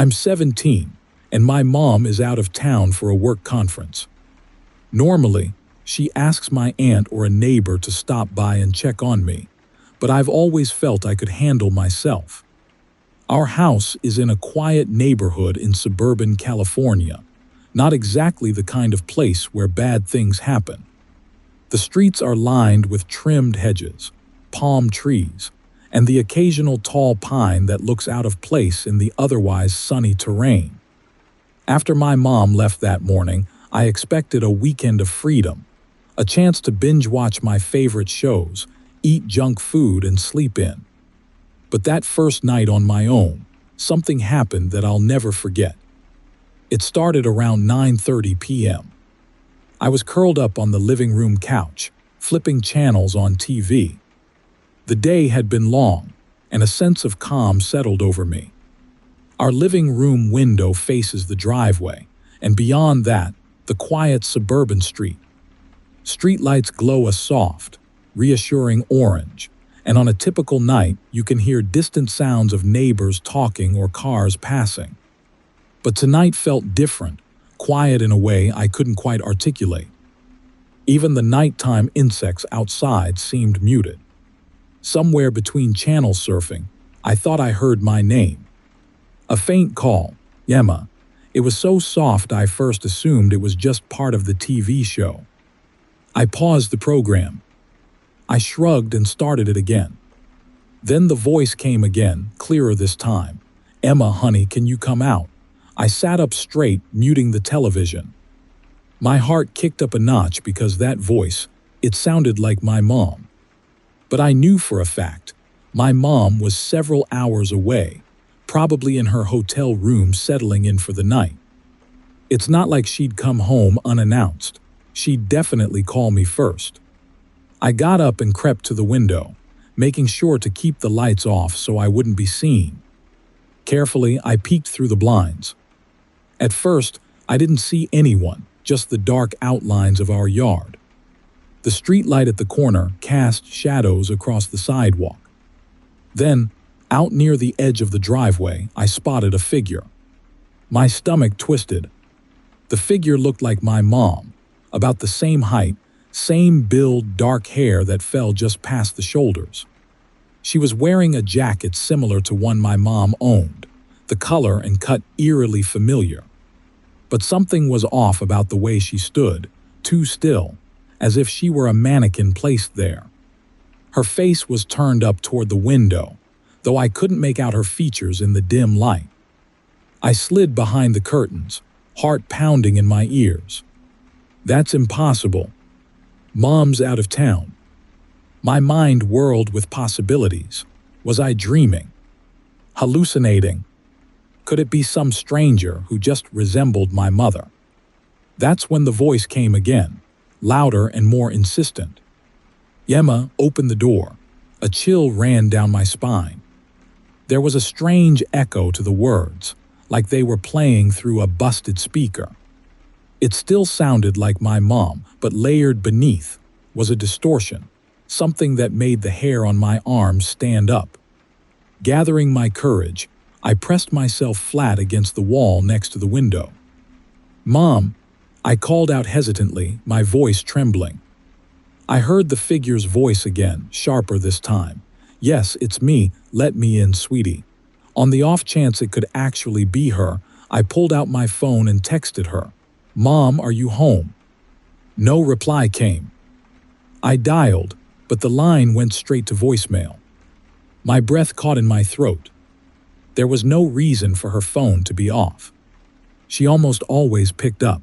I'm 17, and my mom is out of town for a work conference. Normally, she asks my aunt or a neighbor to stop by and check on me, but I've always felt I could handle myself. Our house is in a quiet neighborhood in suburban California, not exactly the kind of place where bad things happen. The streets are lined with trimmed hedges, palm trees, and the occasional tall pine that looks out of place in the otherwise sunny terrain. After my mom left that morning, I expected a weekend of freedom, a chance to binge-watch my favorite shows, eat junk food, and sleep in. But that first night on my own, something happened that I'll never forget. It started around 9:30 p.m. I was curled up on the living room couch, flipping channels on TV. The day had been long, and a sense of calm settled over me. Our living room window faces the driveway, and beyond that, the quiet suburban street. Streetlights glow a soft, reassuring orange, and on a typical night, you can hear distant sounds of neighbors talking or cars passing. But tonight felt different, quiet in a way I couldn't quite articulate. Even the nighttime insects outside seemed muted. Somewhere between channel surfing, I thought I heard my name. A faint call, Emma. It was so soft I first assumed it was just part of the TV show. I paused the program. I shrugged and started it again. Then the voice came again, clearer this time. Emma, honey, can you come out? I sat up straight, muting the television. My heart kicked up a notch because that voice, it sounded like my mom. But I knew for a fact, my mom was several hours away, probably in her hotel room settling in for the night. It's not like she'd come home unannounced. She'd definitely call me first. I got up and crept to the window, making sure to keep the lights off so I wouldn't be seen. Carefully, I peeked through the blinds. At first, I didn't see anyone, just the dark outlines of our yard. The streetlight at the corner cast shadows across the sidewalk. Then, out near the edge of the driveway, I spotted a figure. My stomach twisted. The figure looked like my mom, about the same height, same build, dark hair that fell just past the shoulders. She was wearing a jacket similar to one my mom owned, the color and cut eerily familiar. But something was off about the way she stood, too still, as if she were a mannequin placed there. Her face was turned up toward the window, though I couldn't make out her features in the dim light. I slid behind the curtains, heart pounding in my ears. That's impossible. Mom's out of town. My mind whirled with possibilities. Was I dreaming? Hallucinating? Could it be some stranger who just resembled my mother? That's when the voice came again, louder and more insistent. Emma, open the door. A chill ran down my spine. There was a strange echo to the words, like they were playing through a busted speaker. It still sounded like my mom, but layered beneath was a distortion, something that made the hair on my arms stand up. Gathering my courage, I pressed myself flat against the wall next to the window. Mom, I called out hesitantly, my voice trembling. I heard the figure's voice again, sharper this time. Yes, it's me, let me in, sweetie. On the off chance it could actually be her, I pulled out my phone and texted her. Mom, are you home? No reply came. I dialed, but the line went straight to voicemail. My breath caught in my throat. There was no reason for her phone to be off. She almost always picked up.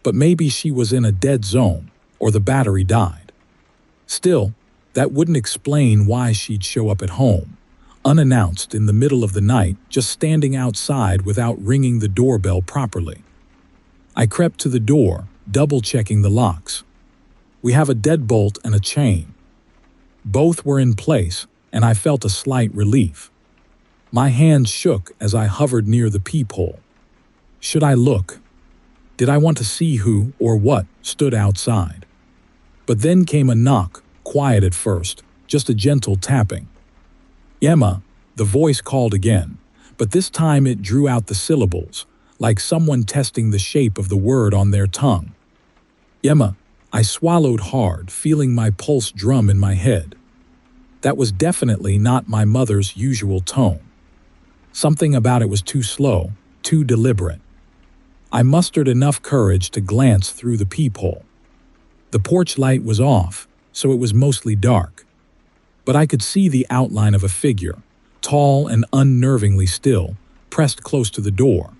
But maybe she was in a dead zone, or the battery died. Still, that wouldn't explain why she'd show up at home, unannounced in the middle of the night, just standing outside without ringing the doorbell properly. I crept to the door, double-checking the locks. We have a deadbolt and a chain. Both were in place, and I felt a slight relief. My hands shook as I hovered near the peephole. Should I look? Did I want to see who or what stood outside? But then came a knock, quiet at first, just a gentle tapping. Emma, the voice called again, but this time it drew out the syllables, like someone testing the shape of the word on their tongue. Emma, I swallowed hard, feeling my pulse drum in my head. That was definitely not my mother's usual tone. Something about it was too slow, too deliberate. I mustered enough courage to glance through the peephole. The porch light was off, so it was mostly dark. But I could see the outline of a figure, tall and unnervingly still, pressed close to the door.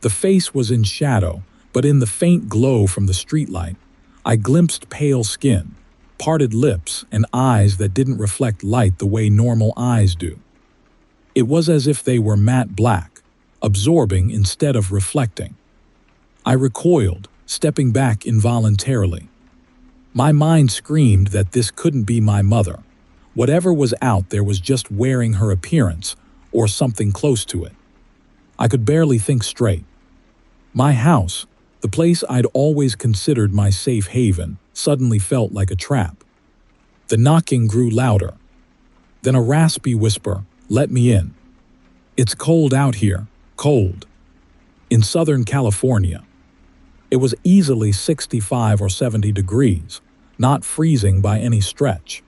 The face was in shadow, but in the faint glow from the streetlight, I glimpsed pale skin, parted lips, and eyes that didn't reflect light the way normal eyes do. It was as if they were matte black, absorbing instead of reflecting. I recoiled, stepping back involuntarily. My mind screamed that this couldn't be my mother. Whatever was out there was just wearing her appearance, or something close to it. I could barely think straight. My house, the place I'd always considered my safe haven, suddenly felt like a trap. The knocking grew louder. Then a raspy whisper, "Let me in." "It's cold out here, cold." In Southern California. It was easily 65 or 70 degrees, not freezing by any stretch.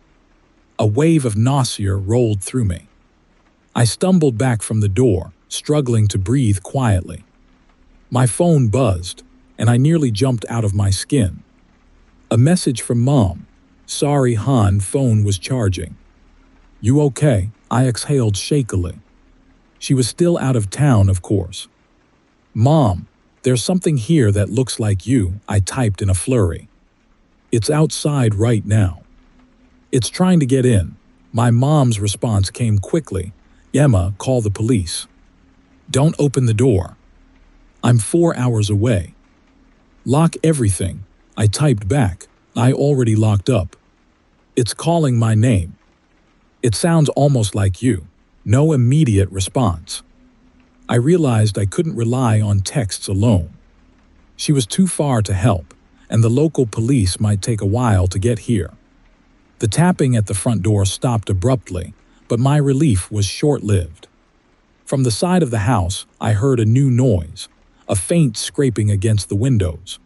A wave of nausea rolled through me. I stumbled back from the door, struggling to breathe quietly. My phone buzzed, and I nearly jumped out of my skin. A message from Mom. "Sorry, hon, phone was charging." "You okay?" I exhaled shakily. She was still out of town, of course. "Mom, there's something here that looks like you," I typed in a flurry. "It's outside right now." "It's trying to get in." My mom's response came quickly. "Emma, call the police." "Don't open the door. I'm 4 hours away." "Lock everything," I typed back. I already locked up. "It's calling my name." "It sounds almost like you." No immediate response. I realized I couldn't rely on texts alone. She was too far to help, and the local police might take a while to get here. The tapping at the front door stopped abruptly, but my relief was short-lived. From the side of the house, I heard a new noise, a faint scraping against the windows.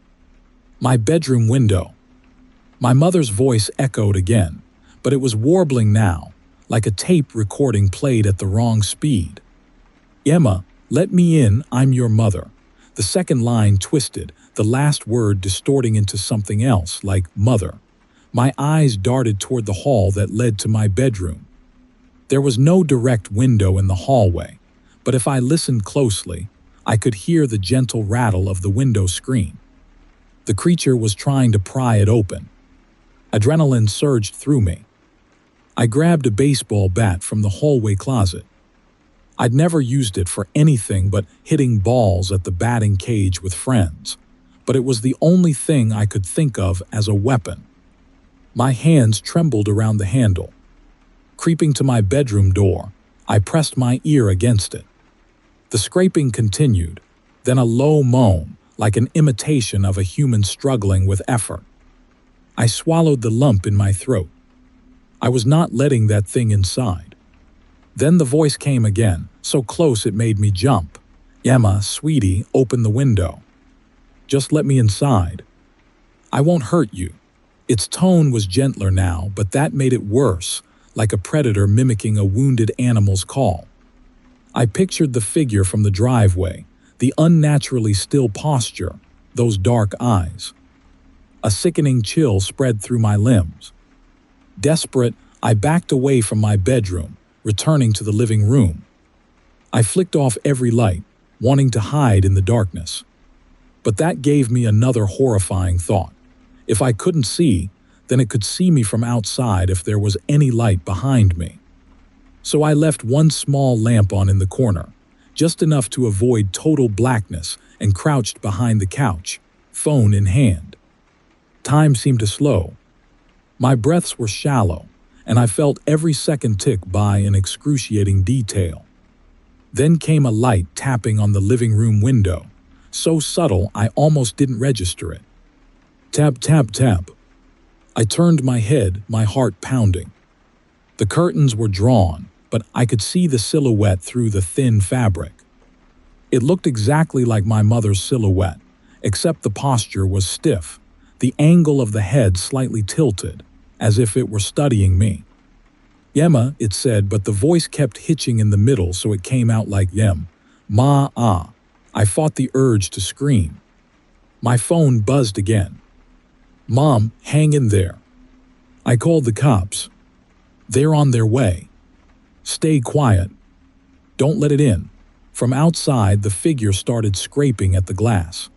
My bedroom window. My mother's voice echoed again, but it was warbling now, like a tape recording played at the wrong speed. "Emma, let me in, I'm your mother." The second line twisted, the last word distorting into something else, like mother. My eyes darted toward the hall that led to my bedroom. There was no direct window in the hallway, but if I listened closely, I could hear the gentle rattle of the window screen. The creature was trying to pry it open. Adrenaline surged through me. I grabbed a baseball bat from the hallway closet. I'd never used it for anything but hitting balls at the batting cage with friends, but it was the only thing I could think of as a weapon. My hands trembled around the handle. Creeping to my bedroom door, I pressed my ear against it. The scraping continued, then a low moan, like an imitation of a human struggling with effort. I swallowed the lump in my throat. I was not letting that thing inside. Then the voice came again, so close it made me jump. "Emma, sweetie, open the window. Just let me inside. I won't hurt you." Its tone was gentler now, but that made it worse, like a predator mimicking a wounded animal's call. I pictured the figure from the driveway, the unnaturally still posture, those dark eyes. A sickening chill spread through my limbs. Desperate, I backed away from my bedroom, returning to the living room. I flicked off every light, wanting to hide in the darkness. But that gave me another horrifying thought. If I couldn't see, then it could see me from outside if there was any light behind me. So I left one small lamp on in the corner, just enough to avoid total blackness, and crouched behind the couch, phone in hand. Time seemed to slow. My breaths were shallow, and I felt every second tick by in excruciating detail. Then came a light tapping on the living room window, so subtle I almost didn't register it. Tap, tap, tap. I turned my head, my heart pounding. The curtains were drawn, but I could see the silhouette through the thin fabric. It looked exactly like my mother's silhouette, except the posture was stiff, the angle of the head slightly tilted, as if it were studying me. Yema, it said, but the voice kept hitching in the middle so it came out like Yem. Ma. I fought the urge to scream. My phone buzzed again. Mom, hang in there. I called the cops. They're on their way. Stay quiet. Don't let it in. From outside, the figure started scraping at the glass.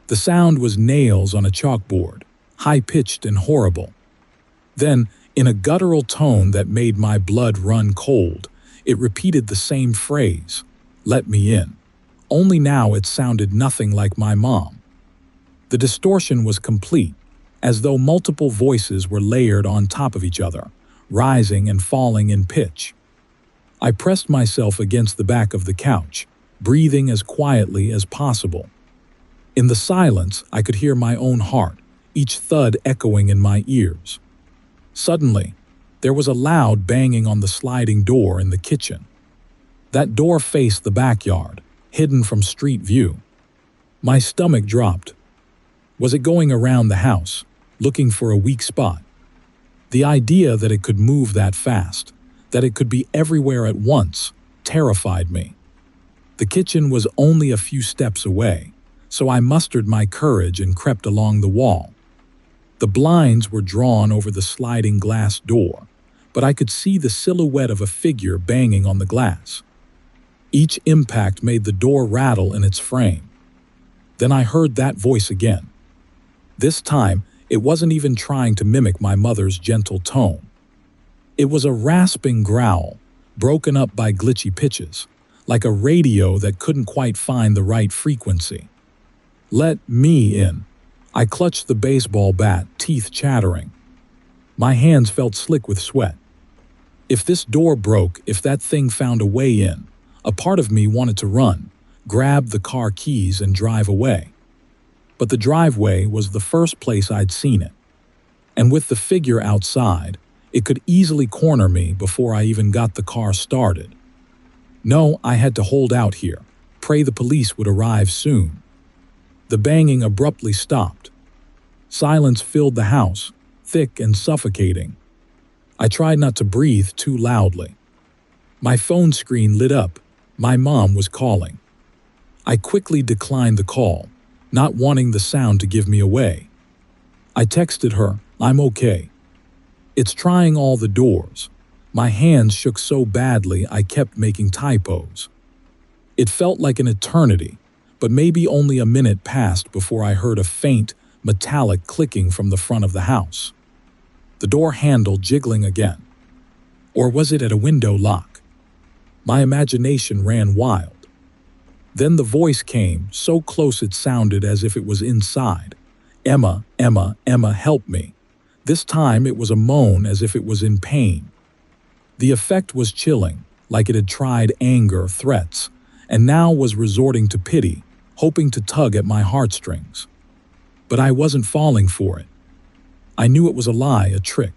The sound was nails on a chalkboard, high-pitched and horrible. Then, in a guttural tone that made my blood run cold, it repeated the same phrase, "Let me in." Only now it sounded nothing like my mom. The distortion was complete, as though multiple voices were layered on top of each other, rising and falling in pitch. I pressed myself against the back of the couch, breathing as quietly as possible. In the silence, I could hear my own heart, each thud echoing in my ears. Suddenly, there was a loud banging on the sliding door in the kitchen. That door faced the backyard, hidden from street view. My stomach dropped. Was it going around the house, looking for a weak spot? The idea that it could move that fast, that it could be everywhere at once, terrified me. The kitchen was only a few steps away, so I mustered my courage and crept along the wall. The blinds were drawn over the sliding glass door, but I could see the silhouette of a figure banging on the glass. Each impact made the door rattle in its frame. Then I heard that voice again. This time, it wasn't even trying to mimic my mother's gentle tone. It was a rasping growl, broken up by glitchy pitches, like a radio that couldn't quite find the right frequency. Let me in. I clutched the baseball bat, teeth chattering. My hands felt slick with sweat. If this door broke, if that thing found a way in, a part of me wanted to run, grab the car keys and drive away. But the driveway was the first place I'd seen it. And with the figure outside, it could easily corner me before I even got the car started. No, I had to hold out here, pray the police would arrive soon. The banging abruptly stopped. Silence filled the house, thick and suffocating. I tried not to breathe too loudly. My phone screen lit up. My mom was calling. I quickly declined the call, not wanting the sound to give me away. I texted her, "I'm okay." It's trying all the doors. My hands shook so badly I kept making typos. It felt like an eternity, but maybe only a minute passed before I heard a faint, metallic clicking from the front of the house. The door handle jiggling again. Or was it at a window lock? My imagination ran wild. Then the voice came, so close it sounded as if it was inside. "Emma, Emma, Emma, help me." This time it was a moan as if it was in pain. The effect was chilling, like it had tried anger, threats, and now was resorting to pity, hoping to tug at my heartstrings. But I wasn't falling for it. I knew it was a lie, a trick.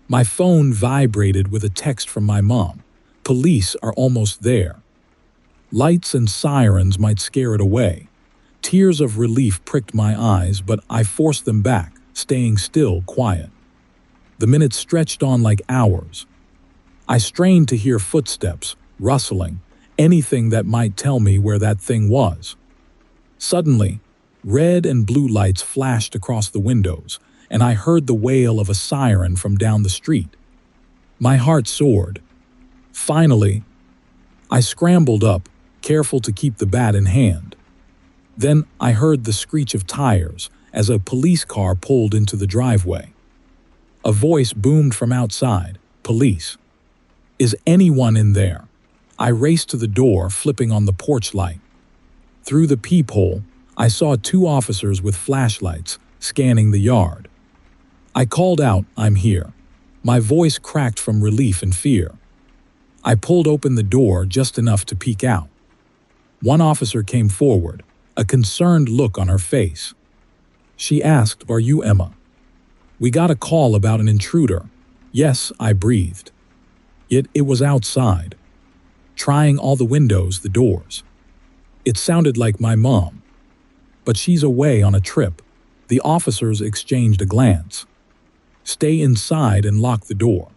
My phone vibrated with a text from my mom. "Police are almost there." Lights and sirens might scare it away. Tears of relief pricked my eyes, but I forced them back, staying still, quiet. The minutes stretched on like hours. I strained to hear footsteps, rustling, anything that might tell me where that thing was. Suddenly, red and blue lights flashed across the windows, and I heard the wail of a siren from down the street. My heart soared. Finally, I scrambled up, careful to keep the bat in hand. Then I heard the screech of tires as a police car pulled into the driveway. A voice boomed from outside, "Police. Is anyone in there?" I raced to the door, flipping on the porch light. Through the peephole, I saw 2 officers with flashlights, scanning the yard. I called out, "I'm here." My voice cracked from relief and fear. I pulled open the door just enough to peek out. One officer came forward, a concerned look on her face. She asked, "Are you Emma?" "We got a call about an intruder." "Yes," I breathed. Yet it was outside, trying all the windows, the doors. It sounded like my mom. But she's away on a trip. The officers exchanged a glance. Stay inside and lock the door.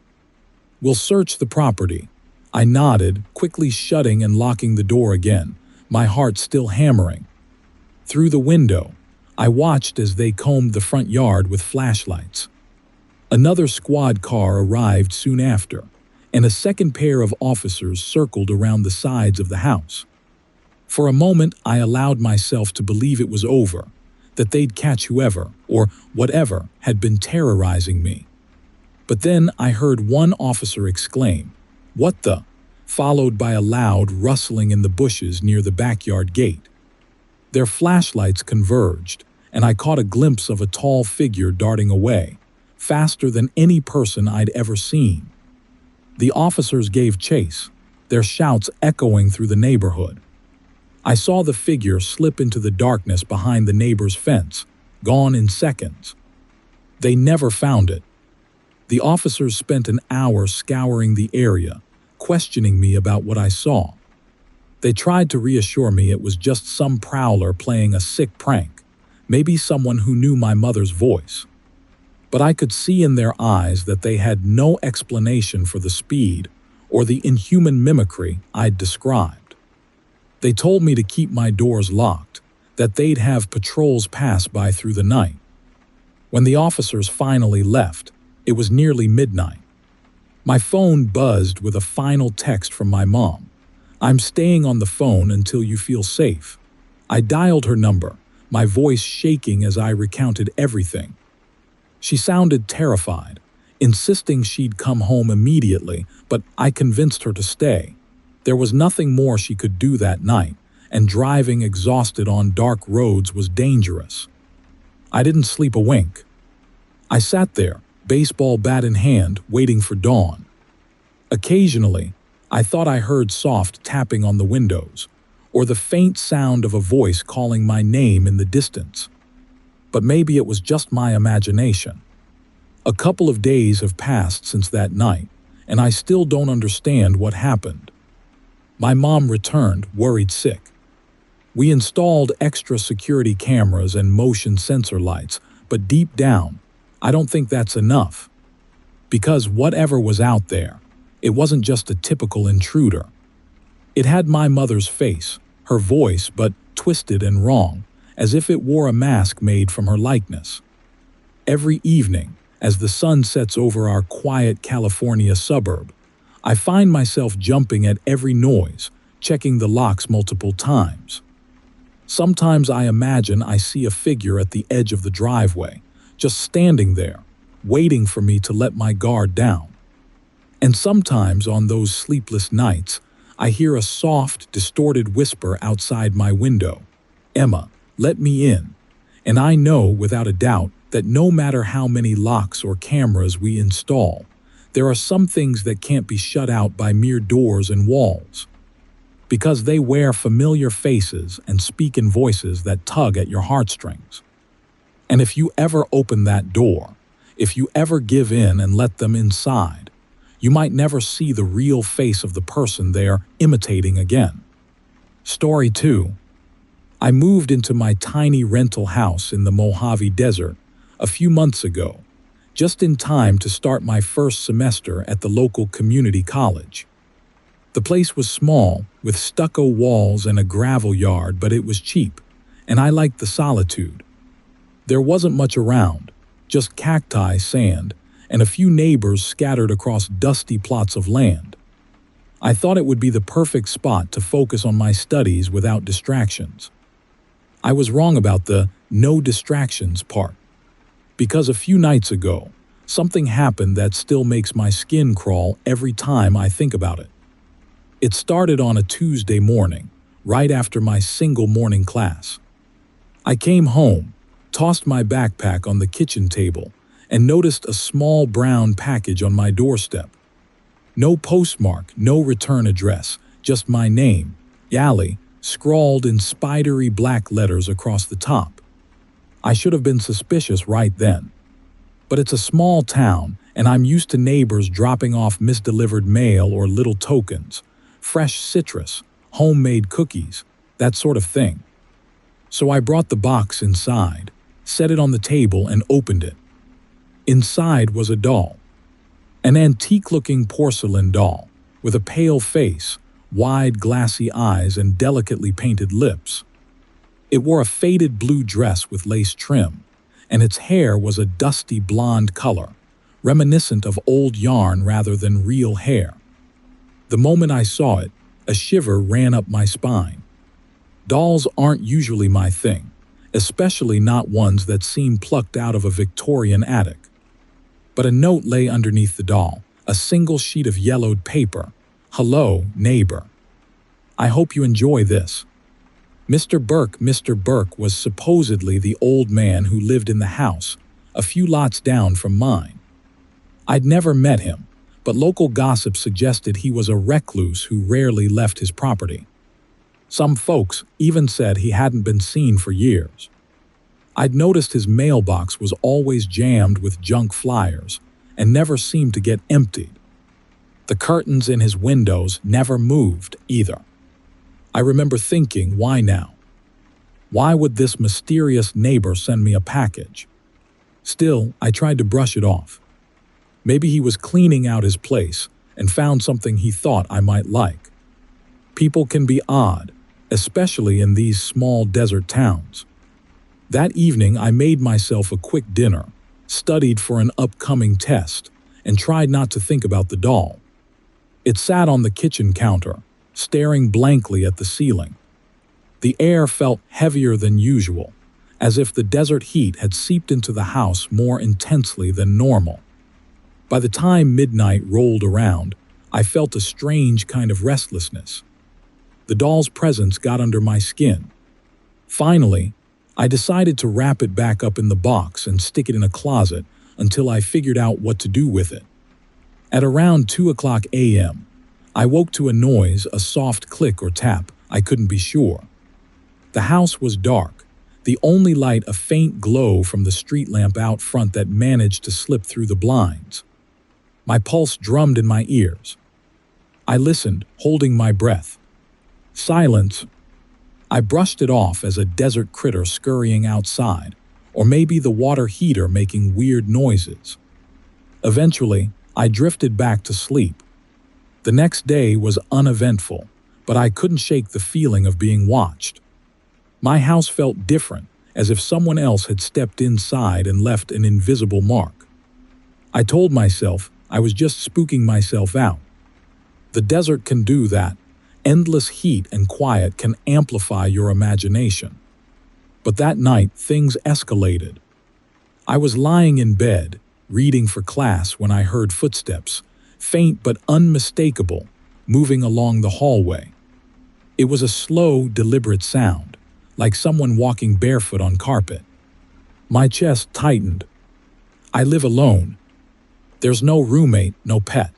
We'll search the property. I nodded, quickly shutting and locking the door again, my heart still hammering. Through the window, I watched as they combed the front yard with flashlights. Another squad car arrived soon after, and a second pair of officers circled around the sides of the house. For a moment, I allowed myself to believe it was over, that they'd catch whoever, or whatever, had been terrorizing me. But then I heard one officer exclaim, "What the?" followed by a loud rustling in the bushes near the backyard gate. Their flashlights converged, and I caught a glimpse of a tall figure darting away, faster than any person I'd ever seen. The officers gave chase, their shouts echoing through the neighborhood. I saw the figure slip into the darkness behind the neighbor's fence, gone in seconds. They never found it. The officers spent an hour scouring the area, questioning me about what I saw. They tried to reassure me it was just some prowler playing a sick prank, maybe someone who knew my mother's voice. But I could see in their eyes that they had no explanation for the speed or the inhuman mimicry I'd described. They told me to keep my doors locked, that they'd have patrols pass by through the night. When the officers finally left, it was nearly midnight. My phone buzzed with a final text from my mom. "I'm staying on the phone until you feel safe." I dialed her number, my voice shaking as I recounted everything. She sounded terrified, insisting she'd come home immediately, but I convinced her to stay. There was nothing more she could do that night, and driving exhausted on dark roads was dangerous. I didn't sleep a wink. I sat there, baseball bat in hand, waiting for dawn. Occasionally, I thought I heard soft tapping on the windows, or the faint sound of a voice calling my name in the distance. But maybe it was just my imagination. A couple of days have passed since that night, and I still don't understand what happened. My mom returned, worried sick. We installed extra security cameras and motion sensor lights, but deep down, I don't think that's enough. Because whatever was out there, it wasn't just a typical intruder. It had my mother's face, her voice, but twisted and wrong, as if it wore a mask made from her likeness. Every evening, as the sun sets over our quiet California suburb, I find myself jumping at every noise, checking the locks multiple times. Sometimes I imagine I see a figure at the edge of the driveway, just standing there, waiting for me to let my guard down. And sometimes on those sleepless nights, I hear a soft, distorted whisper outside my window, "Emma, let me in." And I know without a doubt that no matter how many locks or cameras we install, there are some things that can't be shut out by mere doors and walls. Because they wear familiar faces and speak in voices that tug at your heartstrings. And if you ever open that door, if you ever give in and let them inside, you might never see the real face of the person they're imitating again. Story 2. I moved into my tiny rental house in the Mojave Desert a few months ago, just in time to start my first semester at the local community college. The place was small, with stucco walls and a gravel yard, but it was cheap, and I liked the solitude. There wasn't much around, just cacti, sand, and a few neighbors scattered across dusty plots of land. I thought it would be the perfect spot to focus on my studies without distractions. I was wrong about the no distractions part. Because a few nights ago, something happened that still makes my skin crawl every time I think about it. It started on a Tuesday morning, right after my single morning class. I came home, tossed my backpack on the kitchen table, and noticed a small brown package on my doorstep. No postmark, no return address, just my name, Yali, scrawled in spidery black letters across the top. I should have been suspicious right then. But it's a small town, and I'm used to neighbors dropping off misdelivered mail or little tokens, fresh citrus, homemade cookies, that sort of thing. So I brought the box inside, set it on the table, and opened it. Inside was a doll. An antique-looking porcelain doll, with a pale face, wide glassy eyes, and delicately painted lips. It wore a faded blue dress with lace trim, and its hair was a dusty blonde color, reminiscent of old yarn rather than real hair. The moment I saw it, a shiver ran up my spine. Dolls aren't usually my thing, especially not ones that seem plucked out of a Victorian attic. But a note lay underneath the doll, a single sheet of yellowed paper. "Hello, neighbor. I hope you enjoy this." Mr. Burke was supposedly the old man who lived in the house, a few lots down from mine. I'd never met him, but local gossip suggested he was a recluse who rarely left his property. Some folks even said he hadn't been seen for years. I'd noticed his mailbox was always jammed with junk flyers and never seemed to get emptied. The curtains in his windows never moved either. I remember thinking, why now? Why would this mysterious neighbor send me a package? Still, I tried to brush it off. Maybe he was cleaning out his place and found something he thought I might like. People can be odd, especially in these small desert towns. That evening, I made myself a quick dinner, studied for an upcoming test, and tried not to think about the doll. It sat on the kitchen counter, staring blankly at the ceiling. The air felt heavier than usual, as if the desert heat had seeped into the house more intensely than normal. By the time midnight rolled around, I felt a strange kind of restlessness. The doll's presence got under my skin. Finally, I decided to wrap it back up in the box and stick it in a closet until I figured out what to do with it. At around 2:00 a.m., I woke to a noise, a soft click or tap, I couldn't be sure. The house was dark, the only light a faint glow from the street lamp out front that managed to slip through the blinds. My pulse drummed in my ears. I listened, holding my breath. Silence. I brushed it off as a desert critter scurrying outside, or maybe the water heater making weird noises. Eventually, I drifted back to sleep. The next day was uneventful, but I couldn't shake the feeling of being watched. My house felt different, as if someone else had stepped inside and left an invisible mark. I told myself I was just spooking myself out. The desert can do that. Endless heat and quiet can amplify your imagination. But that night, things escalated. I was lying in bed, reading for class, when I heard footsteps, faint but unmistakable, moving along the hallway. It was a slow, deliberate sound, like someone walking barefoot on carpet. My chest tightened. I live alone. There's no roommate, no pet.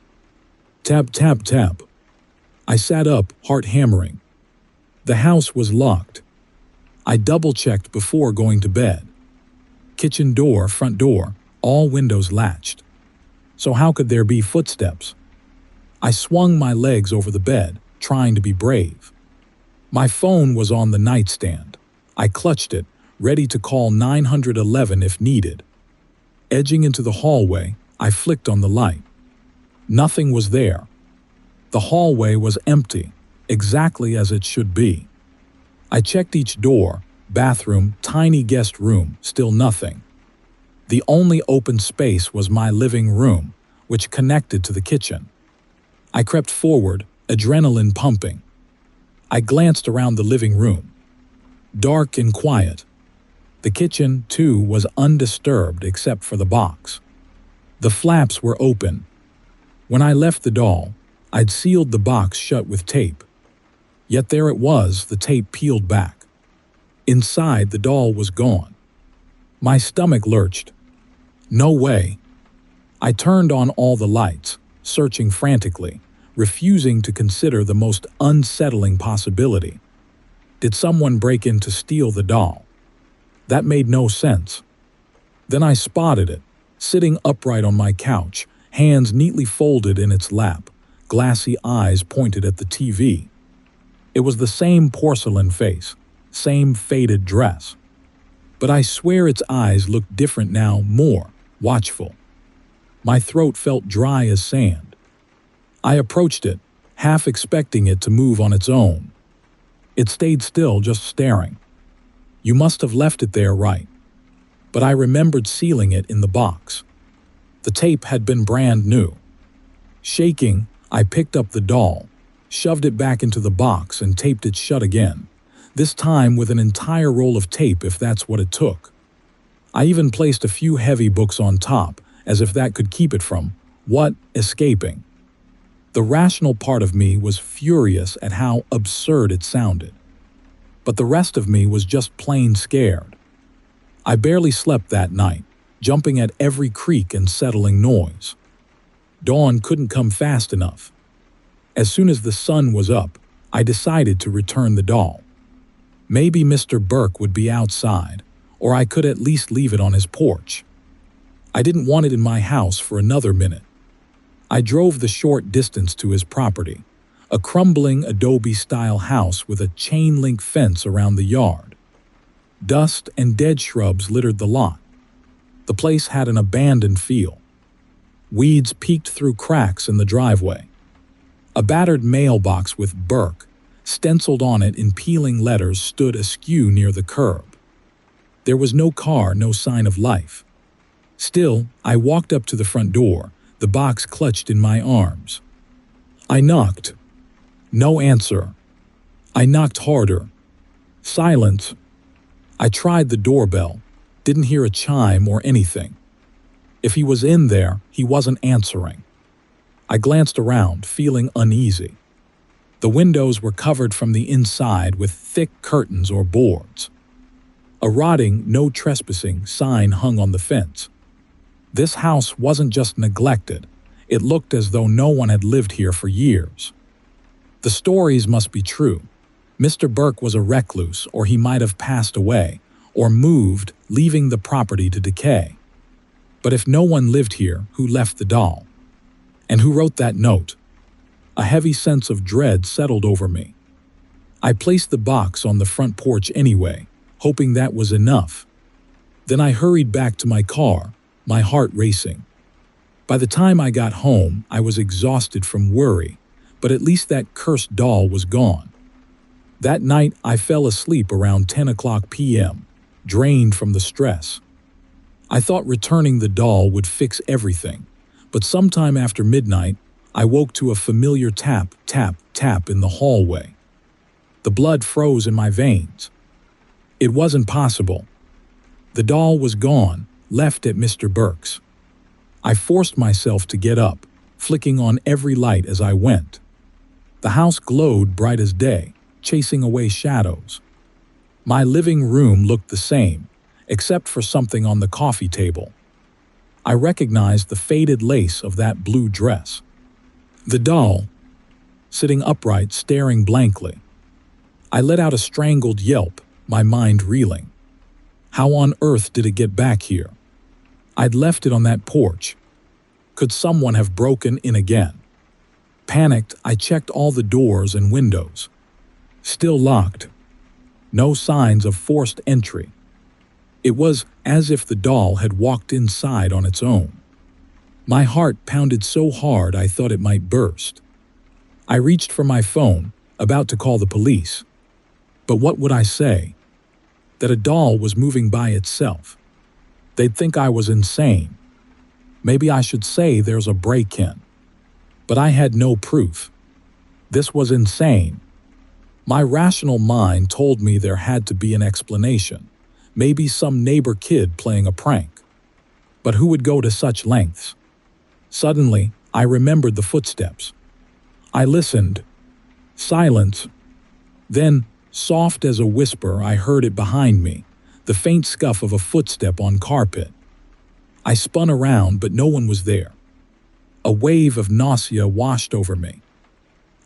Tap, tap, tap. I sat up, heart hammering. The house was locked. I double-checked before going to bed. Kitchen door, front door, all windows latched. So how could there be footsteps? I swung my legs over the bed, trying to be brave. My phone was on the nightstand. I clutched it, ready to call 911 if needed. Edging into the hallway, I flicked on the light. Nothing was there. The hallway was empty, exactly as it should be. I checked each door, bathroom, tiny guest room, still nothing. The only open space was my living room, which connected to the kitchen. I crept forward, adrenaline pumping. I glanced around the living room. Dark and quiet. The kitchen, too, was undisturbed except for the box. The flaps were open. When I left the doll, I'd sealed the box shut with tape. Yet there it was, the tape peeled back. Inside, the doll was gone. My stomach lurched. No way. I turned on all the lights, searching frantically, refusing to consider the most unsettling possibility. Did someone break in to steal the doll? That made no sense. Then I spotted it, sitting upright on my couch, hands neatly folded in its lap, glassy eyes pointed at the TV. It was the same porcelain face, same faded dress. But I swear its eyes looked different now, more watchful. My throat felt dry as sand. I approached it, half expecting it to move on its own. It stayed still, just staring. You must have left it there, right? But I remembered sealing it in the box. The tape had been brand new. Shaking, I picked up the doll, shoved it back into the box and taped it shut again, this time with an entire roll of tape if that's what it took. I even placed a few heavy books on top, as if that could keep it from, escaping. The rational part of me was furious at how absurd it sounded. But the rest of me was just plain scared. I barely slept that night, jumping at every creak and settling noise. Dawn couldn't come fast enough. As soon as the sun was up, I decided to return the doll. Maybe Mr. Burke would be outside, or I could at least leave it on his porch. I didn't want it in my house for another minute. I drove the short distance to his property, a crumbling adobe-style house with a chain-link fence around the yard. Dust and dead shrubs littered the lot. The place had an abandoned feel. Weeds peeked through cracks in the driveway. A battered mailbox with Burke stenciled on it in peeling letters stood askew near the curb. There was no car, no sign of life. Still, I walked up to the front door, the box clutched in my arms. I knocked. No answer. I knocked harder. Silence. I tried the doorbell, didn't hear a chime or anything. If he was in there, he wasn't answering. I glanced around, feeling uneasy. The windows were covered from the inside with thick curtains or boards. A rotting "No Trespassing" sign hung on the fence. This house wasn't just neglected, it looked as though no one had lived here for years. The stories must be true. Mr. Burke was a recluse, or he might have passed away, or moved, leaving the property to decay. But if no one lived here, who left the doll? And who wrote that note? A heavy sense of dread settled over me. I placed the box on the front porch anyway, hoping that was enough. Then I hurried back to my car, my heart racing. By the time I got home, I was exhausted from worry, but at least that cursed doll was gone. That night, I fell asleep around 10 o'clock p.m., drained from the stress. I thought returning the doll would fix everything, but sometime after midnight, I woke to a familiar tap, tap, tap in the hallway. The blood froze in my veins. It wasn't possible. The doll was gone, left at Mr. Burke's. I forced myself to get up, flicking on every light as I went. The house glowed bright as day, chasing away shadows. My living room looked the same, except for something on the coffee table. I recognized the faded lace of that blue dress. The doll, sitting upright, staring blankly. I let out a strangled yelp, my mind reeling. How on earth did it get back here? I'd left it on that porch. Could someone have broken in again? Panicked, I checked all the doors and windows. Still locked. No signs of forced entry. It was as if the doll had walked inside on its own. My heart pounded so hard I thought it might burst. I reached for my phone, about to call the police. But what would I say? That a doll was moving by itself. They'd think I was insane. Maybe I should say there's a break-in. But I had no proof. This was insane. My rational mind told me there had to be an explanation. Maybe some neighbor kid playing a prank. But who would go to such lengths? Suddenly, I remembered the footsteps. I listened. Silence. Then, soft as a whisper, I heard it behind me, the faint scuff of a footstep on carpet. I spun around, but no one was there. A wave of nausea washed over me.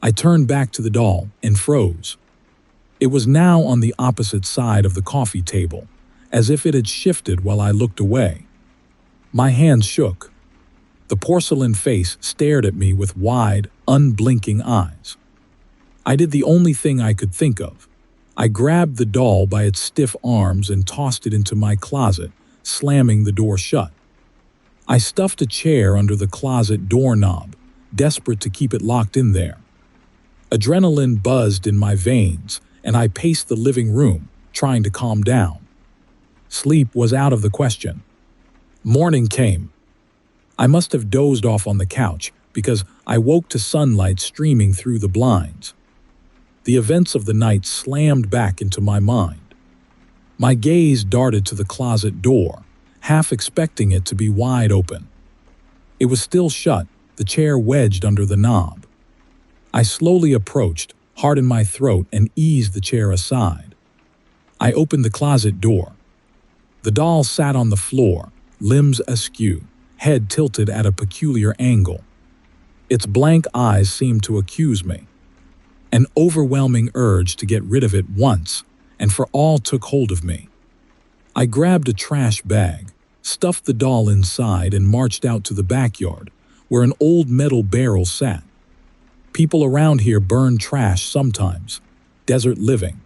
I turned back to the doll and froze. It was now on the opposite side of the coffee table, as if it had shifted while I looked away. My hands shook. The porcelain face stared at me with wide, unblinking eyes. I did the only thing I could think of. I grabbed the doll by its stiff arms and tossed it into my closet, slamming the door shut. I stuffed a chair under the closet doorknob, desperate to keep it locked in there. Adrenaline buzzed in my veins, and I paced the living room, trying to calm down. Sleep was out of the question. Morning came. I must have dozed off on the couch because I woke to sunlight streaming through the blinds. The events of the night slammed back into my mind. My gaze darted to the closet door, half expecting it to be wide open. It was still shut, the chair wedged under the knob. I slowly approached, heart in my throat, and eased the chair aside. I opened the closet door. The doll sat on the floor, limbs askew, head tilted at a peculiar angle. Its blank eyes seemed to accuse me. An overwhelming urge to get rid of it once and for all took hold of me. I grabbed a trash bag, stuffed the doll inside, and marched out to the backyard, where an old metal barrel sat. People around here burn trash sometimes. Desert living.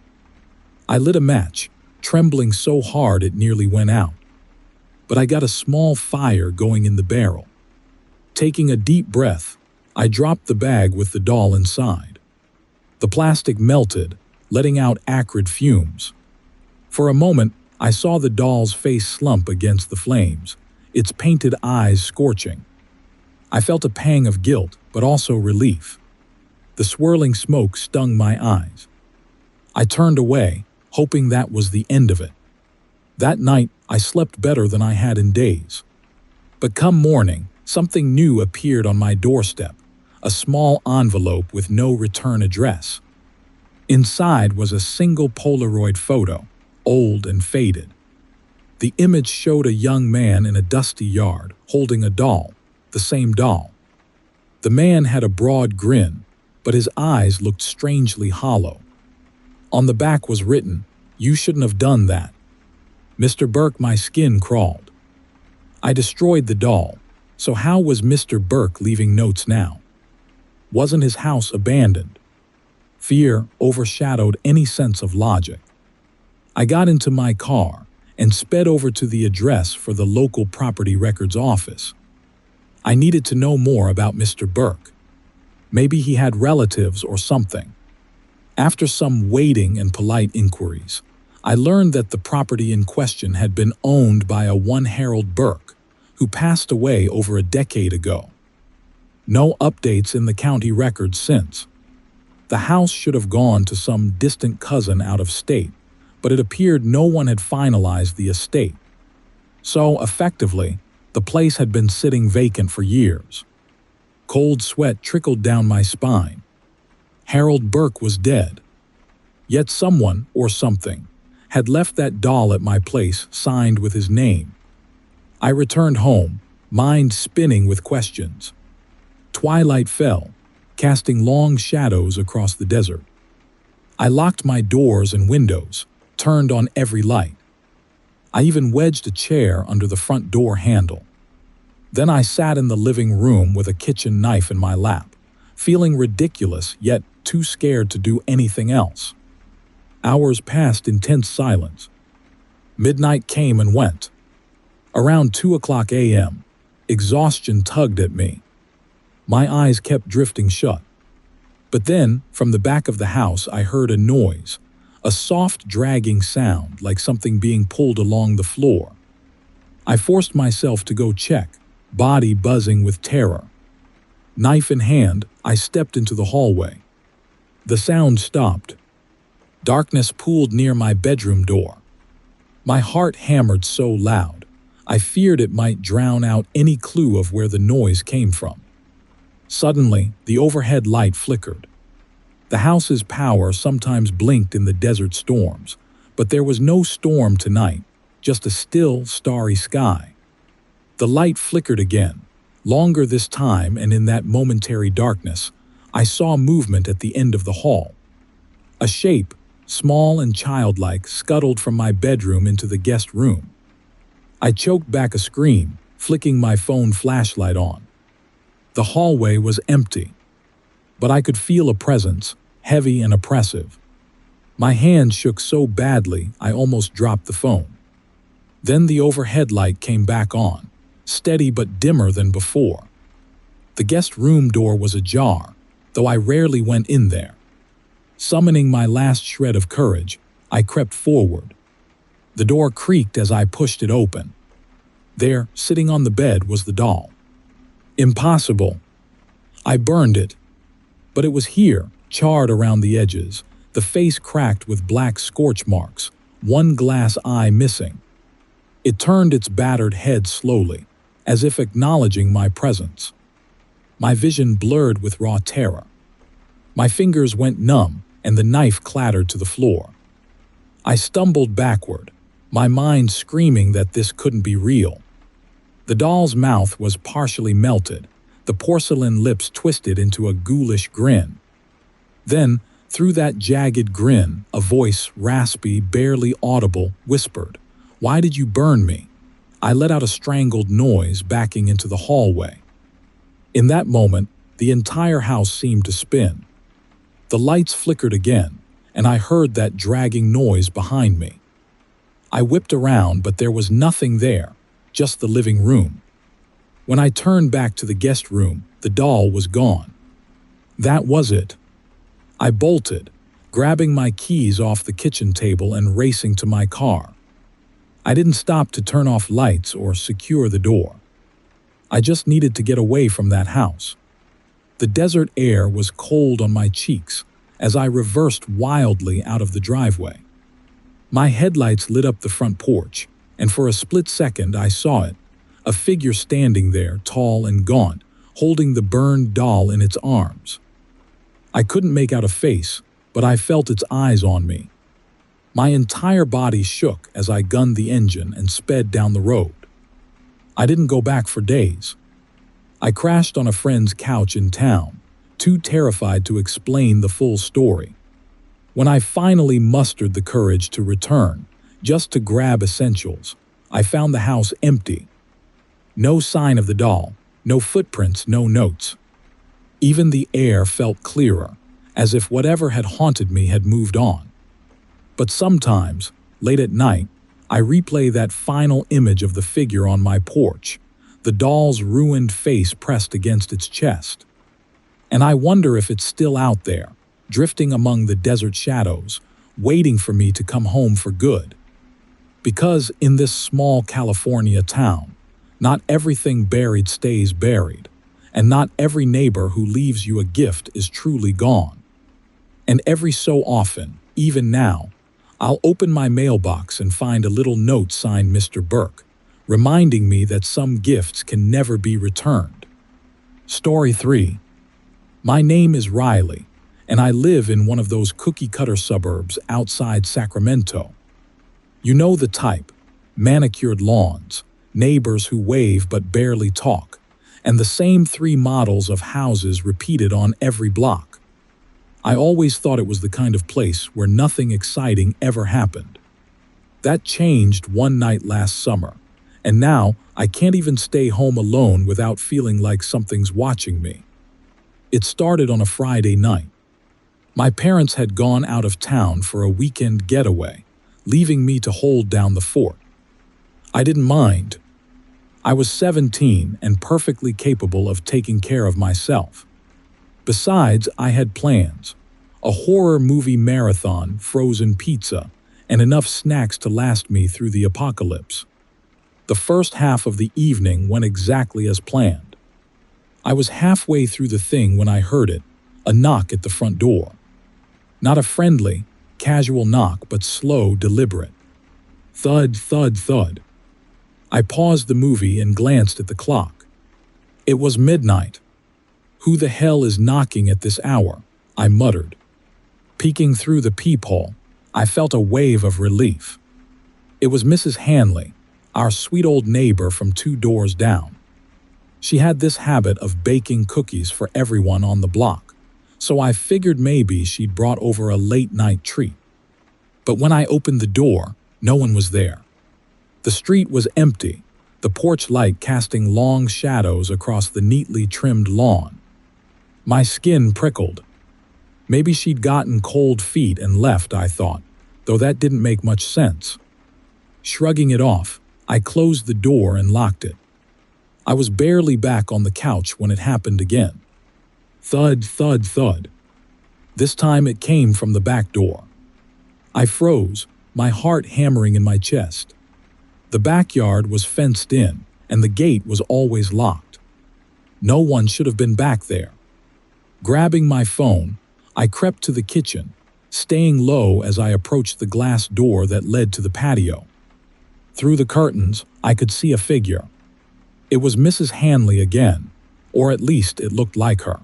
I lit a match, trembling so hard it nearly went out. But I got a small fire going in the barrel. Taking a deep breath, I dropped the bag with the doll inside. The plastic melted, letting out acrid fumes. For a moment, I saw the doll's face slump against the flames, its painted eyes scorching. I felt a pang of guilt, but also relief. The swirling smoke stung my eyes. I turned away, hoping that was the end of it. That night, I slept better than I had in days. But come morning, something new appeared on my doorstep, a small envelope with no return address. Inside was a single Polaroid photo, old and faded. The image showed a young man in a dusty yard, holding a doll, the same doll. The man had a broad grin, but his eyes looked strangely hollow. On the back was written, "You shouldn't have done that." Mr. Burke, my skin crawled. I destroyed the doll, so how was Mr. Burke leaving notes now? Wasn't his house abandoned? Fear overshadowed any sense of logic. I got into my car and sped over to the address for the local property records office. I needed to know more about Mr. Burke. Maybe he had relatives or something. After some waiting and polite inquiries, I learned that the property in question had been owned by a one Harold Burke, who passed away over a decade ago. No updates in the county records since. The house should have gone to some distant cousin out of state, but it appeared no one had finalized the estate. So, effectively, the place had been sitting vacant for years. Cold sweat trickled down my spine. Harold Burke was dead. Yet someone, or something, had left that doll at my place signed with his name. I returned home, mind spinning with questions. Twilight fell, casting long shadows across the desert. I locked my doors and windows, turned on every light. I even wedged a chair under the front door handle. Then I sat in the living room with a kitchen knife in my lap, feeling ridiculous yet too scared to do anything else. Hours passed in tense silence. Midnight came and went. Around 2:00 a.m., exhaustion tugged at me. My eyes kept drifting shut. But then, from the back of the house, I heard a noise, a soft dragging sound like something being pulled along the floor. I forced myself to go check, body buzzing with terror. Knife in hand, I stepped into the hallway. The sound stopped. Darkness pooled near my bedroom door. My heart hammered so loud, I feared it might drown out any clue of where the noise came from. Suddenly, the overhead light flickered. The house's power sometimes blinked in the desert storms, but there was no storm tonight, just a still, starry sky. The light flickered again, longer this time, and in that momentary darkness, I saw movement at the end of the hall. A shape, small and childlike, scuttled from my bedroom into the guest room. I choked back a scream, flicking my phone flashlight on. The hallway was empty, but I could feel a presence, heavy and oppressive. My hand shook so badly I almost dropped the phone. Then the overhead light came back on, steady but dimmer than before. The guest room door was ajar, though I rarely went in there. Summoning my last shred of courage, I crept forward. The door creaked as I pushed it open. There, sitting on the bed, was the doll. Impossible. I burned it. But it was here, charred around the edges, the face cracked with black scorch marks, one glass eye missing. It turned its battered head slowly, as if acknowledging my presence. My vision blurred with raw terror. My fingers went numb, and the knife clattered to the floor. I stumbled backward, my mind screaming that this couldn't be real. The doll's mouth was partially melted, the porcelain lips twisted into a ghoulish grin. Then, through that jagged grin, a voice, raspy, barely audible, whispered, "Why did you burn me?" I let out a strangled noise, backing into the hallway. In that moment, the entire house seemed to spin. The lights flickered again, and I heard that dragging noise behind me. I whipped around, but there was nothing there, just the living room. When I turned back to the guest room, the doll was gone. That was it. I bolted, grabbing my keys off the kitchen table and racing to my car. I didn't stop to turn off lights or secure the door. I just needed to get away from that house. The desert air was cold on my cheeks as I reversed wildly out of the driveway. My headlights lit up the front porch, and for a split second I saw it, a figure standing there, tall and gaunt, holding the burned doll in its arms. I couldn't make out a face, but I felt its eyes on me. My entire body shook as I gunned the engine and sped down the road. I didn't go back for days. I crashed on a friend's couch in town, too terrified to explain the full story. When I finally mustered the courage to return, just to grab essentials, I found the house empty. No sign of the doll, no footprints, no notes. Even the air felt clearer, as if whatever had haunted me had moved on. But sometimes, late at night, I replay that final image of the figure on my porch, the doll's ruined face pressed against its chest. And I wonder if it's still out there, drifting among the desert shadows, waiting for me to come home for good. Because in this small California town, not everything buried stays buried, and not every neighbor who leaves you a gift is truly gone. And every so often, even now, I'll open my mailbox and find a little note signed Mr. Burke, reminding me that some gifts can never be returned. Story 3. My name is Riley, and I live in one of those cookie-cutter suburbs outside Sacramento. You know the type: manicured lawns, neighbors who wave but barely talk, and the same 3 models of houses repeated on every block. I always thought it was the kind of place where nothing exciting ever happened. That changed one night last summer, and now I can't even stay home alone without feeling like something's watching me. It started on a Friday night. My parents had gone out of town for a weekend getaway, leaving me to hold down the fort. I didn't mind. I was 17 and perfectly capable of taking care of myself. Besides, I had plans: a horror movie marathon, frozen pizza, and enough snacks to last me through the apocalypse. The first half of the evening went exactly as planned. I was halfway through the thing when I heard it, a knock at the front door. Not a friendly, casual knock, but slow, deliberate. Thud, thud, thud. I paused the movie and glanced at the clock. It was midnight. "Who the hell is knocking at this hour?" I muttered. Peeking through the peephole, I felt a wave of relief. It was Mrs. Hanley, our sweet old neighbor from 2 doors down. She had this habit of baking cookies for everyone on the block, so I figured maybe she'd brought over a late-night treat. But when I opened the door, no one was there. The street was empty, the porch light casting long shadows across the neatly trimmed lawn. My skin prickled. Maybe she'd gotten cold feet and left, I thought, though that didn't make much sense. Shrugging it off, I closed the door and locked it. I was barely back on the couch when it happened again. Thud, thud, thud. This time it came from the back door. I froze, my heart hammering in my chest. The backyard was fenced in, and the gate was always locked. No one should have been back there. Grabbing my phone, I crept to the kitchen, staying low as I approached the glass door that led to the patio. Through the curtains, I could see a figure. It was Mrs. Hanley again, or at least it looked like her.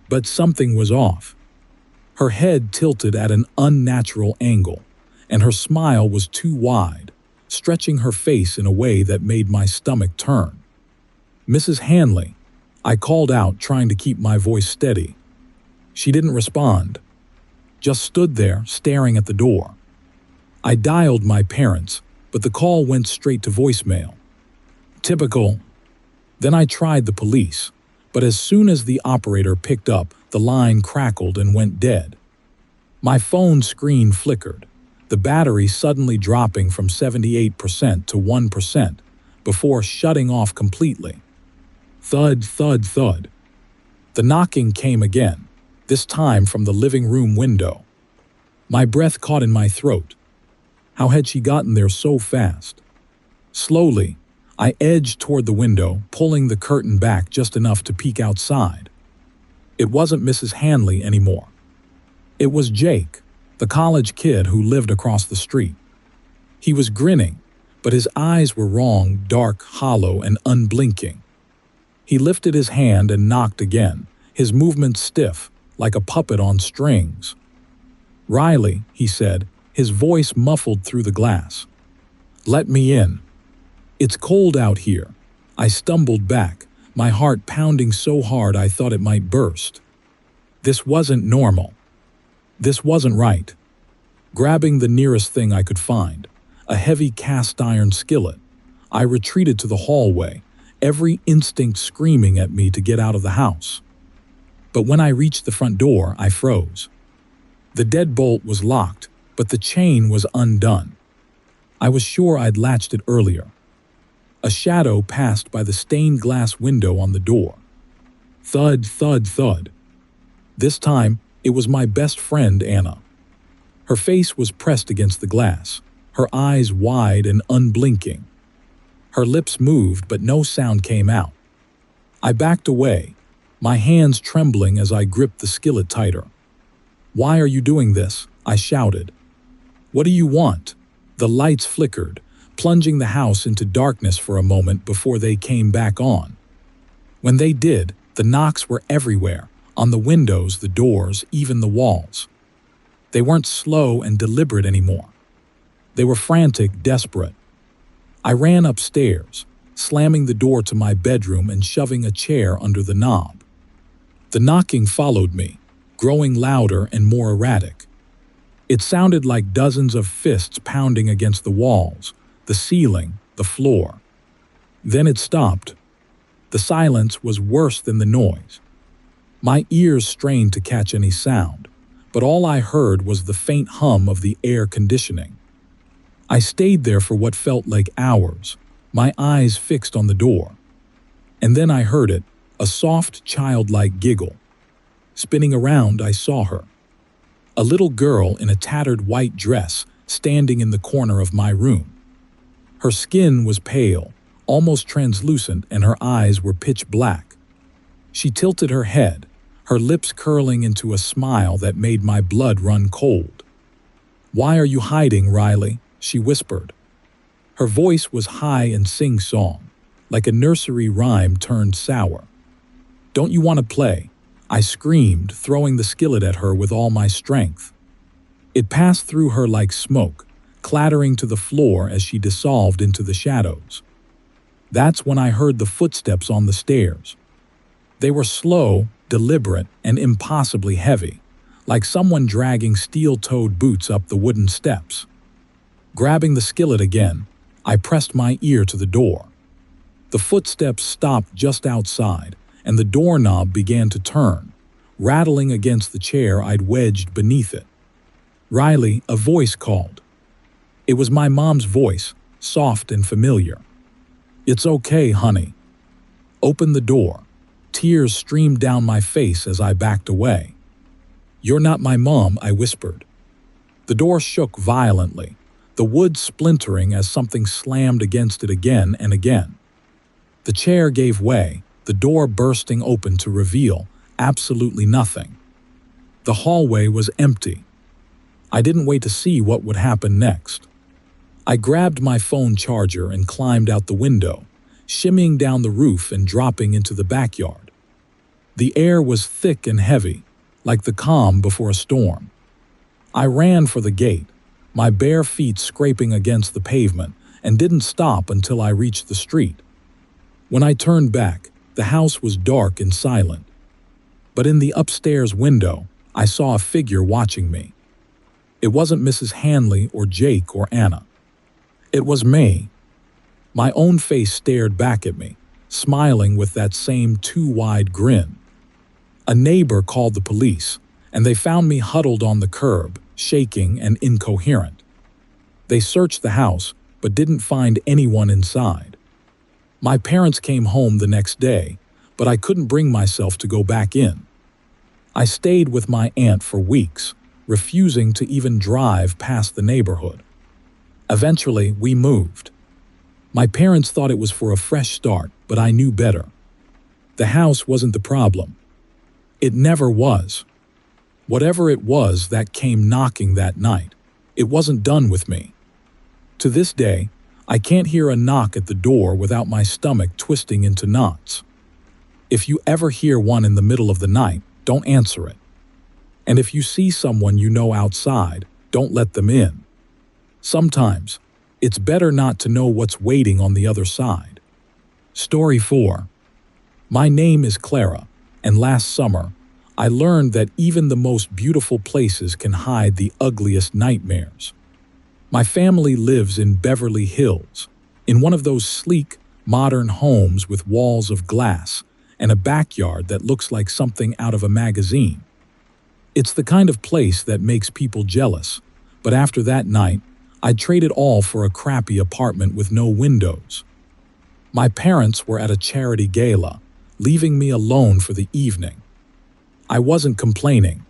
But something was off. Her head tilted at an unnatural angle, and her smile was too wide, stretching her face in a way that made my stomach turn. "Mrs. Hanley," I called out, trying to keep my voice steady. She didn't respond, just stood there staring at the door. I dialed my parents, but the call went straight to voicemail. Typical. Then I tried the police, but as soon as the operator picked up, the line crackled and went dead. My phone screen flickered, the battery suddenly dropping from 78% to 1% before shutting off completely. Thud, thud, thud. The knocking came again, this time from the living room window. My breath caught in my throat. How had she gotten there so fast? Slowly, I edged toward the window, pulling the curtain back just enough to peek outside. It wasn't Mrs. Hanley anymore. It was Jake, the college kid who lived across the street. He was grinning, but his eyes were wrong, dark, hollow, and unblinking. He lifted his hand and knocked again, his movements stiff, like a puppet on strings. "Riley," he said, his voice muffled through the glass. "Let me in." "It's cold out here." I stumbled back, my heart pounding so hard I thought it might burst. This wasn't normal. This wasn't right. Grabbing the nearest thing I could find, a heavy cast-iron skillet, I retreated to the hallway, every instinct screaming at me to get out of the house. But when I reached the front door, I froze. The deadbolt was locked, but the chain was undone. I was sure I'd latched it earlier. A shadow passed by the stained glass window on the door. Thud, thud, thud. This time, it was my best friend, Anna. Her face was pressed against the glass, her eyes wide and unblinking. Her lips moved, but no sound came out. I backed away, my hands trembling as I gripped the skillet tighter. "Why are you doing this?" I shouted. "What do you want?" The lights flickered, plunging the house into darkness for a moment before they came back on. When they did, the knocks were everywhere, on the windows, the doors, even the walls. They weren't slow and deliberate anymore. They were frantic, desperate. I ran upstairs, slamming the door to my bedroom and shoving a chair under the knob. The knocking followed me, growing louder and more erratic. It sounded like dozens of fists pounding against the walls, the ceiling, the floor. Then it stopped. The silence was worse than the noise. My ears strained to catch any sound, but all I heard was the faint hum of the air conditioning. I stayed there for what felt like hours, my eyes fixed on the door. And then I heard it, a soft, childlike giggle. Spinning around, I saw her. A little girl in a tattered white dress standing in the corner of my room. Her skin was pale, almost translucent, and her eyes were pitch black. She tilted her head, her lips curling into a smile that made my blood run cold. "Why are you hiding, Riley?" she whispered. Her voice was high and sing-song, like a nursery rhyme turned sour. "Don't you want to play?" I screamed, throwing the skillet at her with all my strength. It passed through her like smoke, clattering to the floor as she dissolved into the shadows. That's when I heard the footsteps on the stairs. They were slow, deliberate, and impossibly heavy, like someone dragging steel-toed boots up the wooden steps. Grabbing the skillet again, I pressed my ear to the door. The footsteps stopped just outside, and the doorknob began to turn, rattling against the chair I'd wedged beneath it. "Riley," a voice called. It was my mom's voice, soft and familiar. "It's okay, honey." Open the door. Tears streamed down my face as I backed away. "You're not my mom," I whispered. The door shook violently, the wood splintering as something slammed against it again and again. The chair gave way, the door bursting open to reveal absolutely nothing. The hallway was empty. I didn't wait to see what would happen next. I grabbed my phone charger and climbed out the window, shimmying down the roof and dropping into the backyard. The air was thick and heavy, like the calm before a storm. I ran for the gate, my bare feet scraping against the pavement, and didn't stop until I reached the street. When I turned back, the house was dark and silent. But in the upstairs window, I saw a figure watching me. It wasn't Mrs. Hanley or Jake or Anna. It was me. My own face stared back at me, smiling with that same too-wide grin. A neighbor called the police, and they found me huddled on the curb, shaking and incoherent. They searched the house, but didn't find anyone inside. My parents came home the next day, but I couldn't bring myself to go back in. I stayed with my aunt for weeks, refusing to even drive past the neighborhood. Eventually, we moved. My parents thought it was for a fresh start, but I knew better. The house wasn't the problem. It never was. Whatever it was that came knocking that night, it wasn't done with me. To this day, I can't hear a knock at the door without my stomach twisting into knots. If you ever hear one in the middle of the night, don't answer it. And if you see someone you know outside, don't let them in. Sometimes, it's better not to know what's waiting on the other side. Story 4. My name is Clara, and last summer, I learned that even the most beautiful places can hide the ugliest nightmares. My family lives in Beverly Hills, in one of those sleek, modern homes with walls of glass and a backyard that looks like something out of a magazine. It's the kind of place that makes people jealous, but after that night, I'd trade it all for a crappy apartment with no windows. My parents were at a charity gala, leaving me alone for the evening. I wasn't complaining.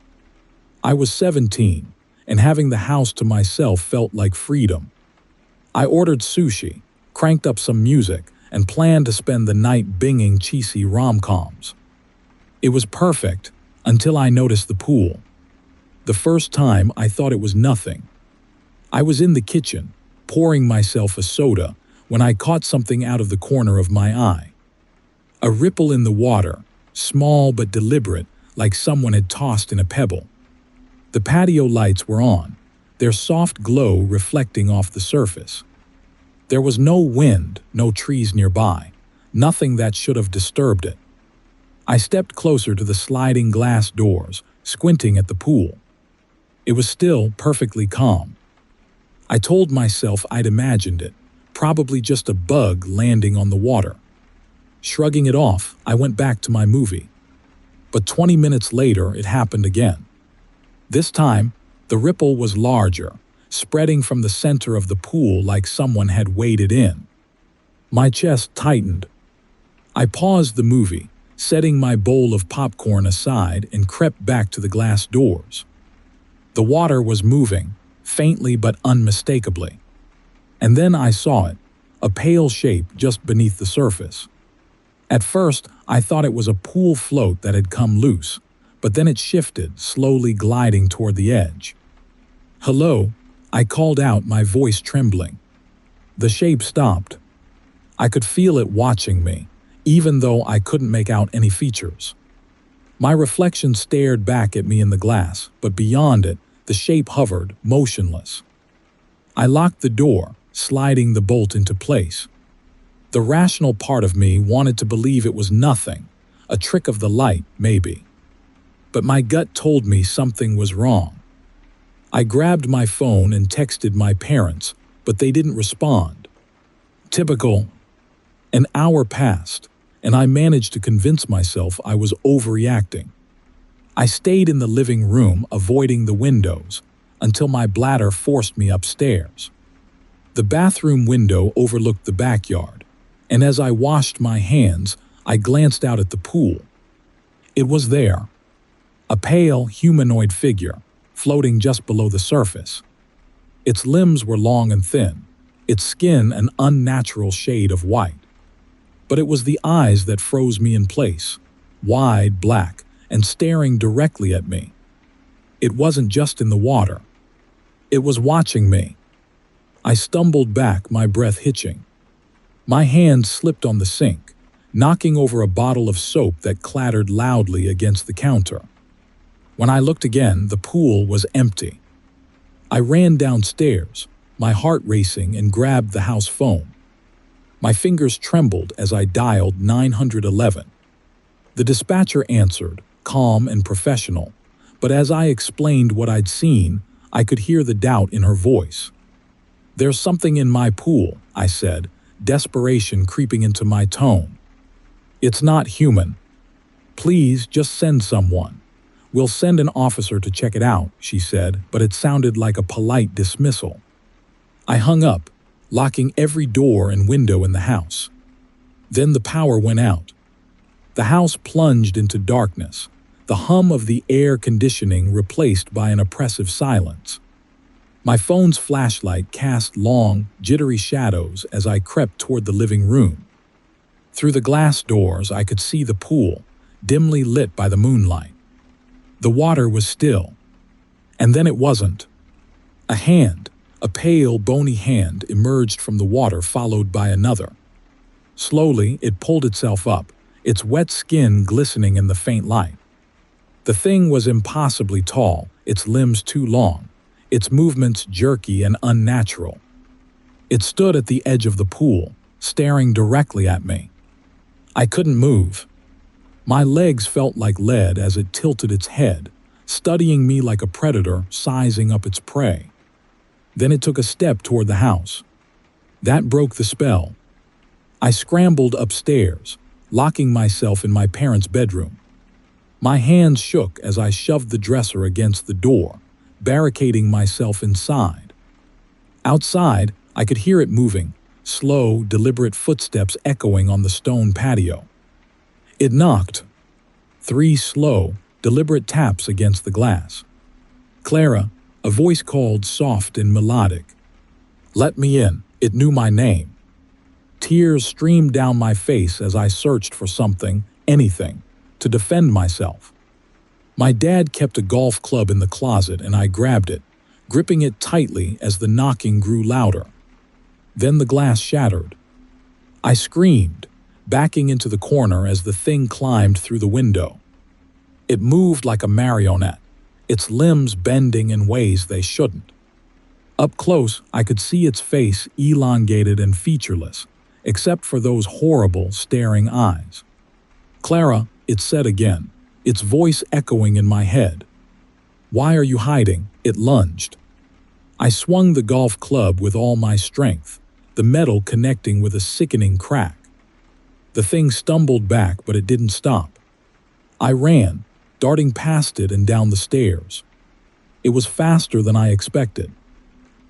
I was 17, and having the house to myself felt like freedom. I ordered sushi, cranked up some music, and planned to spend the night binging cheesy rom-coms. It was perfect until I noticed the pool. The first time I thought it was nothing. I was in the kitchen, pouring myself a soda, when I caught something out of the corner of my eye. A ripple in the water, small but deliberate, like someone had tossed in a pebble. The patio lights were on, their soft glow reflecting off the surface. There was no wind, no trees nearby, nothing that should have disturbed it. I stepped closer to the sliding glass doors, squinting at the pool. It was still perfectly calm. I told myself I'd imagined it, probably just a bug landing on the water. Shrugging it off, I went back to my movie. But 20 minutes later, it happened again. This time, the ripple was larger, spreading from the center of the pool like someone had waded in. My chest tightened. I paused the movie, setting my bowl of popcorn aside, and crept back to the glass doors. The water was moving, faintly but unmistakably. And then I saw it, a pale shape just beneath the surface. At first, I thought it was a pool float that had come loose, but then it shifted, slowly gliding toward the edge. "Hello," I called out, my voice trembling. The shape stopped. I could feel it watching me, even though I couldn't make out any features. My reflection stared back at me in the glass, but beyond it, the shape hovered, motionless. I locked the door, sliding the bolt into place. The rational part of me wanted to believe it was nothing, a trick of the light, maybe. But my gut told me something was wrong. I grabbed my phone and texted my parents, but they didn't respond. Typical. An hour passed, and I managed to convince myself I was overreacting. I stayed in the living room, avoiding the windows, until my bladder forced me upstairs. The bathroom window overlooked the backyard, and as I washed my hands, I glanced out at the pool. It was there, a pale, humanoid figure, floating just below the surface. Its limbs were long and thin, its skin an unnatural shade of white. But it was the eyes that froze me in place, wide, black, and staring directly at me. It wasn't just in the water. It was watching me. I stumbled back, my breath hitching. My hand slipped on the sink, knocking over a bottle of soap that clattered loudly against the counter. When I looked again, the pool was empty. I ran downstairs, my heart racing, and grabbed the house phone. My fingers trembled as I dialed 911. The dispatcher answered, calm and professional, but as I explained what I'd seen, I could hear the doubt in her voice. "There's something in my pool," I said, desperation creeping into my tone. "It's not human. Please just send someone. We'll send an officer to check it out," she said, but it sounded like a polite dismissal. I hung up, locking every door and window in the house. Then the power went out. The house plunged into darkness, the hum of the air conditioning replaced by an oppressive silence. My phone's flashlight cast long, jittery shadows as I crept toward the living room. Through the glass doors, I could see the pool, dimly lit by the moonlight. The water was still. And then it wasn't. A hand, a pale, bony hand, emerged from the water, followed by another. Slowly, it pulled itself up, its wet skin glistening in the faint light. The thing was impossibly tall, its limbs too long, its movements jerky and unnatural. It stood at the edge of the pool, staring directly at me. I couldn't move. My legs felt like lead as it tilted its head, studying me like a predator sizing up its prey. Then it took a step toward the house. That broke the spell. I scrambled upstairs, locking myself in my parents' bedroom. My hands shook as I shoved the dresser against the door, barricading myself inside. Outside, I could hear it moving, slow, deliberate footsteps echoing on the stone patio. It knocked. 3 slow, deliberate taps against the glass. "Clara," a voice called, soft and melodic. "Let me in." It knew my name. Tears streamed down my face as I searched for something, anything, to defend myself. My dad kept a golf club in the closet and I grabbed it, gripping it tightly as the knocking grew louder. Then the glass shattered. I screamed, backing into the corner as the thing climbed through the window. It moved like a marionette, its limbs bending in ways they shouldn't. Up close, I could see its face elongated and featureless, except for those horrible, staring eyes. "Clara," it said again, its voice echoing in my head. "Why are you hiding?" It lunged. I swung the golf club with all my strength, the metal connecting with a sickening crack. The thing stumbled back, but it didn't stop. I ran, darting past it and down the stairs. It was faster than I expected.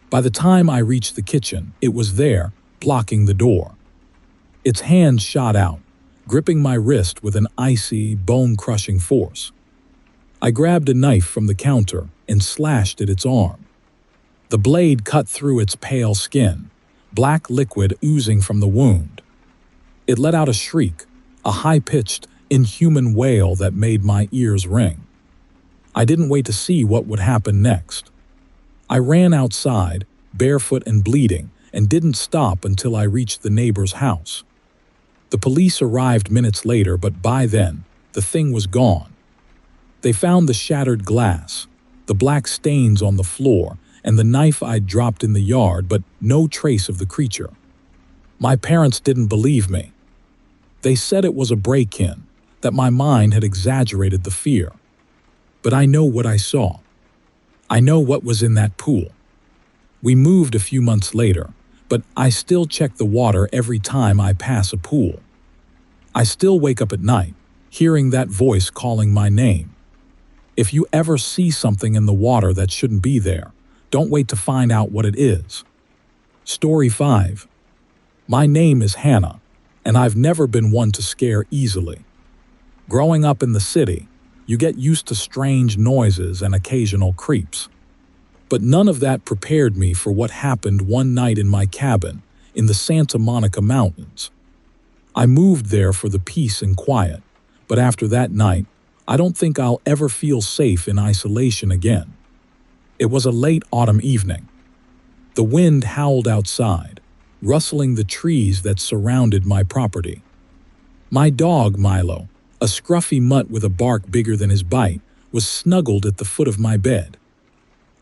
By the time I reached the kitchen, it was there, blocking the door. Its hand shot out, gripping my wrist with an icy, bone-crushing force. I grabbed a knife from the counter and slashed at its arm. The blade cut through its pale skin, black liquid oozing from the wound. It let out a shriek, a high-pitched, inhuman wail that made my ears ring. I didn't wait to see what would happen next. I ran outside, barefoot and bleeding, and didn't stop until I reached the neighbor's house. The police arrived minutes later, but by then, the thing was gone. They found the shattered glass, the black stains on the floor, and the knife I'd dropped in the yard, but no trace of the creature. My parents didn't believe me. They said it was a break-in, that my mind had exaggerated the fear. But I know what I saw. I know what was in that pool. We moved a few months later, but I still check the water every time I pass a pool. I still wake up at night, hearing that voice calling my name. If you ever see something in the water that shouldn't be there, don't wait to find out what it is. Story 5. My name is Hannah, and I've never been one to scare easily. Growing up in the city, you get used to strange noises and occasional creeps. But none of that prepared me for what happened one night in my cabin in the Santa Monica Mountains. I moved there for the peace and quiet, but after that night, I don't think I'll ever feel safe in isolation again. It was a late autumn evening. The wind howled outside, rustling the trees that surrounded my property. My dog, Milo, a scruffy mutt with a bark bigger than his bite, was snuggled at the foot of my bed.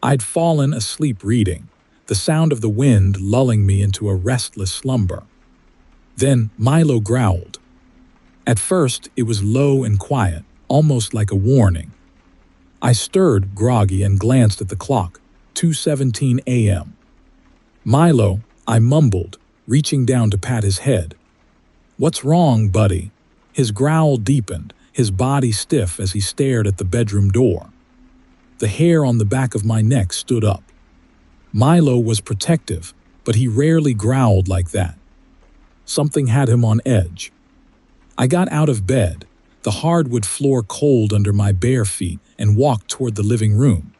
I'd fallen asleep reading, the sound of the wind lulling me into a restless slumber. Then Milo growled. At first, it was low and quiet, almost like a warning. I stirred, groggy, and glanced at the clock, 2:17 a.m. "Milo," I mumbled, reaching down to pat his head. "What's wrong, buddy?" His growl deepened, his body stiff as he stared at the bedroom door. The hair on the back of my neck stood up. Milo was protective, but he rarely growled like that. Something had him on edge. I got out of bed, the hardwood floor cold under my bare feet, and walked toward the living room.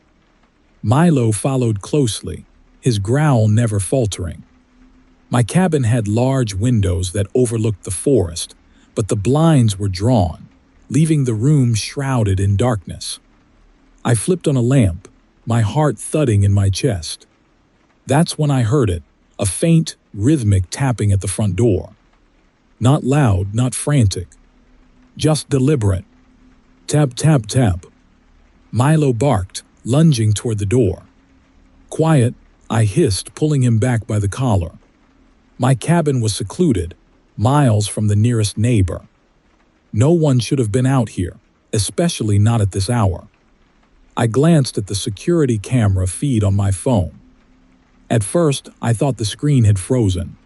Milo followed closely, his growl never faltering. My cabin had large windows that overlooked the forest, but the blinds were drawn, leaving the room shrouded in darkness. I flipped on a lamp, my heart thudding in my chest. That's when I heard it, a faint, rhythmic tapping at the front door. Not loud, not frantic, just deliberate. Tap, tap, tap. Milo barked, lunging toward the door. "Quiet," I hissed, pulling him back by the collar. My cabin was secluded, miles from the nearest neighbor. No one should have been out here, especially not at this hour. I glanced at the security camera feed on my phone. At first, I thought the screen had frozen.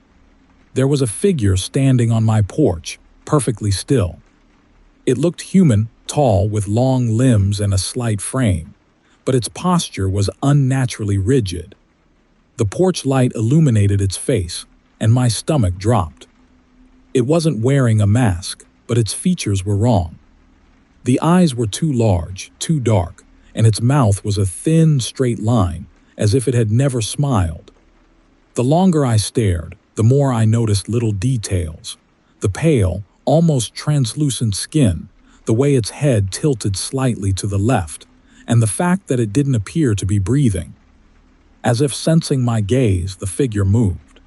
There was a figure standing on my porch, perfectly still. It looked human, tall, with long limbs and a slight frame, but its posture was unnaturally rigid. The porch light illuminated its face, and my stomach dropped. It wasn't wearing a mask, but its features were wrong. The eyes were too large, too dark, and its mouth was a thin, straight line, as if it had never smiled. The longer I stared, the more I noticed little details. The pale, almost translucent skin, the way its head tilted slightly to the left, and the fact that it didn't appear to be breathing. As if sensing my gaze, the figure moved.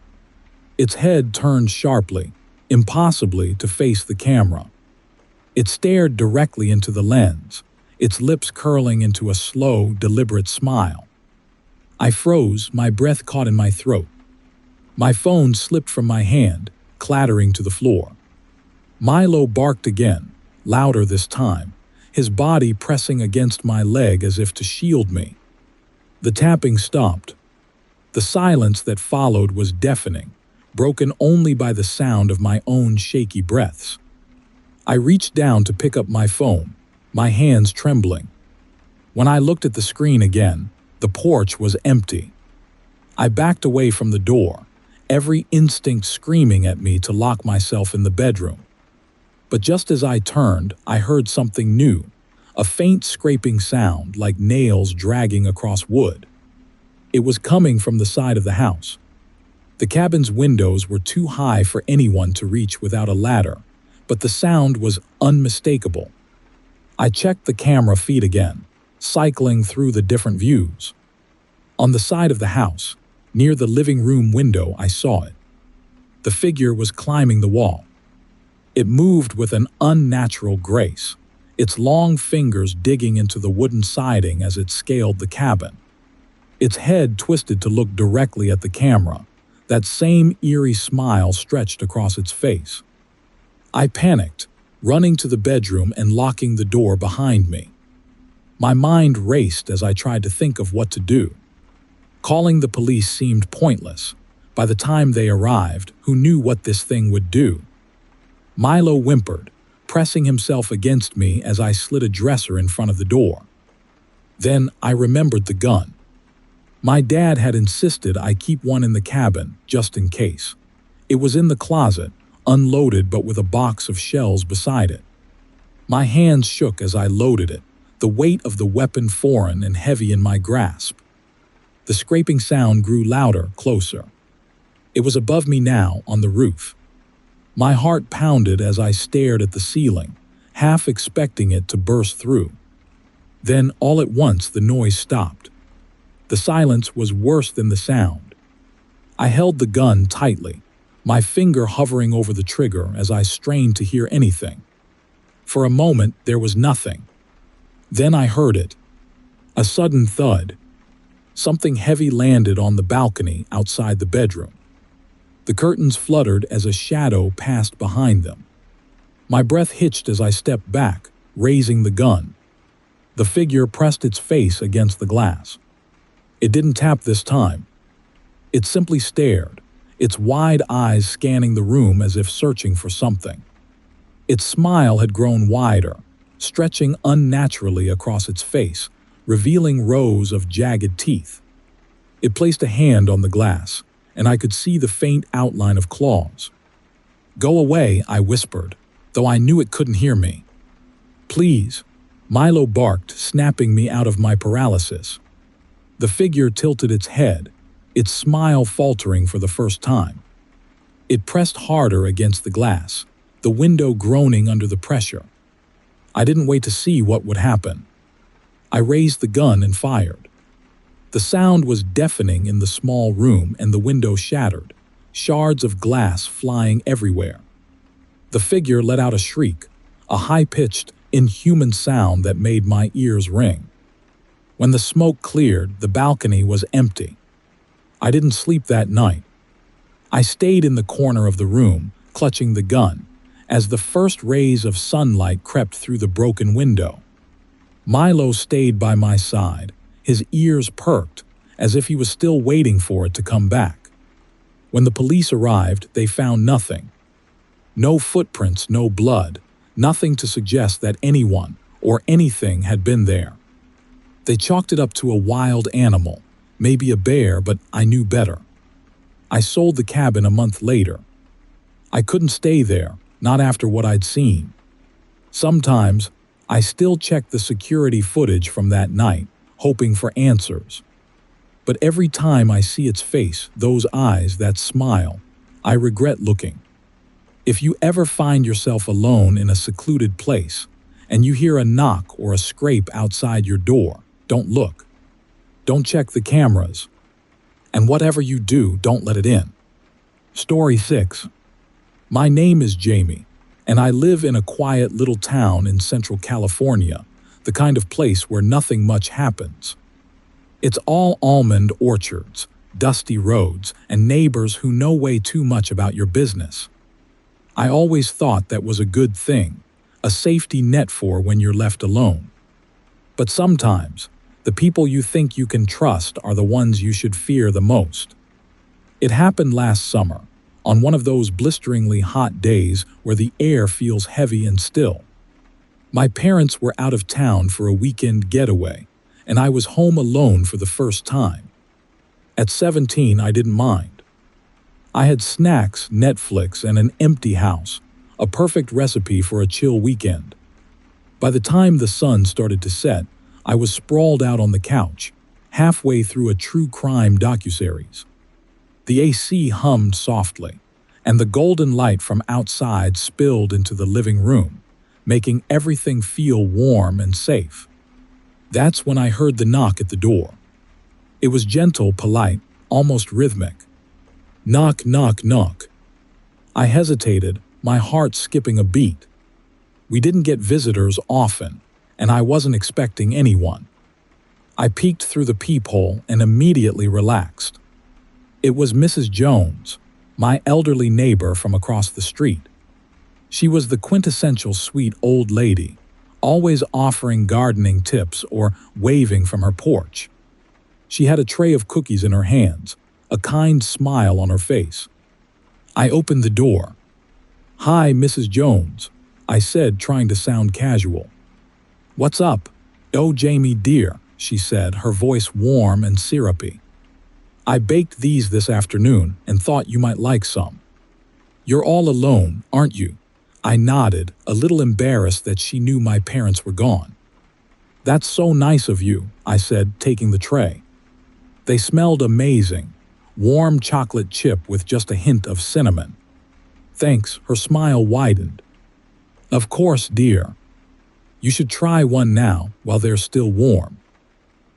Its head turned sharply, impossibly, to face the camera. It stared directly into the lens, its lips curling into a slow, deliberate smile. I froze, my breath caught in my throat. My phone slipped from my hand, clattering to the floor. Milo barked again, louder this time, his body pressing against my leg as if to shield me. The tapping stopped. The silence that followed was deafening, broken only by the sound of my own shaky breaths. I reached down to pick up my phone, my hands trembling. When I looked at the screen again, the porch was empty. I backed away from the door, every instinct screaming at me to lock myself in the bedroom. But just as I turned, I heard something new, a faint scraping sound like nails dragging across wood. It was coming from the side of the house. The cabin's windows were too high for anyone to reach without a ladder, but the sound was unmistakable. I checked the camera feed again, cycling through the different views. On the side of the house, near the living room window, I saw it. The figure was climbing the wall. It moved with an unnatural grace, its long fingers digging into the wooden siding as it scaled the cabin. Its head twisted to look directly at the camera, that same eerie smile stretched across its face. I panicked, running to the bedroom and locking the door behind me. My mind raced as I tried to think of what to do. Calling the police seemed pointless, By the time they arrived, who knew what this thing would do? Milo whimpered, pressing himself against me as I slid a dresser in front of the door. Then I remembered the gun. My dad had insisted I keep one in the cabin, just in case. It was in the closet, unloaded but with a box of shells beside it. My hands shook as I loaded it, the weight of the weapon foreign and heavy in my grasp. The scraping sound grew louder, closer. It was above me now, on the roof. My heart pounded as I stared at the ceiling, half expecting it to burst through. Then, all at once, the noise stopped. The silence was worse than the sound. I held the gun tightly, my finger hovering over the trigger as I strained to hear anything. For a moment, there was nothing. Then I heard it. A sudden thud. Something heavy landed on the balcony outside the bedroom. The curtains fluttered as a shadow passed behind them. My breath hitched as I stepped back, raising the gun. The figure pressed its face against the glass. It didn't tap this time. It simply stared, its wide eyes scanning the room as if searching for something. Its smile had grown wider, stretching unnaturally across its face, revealing rows of jagged teeth. It placed a hand on the glass, and I could see the faint outline of claws. "Go away," I whispered, though I knew it couldn't hear me. "Please," Milo barked, snapping me out of my paralysis. The figure tilted its head, its smile faltering for the first time. It pressed harder against the glass, the window groaning under the pressure. I didn't wait to see what would happen. I raised the gun and fired. The sound was deafening in the small room and the window shattered, shards of glass flying everywhere. The figure let out a shriek, a high-pitched, inhuman sound that made my ears ring. When the smoke cleared, the balcony was empty. I didn't sleep that night. I stayed in the corner of the room, clutching the gun, as the first rays of sunlight crept through the broken window. Milo stayed by my side, his ears perked, as if he was still waiting for it to come back. When the police arrived, they found nothing. No footprints, no blood, nothing to suggest that anyone or anything had been there. They chalked it up to a wild animal, maybe a bear, but I knew better. I sold the cabin a month later. I couldn't stay there, not after what I'd seen. Sometimes, I still check the security footage from that night, hoping for answers. But every time I see its face, those eyes, that smile, I regret looking. If you ever find yourself alone in a secluded place, and you hear a knock or a scrape outside your door, don't look. Don't check the cameras. And whatever you do, don't let it in. Story 6. My name is Jamie, and I live in a quiet little town in Central California, the kind of place where nothing much happens. It's all almond orchards, dusty roads, and neighbors who know way too much about your business. I always thought that was a good thing, a safety net for when you're left alone. But sometimes, the people you think you can trust are the ones you should fear the most. It happened last summer, on one of those blisteringly hot days where the air feels heavy and still. My parents were out of town for a weekend getaway, and I was home alone for the first time. At 17, I didn't mind. I had snacks, Netflix, and an empty house, a perfect recipe for a chill weekend. By the time the sun started to set, I was sprawled out on the couch, halfway through a true crime docuseries. The AC hummed softly, and the golden light from outside spilled into the living room, making everything feel warm and safe. That's when I heard the knock at the door. It was gentle, polite, almost rhythmic. Knock, knock, knock. I hesitated, my heart skipping a beat. We didn't get visitors often, and I wasn't expecting anyone. I peeked through the peephole and immediately relaxed. It was Mrs. Jones, my elderly neighbor from across the street. She was the quintessential sweet old lady, always offering gardening tips or waving from her porch. She had a tray of cookies in her hands, a kind smile on her face. I opened the door. "Hi, Mrs. Jones," I said, trying to sound casual. "What's up?" "Oh, Jamie dear," she said, her voice warm and syrupy. "I baked these this afternoon and thought you might like some." "You're all alone, aren't you?" I nodded, a little embarrassed that she knew my parents were gone. "That's so nice of you," I said, taking the tray. They smelled amazing, warm chocolate chip with just a hint of cinnamon. "Thanks," her smile widened. "Of course, dear. You should try one now while they're still warm.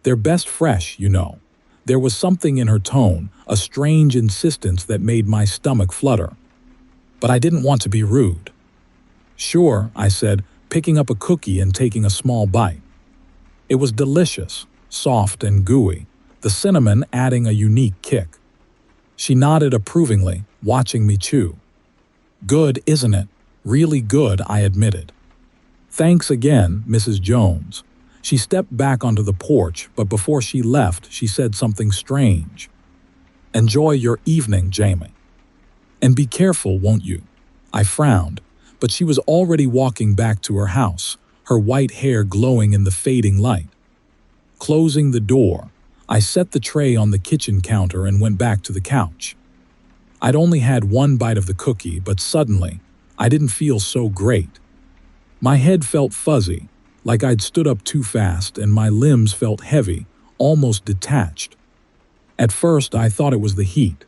They're best fresh, you know." There was something in her tone, a strange insistence that made my stomach flutter. But I didn't want to be rude. "Sure," I said, picking up a cookie and taking a small bite. It was delicious, soft and gooey, the cinnamon adding a unique kick. She nodded approvingly, watching me chew. "Good, isn't it? Really good," I admitted. "Thanks again, Mrs. Jones." She stepped back onto the porch, but before she left, she said something strange. "Enjoy your evening, Jamie. And be careful, won't you?" I frowned, but she was already walking back to her house, her white hair glowing in the fading light. Closing the door, I set the tray on the kitchen counter and went back to the couch. I'd only had one bite of the cookie, but suddenly, I didn't feel so great. My head felt fuzzy, like I'd stood up too fast, and my limbs felt heavy, almost detached. At first, I thought it was the heat.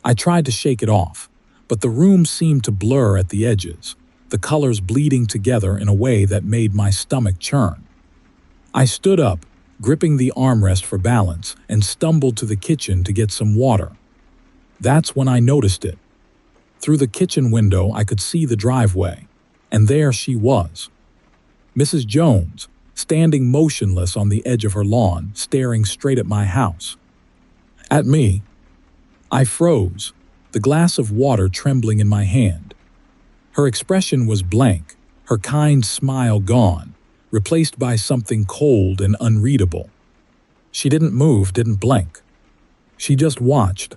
I tried to shake it off, but the room seemed to blur at the edges, the colors bleeding together in a way that made my stomach churn. I stood up, gripping the armrest for balance, and stumbled to the kitchen to get some water. That's when I noticed it. Through the kitchen window, I could see the driveway, and there she was. Mrs. Jones, standing motionless on the edge of her lawn, staring straight at my house. At me. I froze, the glass of water trembling in my hand. Her expression was blank, her kind smile gone, replaced by something cold and unreadable. She didn't move, didn't blink. She just watched.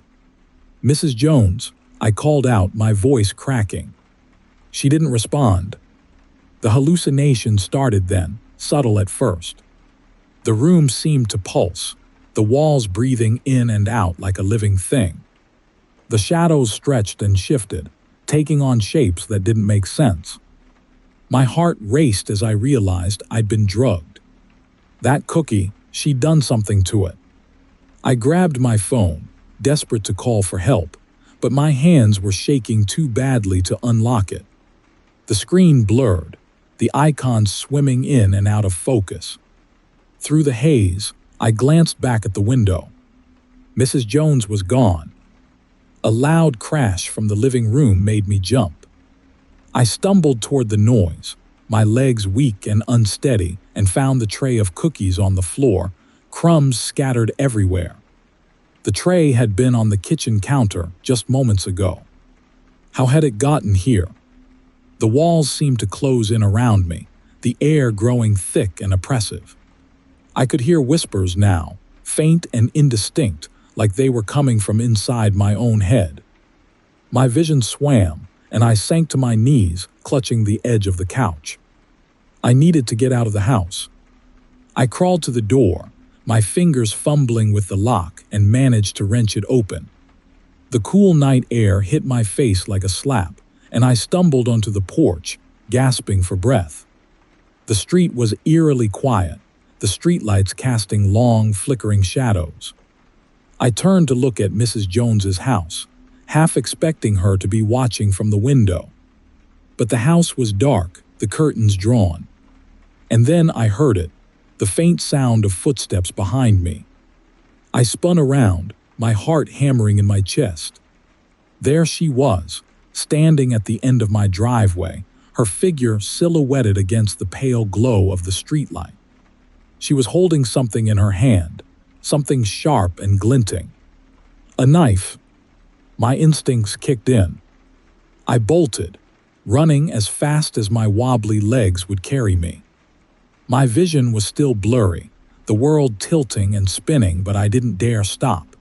"Mrs. Jones," I called out, my voice cracking. She didn't respond. The hallucination started then, subtle at first. The room seemed to pulse, the walls breathing in and out like a living thing. The shadows stretched and shifted, taking on shapes that didn't make sense. My heart raced as I realized I'd been drugged. That cookie, she'd done something to it. I grabbed my phone, desperate to call for help, but my hands were shaking too badly to unlock it. The screen blurred, the icons swimming in and out of focus. Through the haze, I glanced back at the window. Mrs. Jones was gone. A loud crash from the living room made me jump. I stumbled toward the noise, my legs weak and unsteady, and found the tray of cookies on the floor, crumbs scattered everywhere. The tray had been on the kitchen counter just moments ago. How had it gotten here? The walls seemed to close in around me, the air growing thick and oppressive. I could hear whispers now, faint and indistinct, like they were coming from inside my own head. My vision swam, and I sank to my knees, clutching the edge of the couch. I needed to get out of the house. I crawled to the door, my fingers fumbling with the lock, and managed to wrench it open. The cool night air hit my face like a slap, and I stumbled onto the porch, gasping for breath. The street was eerily quiet, the streetlights casting long, flickering shadows. I turned to look at Mrs. Jones's house, half expecting her to be watching from the window. But the house was dark, the curtains drawn. And then I heard it, the faint sound of footsteps behind me. I spun around, my heart hammering in my chest. There she was, standing at the end of my driveway, her figure silhouetted against the pale glow of the streetlight. She was holding something in her hand, something sharp and glinting. A knife. My instincts kicked in. I bolted, running as fast as my wobbly legs would carry me. My vision was still blurry, the world tilting and spinning, but I didn't dare stop.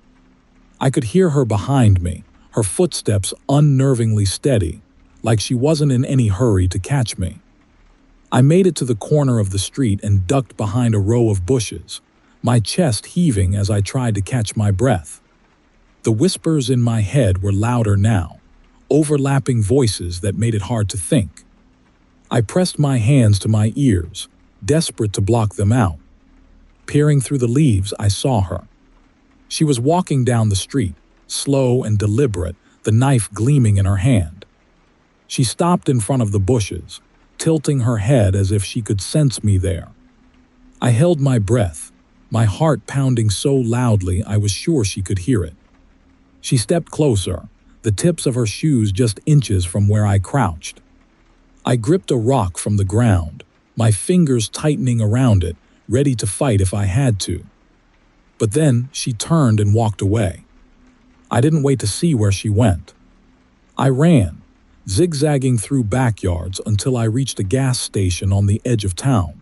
I could hear her behind me, her footsteps unnervingly steady, like she wasn't in any hurry to catch me. I made it to the corner of the street and ducked behind a row of bushes, my chest heaving as I tried to catch my breath. The whispers in my head were louder now, overlapping voices that made it hard to think. I pressed my hands to my ears, desperate to block them out. Peering through the leaves, I saw her. She was walking down the street, slow and deliberate, the knife gleaming in her hand. She stopped in front of the bushes, tilting her head as if she could sense me there. I held my breath, my heart pounding so loudly I was sure she could hear it. She stepped closer, the tips of her shoes just inches from where I crouched. I gripped a rock from the ground, my fingers tightening around it, ready to fight if I had to. But then she turned and walked away. I didn't wait to see where she went. I ran, zigzagging through backyards until I reached a gas station on the edge of town.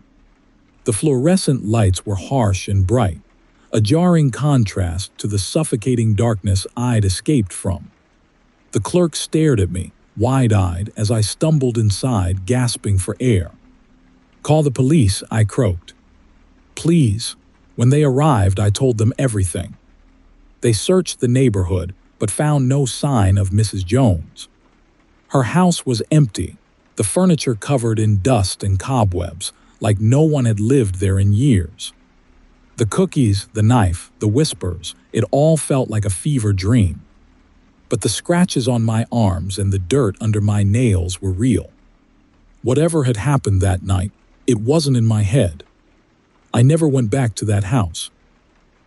The fluorescent lights were harsh and bright, a jarring contrast to the suffocating darkness I'd escaped from. The clerk stared at me, wide-eyed, as I stumbled inside, gasping for air. "Call the police," I croaked. "Please." When they arrived, I told them everything. They searched the neighborhood, but found no sign of Mrs. Jones. Her house was empty, the furniture covered in dust and cobwebs, like no one had lived there in years. The cookies, the knife, the whispers, it all felt like a fever dream. But the scratches on my arms and the dirt under my nails were real. Whatever had happened that night, it wasn't in my head. I never went back to that house.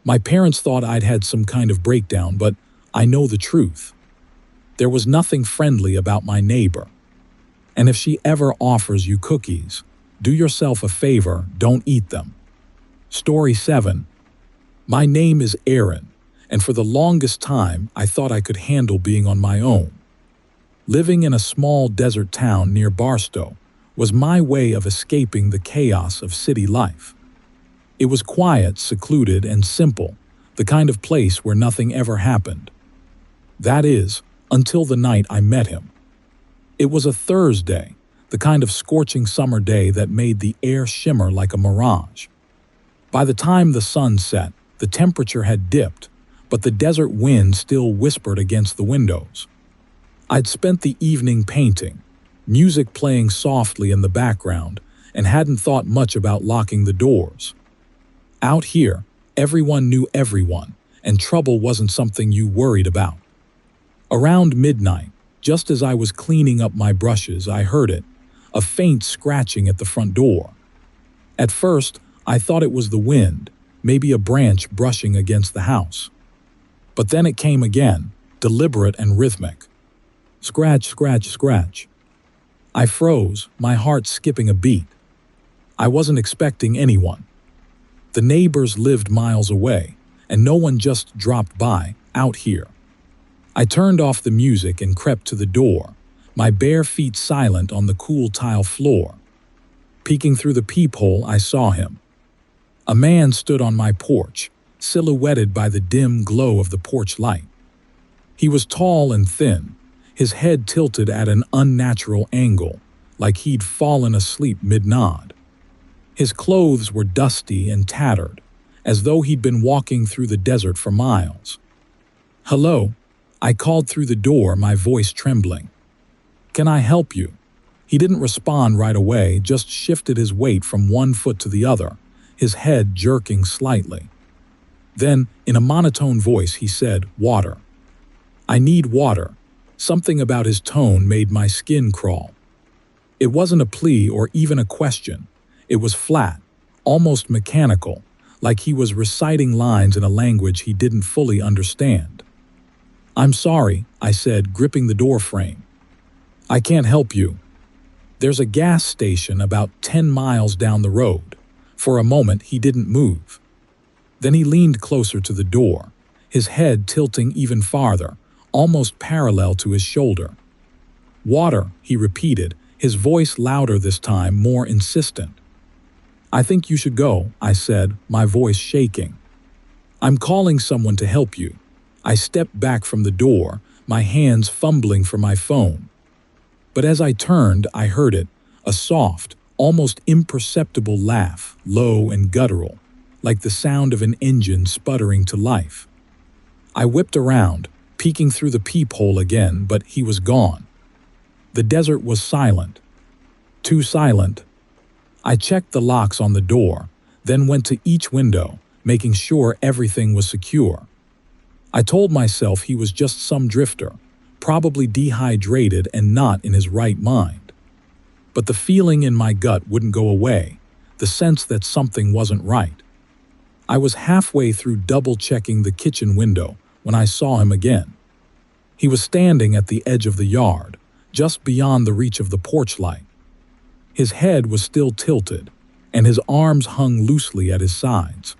My parents thought I'd had some kind of breakdown, but I know the truth. There was nothing friendly about my neighbor. And if she ever offers you cookies, do yourself a favor, don't eat them. Story 7. My name is Aaron, and for the longest time I thought I could handle being on my own. Living in a small desert town near Barstow was my way of escaping the chaos of city life. It was quiet, secluded, and simple, the kind of place where nothing ever happened. That is, until the night I met him. It was a Thursday, the kind of scorching summer day that made the air shimmer like a mirage. By the time the sun set, the temperature had dipped, but the desert wind still whispered against the windows. I'd spent the evening painting, music playing softly in the background, and hadn't thought much about locking the doors. Out here, everyone knew everyone, and trouble wasn't something you worried about. Around midnight, just as I was cleaning up my brushes, I heard it, a faint scratching at the front door. At first, I thought it was the wind, maybe a branch brushing against the house. But then it came again, deliberate and rhythmic. Scratch, scratch, scratch. I froze, my heart skipping a beat. I wasn't expecting anyone. The neighbors lived miles away, and no one just dropped by, out here. I turned off the music and crept to the door, my bare feet silent on the cool tile floor. Peeking through the peephole, I saw him. A man stood on my porch, silhouetted by the dim glow of the porch light. He was tall and thin, his head tilted at an unnatural angle, like he'd fallen asleep mid-nod. His clothes were dusty and tattered, as though he'd been walking through the desert for miles. "Hello," I called through the door, my voice trembling. "Can I help you?" He didn't respond right away, just shifted his weight from one foot to the other, his head jerking slightly. Then, in a monotone voice, he said, "Water." "I need water." Something about his tone made my skin crawl. It wasn't a plea or even a question. It was flat, almost mechanical, like he was reciting lines in a language he didn't fully understand. "I'm sorry," I said, gripping the door frame. "I can't help you. There's a gas station about 10 miles down the road." For a moment, he didn't move. Then he leaned closer to the door, his head tilting even farther, almost parallel to his shoulder. "Water," he repeated, his voice louder this time, more insistent. "I think you should go," I said, my voice shaking. "I'm calling someone to help you. I stepped back from the door, my hands fumbling for my phone. But as I turned, I heard it, a soft, almost imperceptible laugh, low and guttural, like the sound of an engine sputtering to life. I whipped around, peeking through the peephole again, but he was gone. The desert was silent. Too silent. I checked the locks on the door, then went to each window, making sure everything was secure. I told myself he was just some drifter, probably dehydrated and not in his right mind. But the feeling in my gut wouldn't go away, the sense that something wasn't right. I was halfway through double-checking the kitchen window when I saw him again. He was standing at the edge of the yard, just beyond the reach of the porch light. His head was still tilted, and his arms hung loosely at his sides.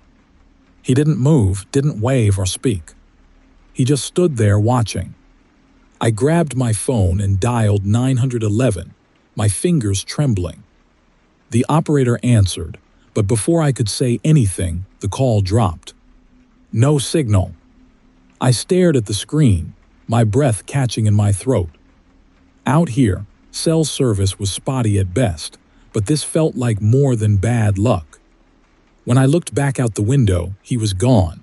He didn't move, didn't wave or speak. He just stood there watching. I grabbed my phone and dialed 911, my fingers trembling. The operator answered, but before I could say anything, the call dropped. No signal. I stared at the screen, my breath catching in my throat. Out here, cell service was spotty at best, but this felt like more than bad luck. When I looked back out the window, he was gone.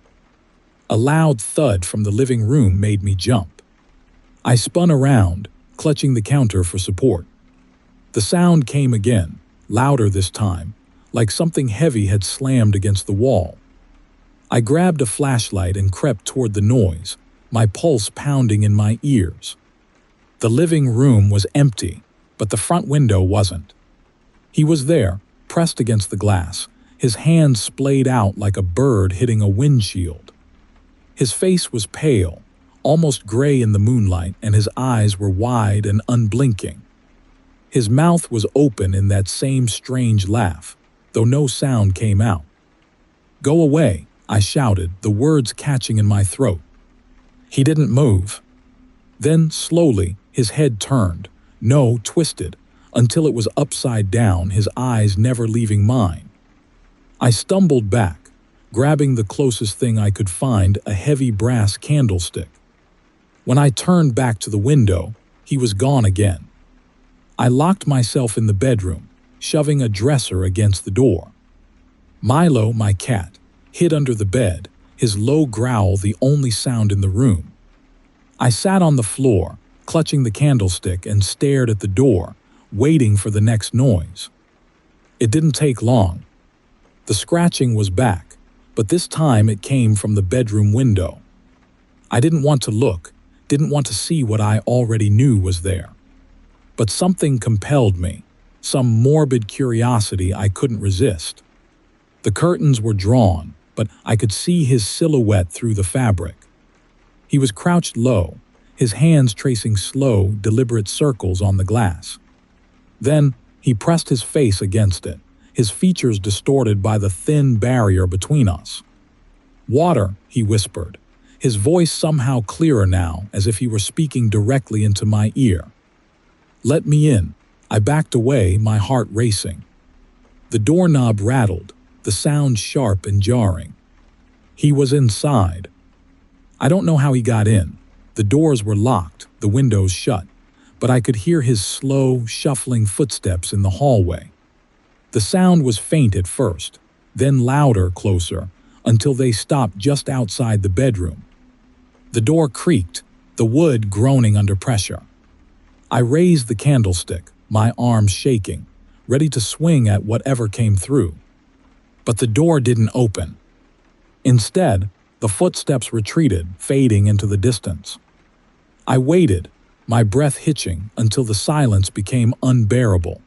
A loud thud from the living room made me jump. I spun around, clutching the counter for support. The sound came again, louder this time, like something heavy had slammed against the wall. I grabbed a flashlight and crept toward the noise, my pulse pounding in my ears. The living room was empty, but the front window wasn't. He was there, pressed against the glass, his hands splayed out like a bird hitting a windshield. His face was pale, almost gray in the moonlight, and his eyes were wide and unblinking. His mouth was open in that same strange laugh, though no sound came out. "Go away," I shouted, the words catching in my throat. He didn't move. Then, slowly, his head turned, twisted, until it was upside down, his eyes never leaving mine. I stumbled back, grabbing the closest thing I could find, a heavy brass candlestick. When I turned back to the window, he was gone again. I locked myself in the bedroom, shoving a dresser against the door. Milo, my cat, hid under the bed, his low growl the only sound in the room. I sat on the floor, clutching the candlestick, and stared at the door, waiting for the next noise. It didn't take long. The scratching was back, but this time it came from the bedroom window. I didn't want to look, didn't want to see what I already knew was there. But something compelled me, some morbid curiosity I couldn't resist. The curtains were drawn, but I could see his silhouette through the fabric. He was crouched low, his hands tracing slow, deliberate circles on the glass. Then he pressed his face against it, his features distorted by the thin barrier between us. "Water," he whispered, his voice somehow clearer now, as if he were speaking directly into my ear. "Let me in." I backed away, my heart racing. The doorknob rattled, the sound sharp and jarring. He was inside. I don't know how he got in. The doors were locked, the windows shut, but I could hear his slow, shuffling footsteps in the hallway. The sound was faint at first, then louder, closer, until they stopped just outside the bedroom. The door creaked, the wood groaning under pressure. I raised the candlestick, my arms shaking, ready to swing at whatever came through. But the door didn't open. Instead, the footsteps retreated, fading into the distance. I waited, my breath hitching, until the silence became unbearable.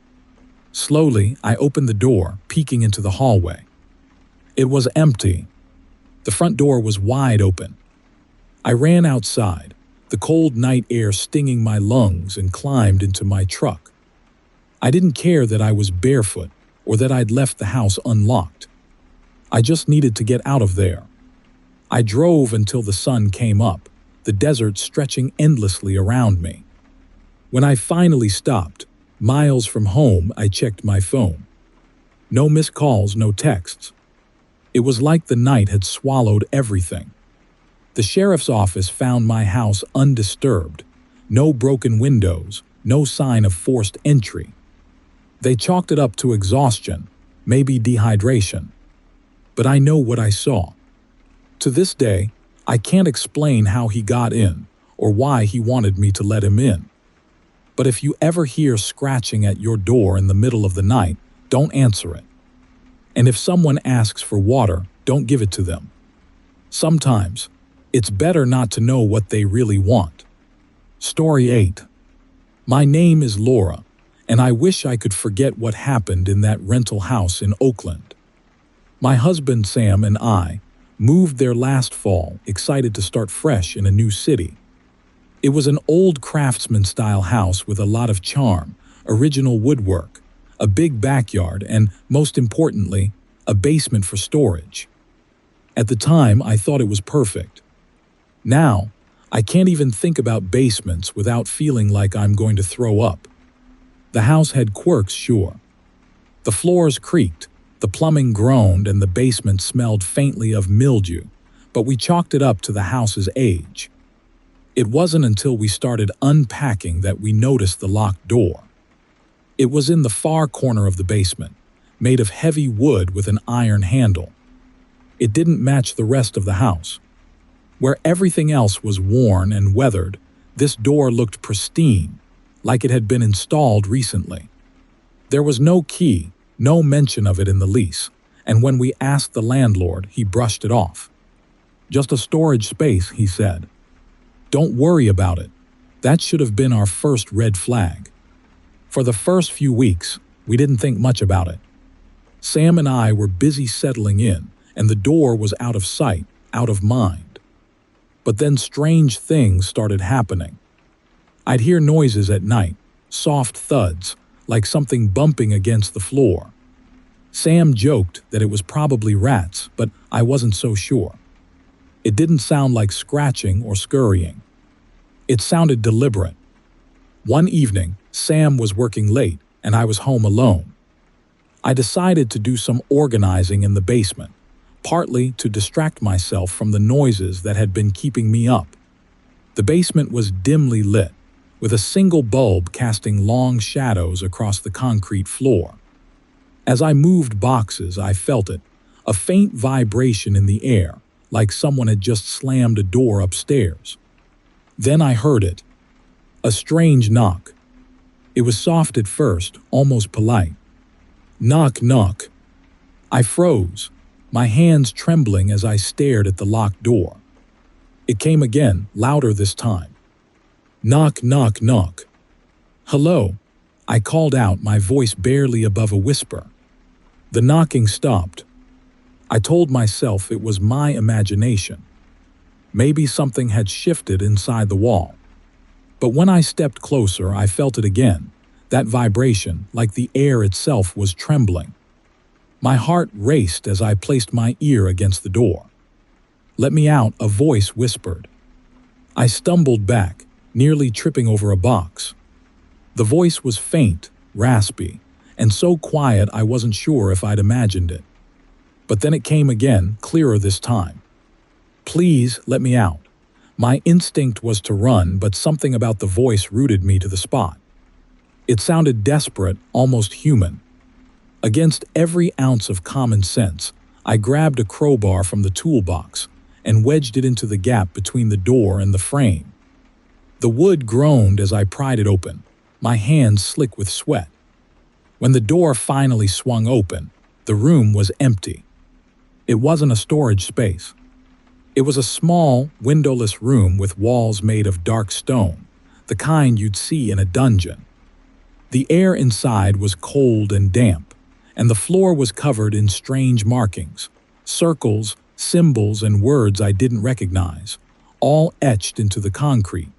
Slowly, I opened the door, peeking into the hallway. It was empty. The front door was wide open. I ran outside, the cold night air stinging my lungs, and climbed into my truck. I didn't care that I was barefoot or that I'd left the house unlocked. I just needed to get out of there. I drove until the sun came up, the desert stretching endlessly around me. When I finally stopped, miles from home, I checked my phone. No missed calls, no texts. It was like the night had swallowed everything. The sheriff's office found my house undisturbed. No broken windows, no sign of forced entry. They chalked it up to exhaustion, maybe dehydration. But I know what I saw. To this day, I can't explain how he got in or why he wanted me to let him in. But if you ever hear scratching at your door in the middle of the night, don't answer it. And if someone asks for water, don't give it to them. Sometimes, it's better not to know what they really want. Story 8. My name is Laura, and I wish I could forget what happened in that rental house in Oakland. My husband Sam and I moved there last fall, excited to start fresh in a new city. It was an old craftsman-style house with a lot of charm, original woodwork, a big backyard, and, most importantly, a basement for storage. At the time, I thought it was perfect. Now, I can't even think about basements without feeling like I'm going to throw up. The house had quirks, sure. The floors creaked, the plumbing groaned, and the basement smelled faintly of mildew, but we chalked it up to the house's age. It wasn't until we started unpacking that we noticed the locked door. It was in the far corner of the basement, made of heavy wood with an iron handle. It didn't match the rest of the house. Where everything else was worn and weathered, this door looked pristine, like it had been installed recently. There was no key, no mention of it in the lease, and when we asked the landlord, he brushed it off. "Just a storage space," he said. "Don't worry about it." That should have been our first red flag. For the first few weeks, we didn't think much about it. Sam and I were busy settling in, and the door was out of sight, out of mind. But then strange things started happening. I'd hear noises at night, soft thuds, like something bumping against the floor. Sam joked that it was probably rats, but I wasn't so sure. It didn't sound like scratching or scurrying. It sounded deliberate. One evening, Sam was working late, and I was home alone. I decided to do some organizing in the basement, partly to distract myself from the noises that had been keeping me up. The basement was dimly lit, with a single bulb casting long shadows across the concrete floor. As I moved boxes, I felt it, a faint vibration in the air, like someone had just slammed a door upstairs. Then I heard it. A strange knock. It was soft at first, almost polite. Knock, knock. I froze, my hands trembling as I stared at the locked door. It came again, louder this time. Knock, knock, knock. Hello, I called out, my voice barely above a whisper. The knocking stopped. I told myself it was my imagination. Maybe something had shifted inside the wall. But when I stepped closer, I felt it again, that vibration, like the air itself was trembling. My heart raced as I placed my ear against the door. "Let me out," a voice whispered. I stumbled back, nearly tripping over a box. The voice was faint, raspy, and so quiet I wasn't sure if I'd imagined it. But then it came again, clearer this time. "Please, let me out." My instinct was to run, but something about the voice rooted me to the spot. It sounded desperate, almost human. Against every ounce of common sense, I grabbed a crowbar from the toolbox and wedged it into the gap between the door and the frame. The wood groaned as I pried it open, my hands slick with sweat. When the door finally swung open, the room was empty. It wasn't a storage space. It was a small, windowless room with walls made of dark stone, the kind you'd see in a dungeon. The air inside was cold and damp, and the floor was covered in strange markings, circles, symbols, and words I didn't recognize, all etched into the concrete.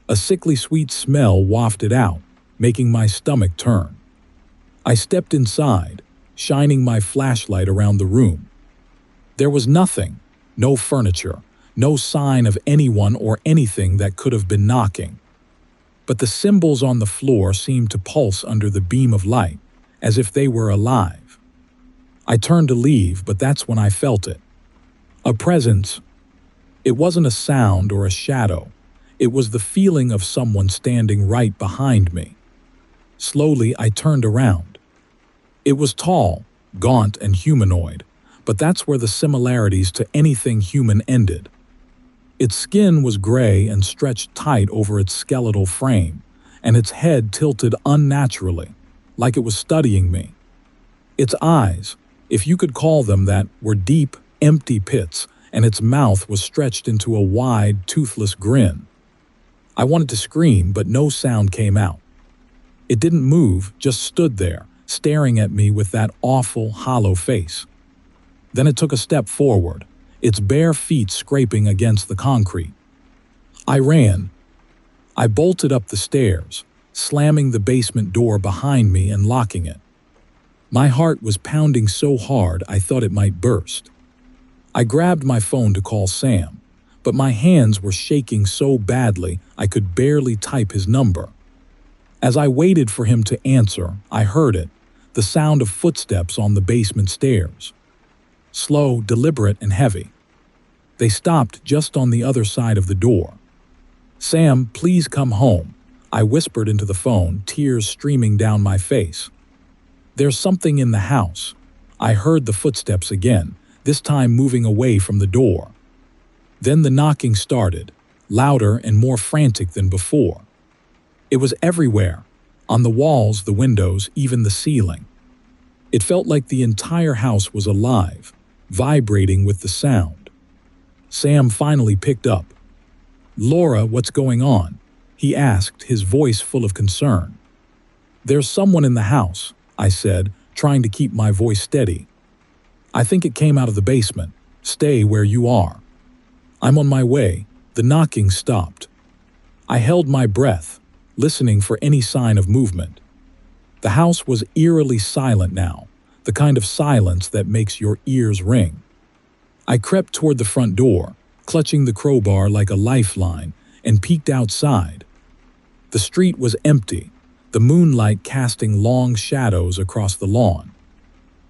A sickly sweet smell wafted out, making my stomach turn. I stepped inside, shining my flashlight around the room. There was nothing, no furniture, no sign of anyone or anything that could have been knocking. But the symbols on the floor seemed to pulse under the beam of light, as if they were alive. I turned to leave, but that's when I felt it. A presence. It wasn't a sound or a shadow. It was the feeling of someone standing right behind me. Slowly, I turned around. It was tall, gaunt, and humanoid, but that's where the similarities to anything human ended. Its skin was gray and stretched tight over its skeletal frame, and its head tilted unnaturally, like it was studying me. Its eyes, if you could call them that, were deep, empty pits, and its mouth was stretched into a wide, toothless grin. I wanted to scream, but no sound came out. It didn't move, just stood there, staring at me with that awful, hollow face. Then it took a step forward, its bare feet scraping against the concrete. I ran. I bolted up the stairs, slamming the basement door behind me and locking it. My heart was pounding so hard I thought it might burst. I grabbed my phone to call Sam, but my hands were shaking so badly I could barely type his number. As I waited for him to answer, I heard it, the sound of footsteps on the basement stairs. Slow, deliberate, and heavy. They stopped just on the other side of the door. "Sam, please come home," I whispered into the phone, tears streaming down my face. "There's something in the house." I heard the footsteps again, this time moving away from the door. Then the knocking started, louder and more frantic than before. It was everywhere, on the walls, the windows, even the ceiling. It felt like the entire house was alive, vibrating with the sound. Sam finally picked up. "Laura, what's going on?" he asked, his voice full of concern. "There's someone in the house," I said, trying to keep my voice steady. "I think it came out of the basement. Stay where you are." "I'm on my way." The knocking stopped. I held my breath, listening for any sign of movement. The house was eerily silent now, the kind of silence that makes your ears ring. I crept toward the front door, clutching the crowbar like a lifeline, and peeked outside. The street was empty, the moonlight casting long shadows across the lawn.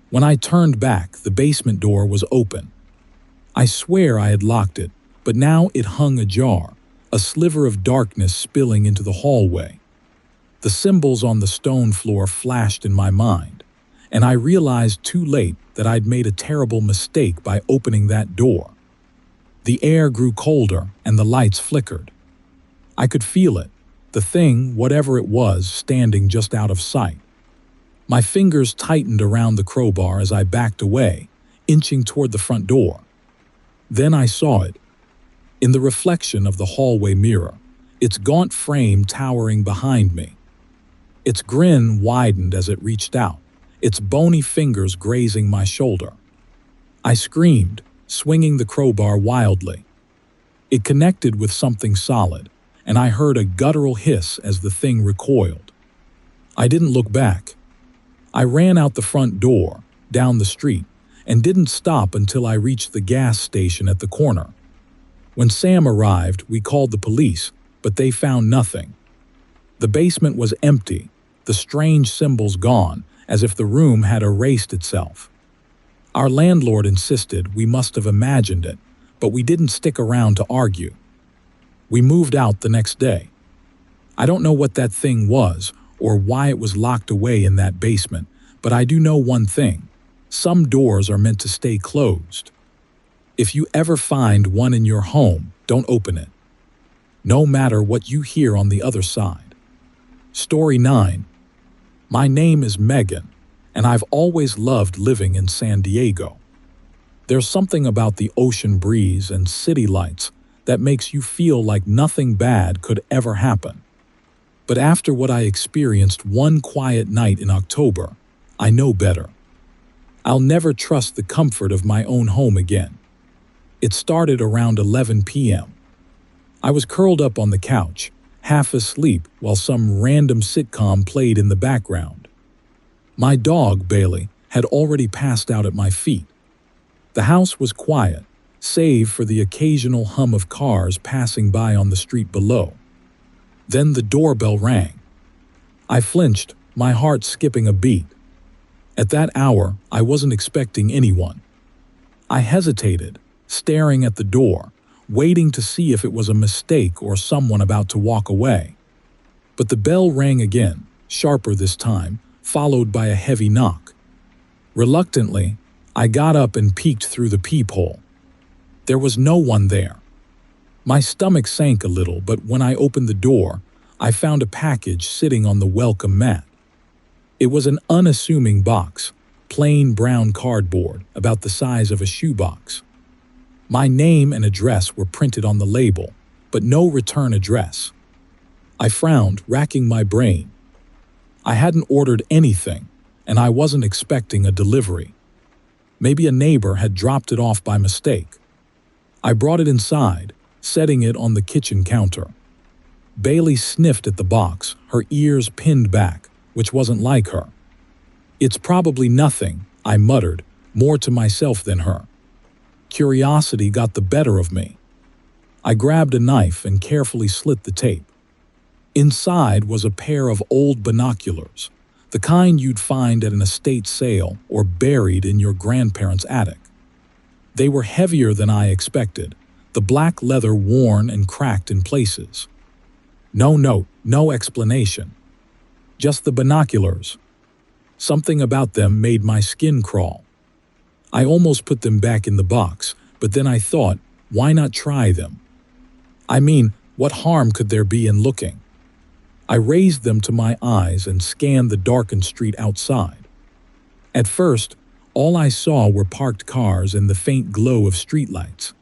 When I turned back, the basement door was open. I swear I had locked it, but now it hung ajar, a sliver of darkness spilling into the hallway. The symbols on the stone floor flashed in my mind, and I realized too late that I'd made a terrible mistake by opening that door. The air grew colder and the lights flickered. I could feel it, the thing, whatever it was, standing just out of sight. My fingers tightened around the crowbar as I backed away, inching toward the front door. Then I saw it. In the reflection of the hallway mirror, its gaunt frame towering behind me. Its grin widened as it reached out, its bony fingers grazing my shoulder. I screamed, swinging the crowbar wildly. It connected with something solid, and I heard a guttural hiss as the thing recoiled. I didn't look back. I ran out the front door, down the street, and didn't stop until I reached the gas station at the corner. When Sam arrived, we called the police, but they found nothing. The basement was empty, the strange symbols gone, as if the room had erased itself. Our landlord insisted we must have imagined it, but we didn't stick around to argue. We moved out the next day. I don't know what that thing was or why it was locked away in that basement, but I do know one thing. Some doors are meant to stay closed. If you ever find one in your home, don't open it, no matter what you hear on the other side. Story 9. My name is Megan, and I've always loved living in San Diego. There's something about the ocean breeze and city lights that makes you feel like nothing bad could ever happen. But after what I experienced one quiet night in October, I know better. I'll never trust the comfort of my own home again. It started around 11 p.m. I was curled up on the couch, half asleep while some random sitcom played in the background. My dog, Bailey, had already passed out at my feet. The house was quiet, save for the occasional hum of cars passing by on the street below. Then the doorbell rang. I flinched, my heart skipping a beat. At that hour, I wasn't expecting anyone. I hesitated, staring at the door, waiting to see if it was a mistake or someone about to walk away. But the bell rang again, sharper this time, followed by a heavy knock. Reluctantly, I got up and peeked through the peephole. There was no one there. My stomach sank a little, but when I opened the door, I found a package sitting on the welcome mat. It was an unassuming box, plain brown cardboard, about the size of a shoebox. My name and address were printed on the label, but no return address. I frowned, racking my brain. I hadn't ordered anything, and I wasn't expecting a delivery. Maybe a neighbor had dropped it off by mistake. I brought it inside, setting it on the kitchen counter. Bailey sniffed at the box, her ears pinned back, which wasn't like her. "It's probably nothing," I muttered, more to myself than her. Curiosity got the better of me. I grabbed a knife and carefully slit the tape. Inside was a pair of old binoculars, the kind you'd find at an estate sale or buried in your grandparents' attic. They were heavier than I expected, the black leather worn and cracked in places. No note, no explanation. Just the binoculars. Something about them made my skin crawl. I almost put them back in the box, but then I thought, why not try them? I mean, what harm could there be in looking? I raised them to my eyes and scanned the darkened street outside. At first, all I saw were parked cars and the faint glow of streetlights.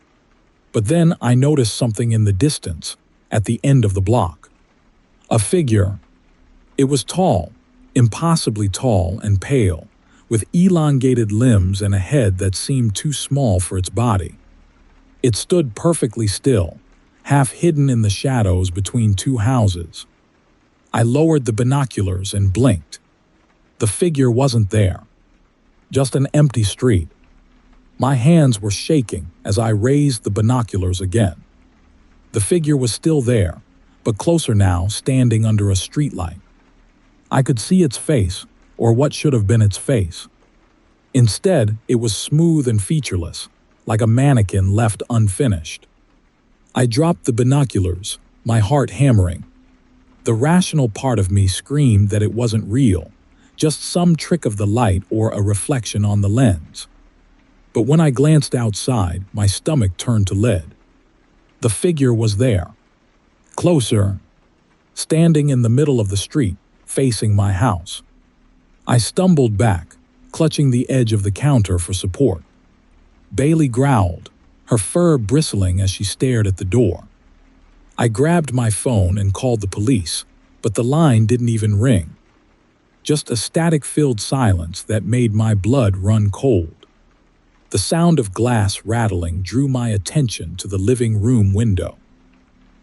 But then I noticed something in the distance, at the end of the block. A figure. It was tall, impossibly tall and pale, with elongated limbs and a head that seemed too small for its body. It stood perfectly still, half hidden in the shadows between two houses. I lowered the binoculars and blinked. The figure wasn't there. Just an empty street. My hands were shaking as I raised the binoculars again. The figure was still there, but closer now, standing under a streetlight. I could see its face, or what should have been its face. Instead, it was smooth and featureless, like a mannequin left unfinished. I dropped the binoculars, my heart hammering. The rational part of me screamed that it wasn't real, just some trick of the light or a reflection on the lens. But when I glanced outside, my stomach turned to lead. The figure was there. Closer, standing in the middle of the street, facing my house. I stumbled back, clutching the edge of the counter for support. Bailey growled, her fur bristling as she stared at the door. I grabbed my phone and called the police, but the line didn't even ring. Just a static-filled silence that made my blood run cold. The sound of glass rattling drew my attention to the living room window.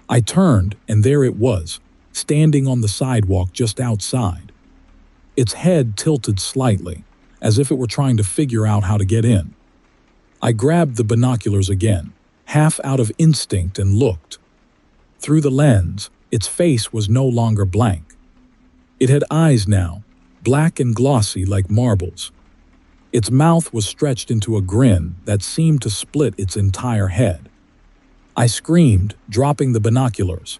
I turned, and there it was, standing on the sidewalk just outside. Its head tilted slightly, as if it were trying to figure out how to get in. I grabbed the binoculars again, half out of instinct, and looked. Through the lens, its face was no longer blank. It had eyes now, black and glossy like marbles. Its mouth was stretched into a grin that seemed to split its entire head. I screamed, dropping the binoculars.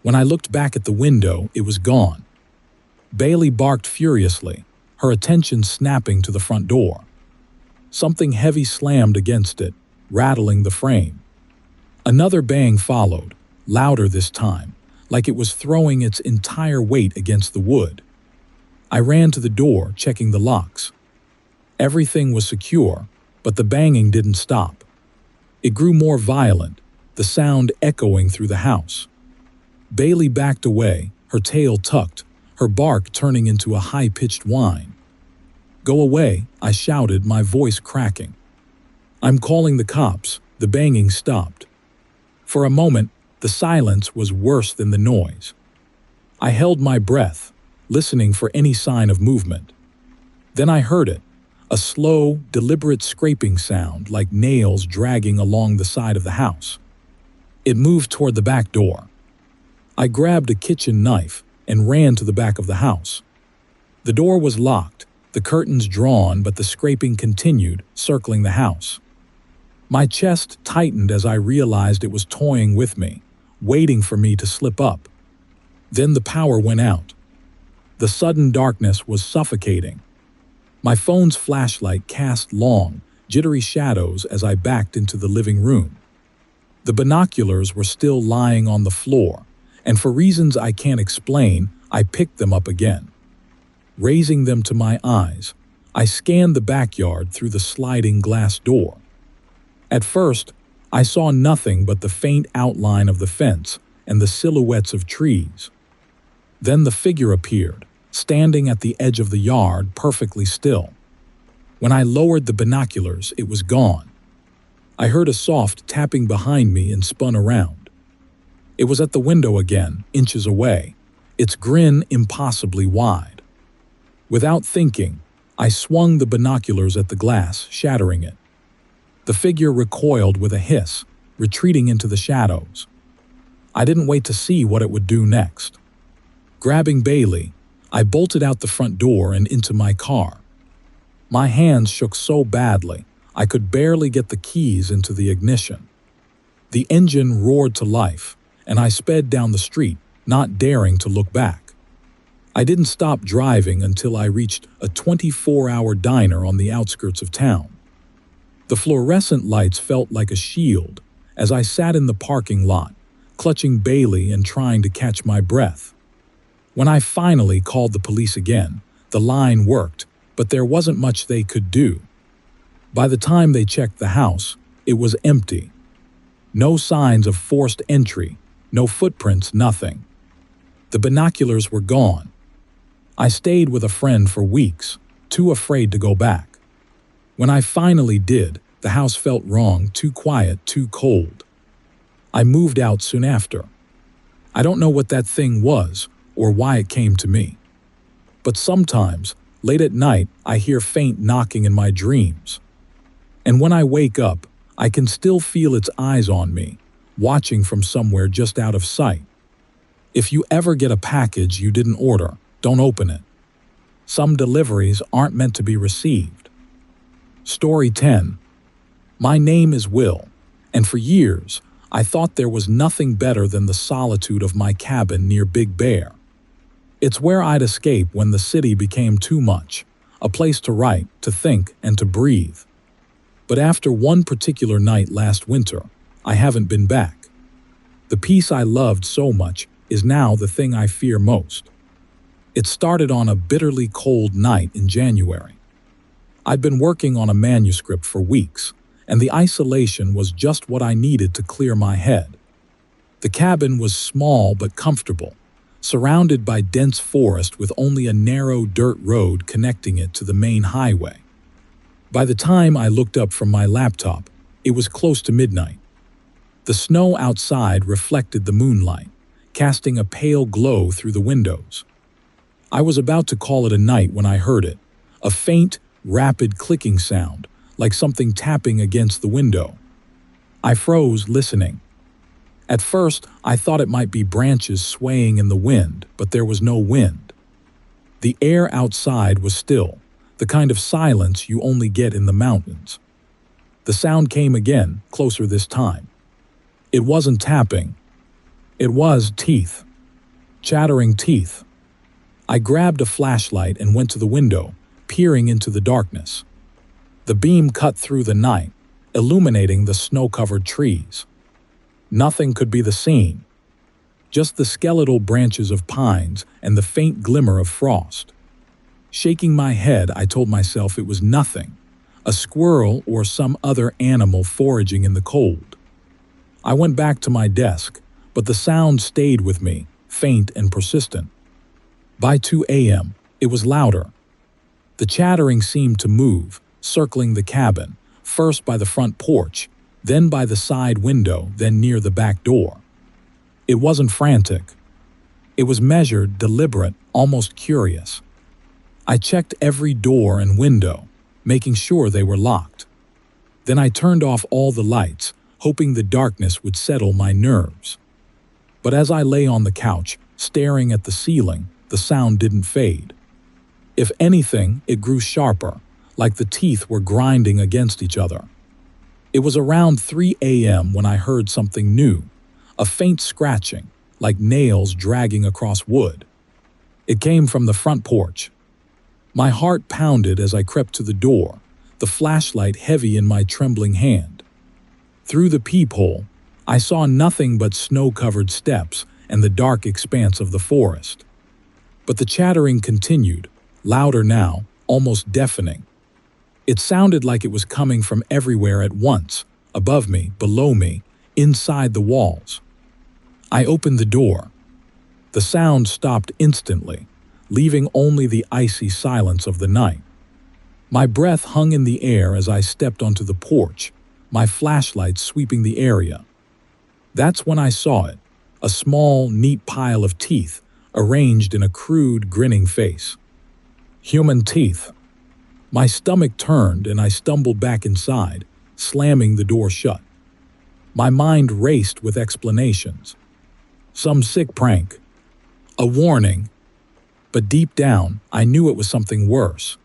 When I looked back at the window, it was gone. Bailey barked furiously, her attention snapping to the front door. Something heavy slammed against it, rattling the frame. Another bang followed, louder this time, like it was throwing its entire weight against the wood. I ran to the door, checking the locks. Everything was secure, but the banging didn't stop. It grew more violent, the sound echoing through the house. Bailey backed away, her tail tucked, her bark turning into a high-pitched whine. "Go away," I shouted, my voice cracking. "I'm calling the cops." The banging stopped. For a moment, the silence was worse than the noise. I held my breath, listening for any sign of movement. Then I heard it, a slow, deliberate scraping sound like nails dragging along the side of the house. It moved toward the back door. I grabbed a kitchen knife and ran to the back of the house. The door was locked, the curtains drawn, but the scraping continued, circling the house. My chest tightened as I realized it was toying with me, waiting for me to slip up. Then the power went out. The sudden darkness was suffocating. My phone's flashlight cast long, jittery shadows as I backed into the living room. The binoculars were still lying on the floor, and for reasons I can't explain, I picked them up again. Raising them to my eyes, I scanned the backyard through the sliding glass door. At first, I saw nothing but the faint outline of the fence and the silhouettes of trees. Then the figure appeared, standing at the edge of the yard, perfectly still. When I lowered the binoculars, it was gone. I heard a soft tapping behind me and spun around. It was at the window again, inches away, its grin impossibly wide. Without thinking, I swung the binoculars at the glass, shattering it. The figure recoiled with a hiss, retreating into the shadows. I didn't wait to see what it would do next. Grabbing Bailey, I bolted out the front door and into my car. My hands shook so badly, I could barely get the keys into the ignition. The engine roared to life, and I sped down the street, not daring to look back. I didn't stop driving until I reached a 24-hour diner on the outskirts of town. The fluorescent lights felt like a shield as I sat in the parking lot, clutching Bailey and trying to catch my breath. When I finally called the police again, the line worked, but there wasn't much they could do. By the time they checked the house, it was empty. No signs of forced entry, no footprints, nothing. The binoculars were gone. I stayed with a friend for weeks, too afraid to go back. When I finally did, the house felt wrong, too quiet, too cold. I moved out soon after. I don't know what that thing was or why it came to me. But sometimes, late at night, I hear faint knocking in my dreams. And when I wake up, I can still feel its eyes on me, watching from somewhere just out of sight. If you ever get a package you didn't order, don't open it. Some deliveries aren't meant to be received. Story 10. My name is Will, and for years, I thought there was nothing better than the solitude of my cabin near Big Bear. It's where I'd escape when the city became too much, a place to write, to think, and to breathe. But after one particular night last winter, I haven't been back. The peace I loved so much is now the thing I fear most. It started on a bitterly cold night in January. I'd been working on a manuscript for weeks, and the isolation was just what I needed to clear my head. The cabin was small but comfortable, surrounded by dense forest with only a narrow dirt road connecting it to the main highway. By the time I looked up from my laptop, it was close to midnight. The snow outside reflected the moonlight, casting a pale glow through the windows. I was about to call it a night when I heard it, a faint, rapid clicking sound, like something tapping against the window. I froze, listening. At first, I thought it might be branches swaying in the wind, but there was no wind. The air outside was still, the kind of silence you only get in the mountains. The sound came again, closer this time. It wasn't tapping. It was teeth. Chattering teeth. I grabbed a flashlight and went to the window, peering into the darkness. The beam cut through the night, illuminating the snow-covered trees. Nothing could be the scene. Just the skeletal branches of pines and the faint glimmer of frost. Shaking my head, I told myself it was nothing, a squirrel or some other animal foraging in the cold. I went back to my desk, but the sound stayed with me, faint and persistent. By 2 a.m., it was louder. The chattering seemed to move, circling the cabin, first by the front porch, then by the side window, then near the back door. It wasn't frantic. It was measured, deliberate, almost curious. I checked every door and window, making sure they were locked. Then I turned off all the lights, hoping the darkness would settle my nerves. But as I lay on the couch, staring at the ceiling, the sound didn't fade. If anything, it grew sharper, like the teeth were grinding against each other. It was around 3 a.m. when I heard something new, a faint scratching, like nails dragging across wood. It came from the front porch. My heart pounded as I crept to the door, the flashlight heavy in my trembling hand. Through the peephole, I saw nothing but snow-covered steps and the dark expanse of the forest. But the chattering continued, louder now, almost deafening. It sounded like it was coming from everywhere at once, above me, below me, inside the walls. I opened the door. The sound stopped instantly, leaving only the icy silence of the night. My breath hung in the air as I stepped onto the porch, my flashlight sweeping the area. That's when I saw it, a small, neat pile of teeth, arranged in a crude, grinning face. Human teeth. My stomach turned and I stumbled back inside, slamming the door shut. My mind raced with explanations. Some sick prank. A warning. But deep down, I knew it was something worse.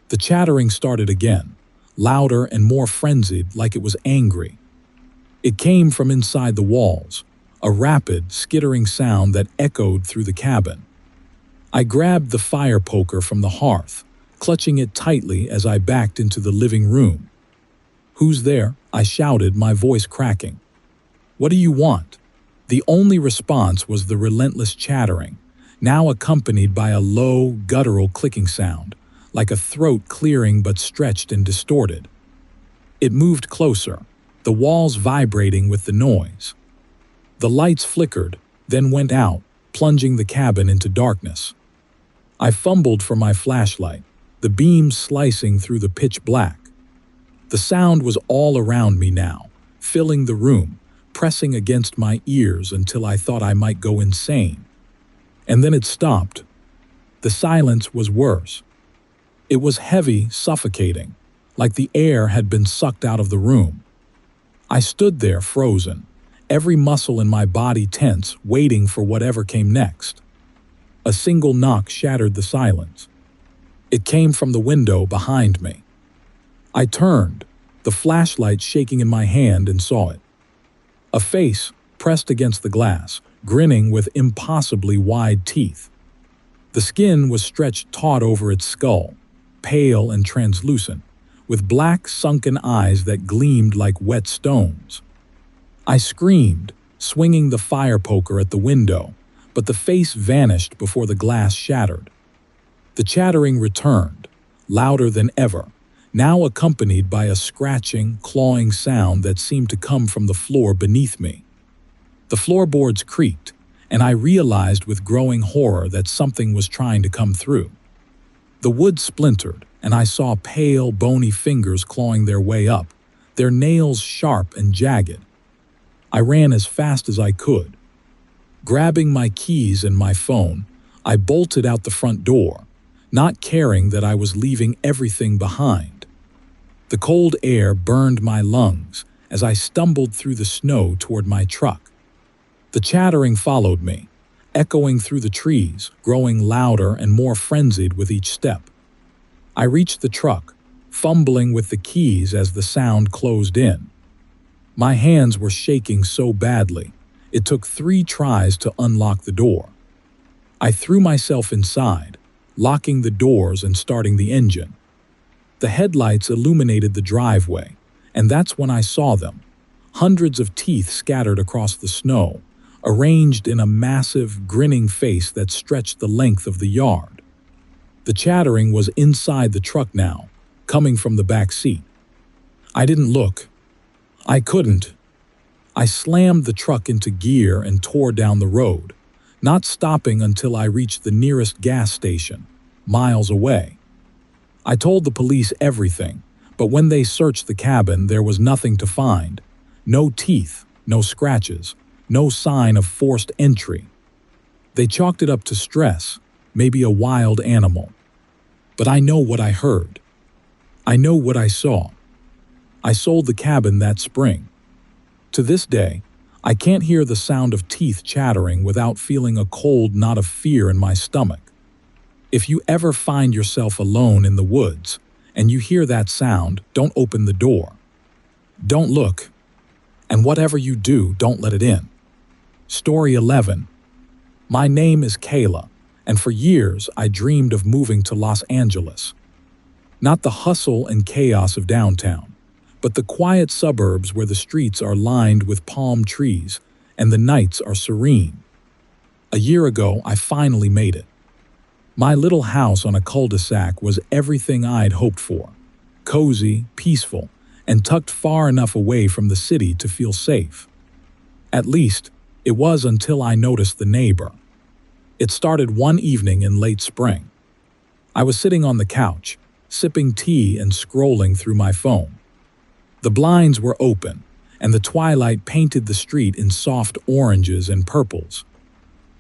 The chattering started again, louder and more frenzied, like it was angry. It came from inside the walls, a rapid, skittering sound that echoed through the cabin. I grabbed the fire poker from the hearth, clutching it tightly as I backed into the living room. "Who's there?" I shouted, my voice cracking. "What do you want?" The only response was the relentless chattering, now accompanied by a low, guttural clicking sound, like a throat clearing but stretched and distorted. It moved closer, the walls vibrating with the noise. The lights flickered, then went out, plunging the cabin into darkness. I fumbled for my flashlight, the beam slicing through the pitch black. The sound was all around me now, filling the room, pressing against my ears until I thought I might go insane. And then it stopped. The silence was worse. It was heavy, suffocating, like the air had been sucked out of the room. I stood there frozen, every muscle in my body tense, waiting for whatever came next. A single knock shattered the silence. It came from the window behind me. I turned, the flashlight shaking in my hand, and saw it. A face pressed against the glass, grinning with impossibly wide teeth. The skin was stretched taut over its skull, pale and translucent, with black sunken eyes that gleamed like wet stones. I screamed, swinging the fire poker at the window, but the face vanished before the glass shattered. The chattering returned, louder than ever, now accompanied by a scratching, clawing sound that seemed to come from the floor beneath me. The floorboards creaked, and I realized with growing horror that something was trying to come through. The wood splintered, and I saw pale, bony fingers clawing their way up, their nails sharp and jagged. I ran as fast as I could. Grabbing my keys and my phone, I bolted out the front door, not caring that I was leaving everything behind. The cold air burned my lungs as I stumbled through the snow toward my truck. The chattering followed me, echoing through the trees, growing louder and more frenzied with each step. I reached the truck, fumbling with the keys as the sound closed in. My hands were shaking so badly, it took 3 tries to unlock the door. I threw myself inside, locking the doors and starting the engine. The headlights illuminated the driveway, and that's when I saw them. Hundreds of teeth scattered across the snow, arranged in a massive, grinning face that stretched the length of the yard. The chattering was inside the truck now, coming from the back seat. I didn't look. I couldn't. I slammed the truck into gear and tore down the road, not stopping until I reached the nearest gas station, miles away. I told the police everything, but when they searched the cabin, there was nothing to find. No teeth, no scratches, no sign of forced entry. They chalked it up to stress, maybe a wild animal. But I know what I heard. I know what I saw. I sold the cabin that spring. To this day, I can't hear the sound of teeth chattering without feeling a cold knot of fear in my stomach. If you ever find yourself alone in the woods and you hear that sound, don't open the door. Don't look, and whatever you do, don't let it in. Story 11. My name is Kayla, and for years I dreamed of moving to Los Angeles. Not the hustle and chaos of downtown, but the quiet suburbs where the streets are lined with palm trees and the nights are serene. A year ago, I finally made it. My little house on a cul-de-sac was everything I'd hoped for. Cozy, peaceful, and tucked far enough away from the city to feel safe. At least, it was until I noticed the neighbor. It started one evening in late spring. I was sitting on the couch, sipping tea and scrolling through my phone. The blinds were open, and the twilight painted the street in soft oranges and purples.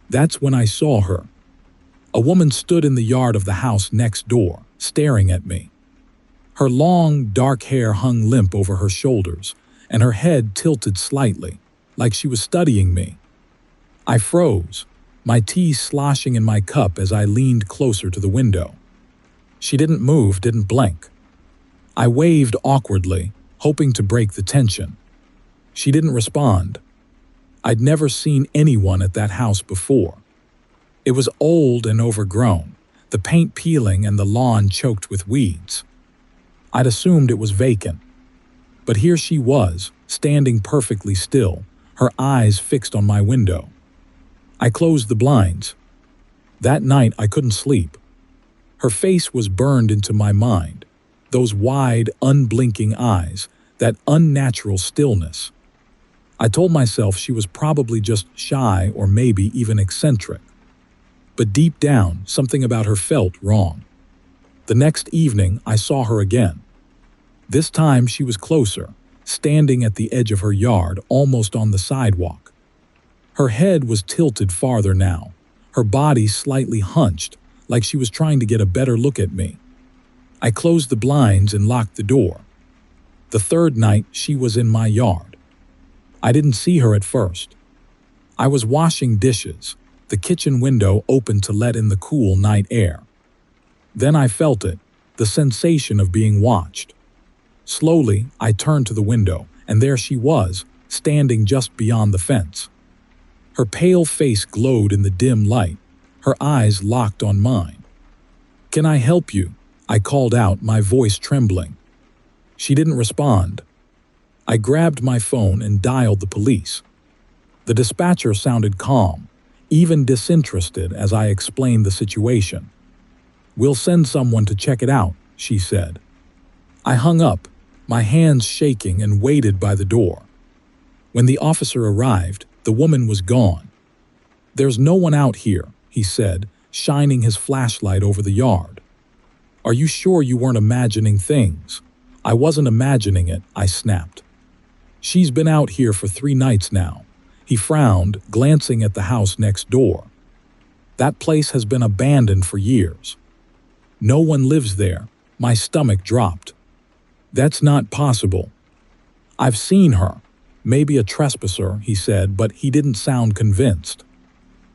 That's when I saw her. A woman stood in the yard of the house next door, staring at me. Her long, dark hair hung limp over her shoulders, and her head tilted slightly, like she was studying me. I froze, my tea sloshing in my cup as I leaned closer to the window. She didn't move, didn't blink. I waved awkwardly, hoping to break the tension. She didn't respond. I'd never seen anyone at that house before. It was old and overgrown, the paint peeling and the lawn choked with weeds. I'd assumed it was vacant. But here she was, standing perfectly still, her eyes fixed on my window. I closed the blinds. That night I couldn't sleep. Her face was burned into my mind, those wide, unblinking eyes, that unnatural stillness. I told myself she was probably just shy or maybe even eccentric. But deep down, something about her felt wrong. The next evening, I saw her again. This time she was closer, standing at the edge of her yard, almost on the sidewalk. Her head was tilted farther now, her body slightly hunched, like she was trying to get a better look at me. I closed the blinds and locked the door. The third night, she was in my yard. I didn't see her at first. I was washing dishes, the kitchen window open to let in the cool night air. Then I felt it, the sensation of being watched. Slowly, I turned to the window, and there she was, standing just beyond the fence. Her pale face glowed in the dim light, her eyes locked on mine. "Can I help you?" I called out, my voice trembling. She didn't respond. I grabbed my phone and dialed the police. The dispatcher sounded calm, even disinterested as I explained the situation. "We'll send someone to check it out," she said. I hung up, my hands shaking, and waited by the door. When the officer arrived, the woman was gone. "There's no one out here," he said, shining his flashlight over the yard. "Are you sure you weren't imagining things?" "I wasn't imagining it," I snapped. "She's been out here for 3 nights now." He frowned, glancing at the house next door. "That place has been abandoned for years. No one lives there." My stomach dropped. "That's not possible." "I've seen her. Maybe a trespasser," he said, but he didn't sound convinced.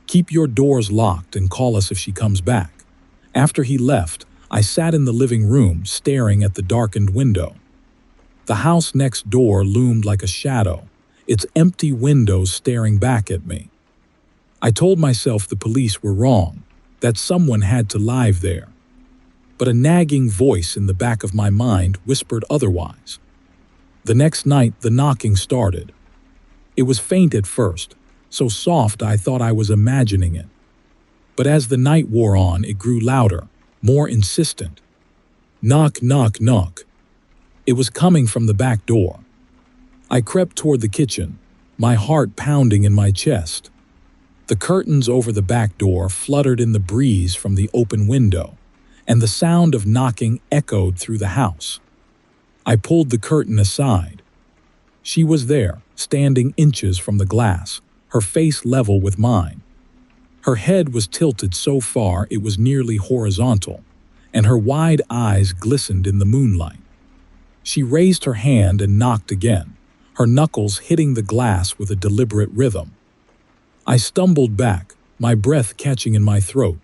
"Keep your doors locked and call us if she comes back." After he left, I sat in the living room staring at the darkened window. The house next door loomed like a shadow, its empty windows staring back at me. I told myself the police were wrong, that someone had to live there. But a nagging voice in the back of my mind whispered otherwise. The next night, the knocking started. It was faint at first, so soft I thought I was imagining it. But as the night wore on, it grew louder, more insistent. Knock, knock, knock. It was coming from the back door. I crept toward the kitchen, my heart pounding in my chest. The curtains over the back door fluttered in the breeze from the open window, and the sound of knocking echoed through the house. I pulled the curtain aside. She was there, standing inches from the glass, her face level with mine. Her head was tilted so far it was nearly horizontal, and her wide eyes glistened in the moonlight. She raised her hand and knocked again, her knuckles hitting the glass with a deliberate rhythm. I stumbled back, my breath catching in my throat.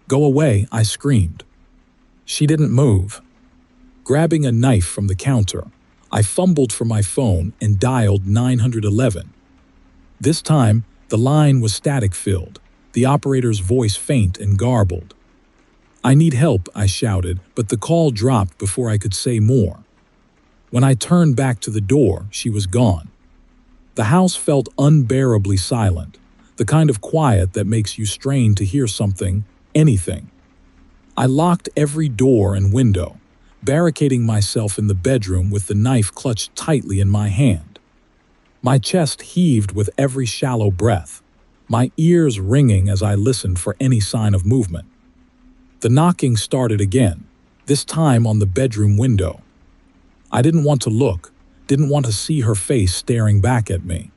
"Go away," I screamed. She didn't move. Grabbing a knife from the counter, I fumbled for my phone and dialed 911. This time, the line was static-filled, the operator's voice faint and garbled. "I need help," I shouted, but the call dropped before I could say more. When I turned back to the door, she was gone. The house felt unbearably silent, the kind of quiet that makes you strain to hear something, anything. I locked every door and window, barricading myself in the bedroom with the knife clutched tightly in my hand. My chest heaved with every shallow breath, my ears ringing as I listened for any sign of movement. The knocking started again, this time on the bedroom window. I didn't want to look, didn't want to see her face staring back at me.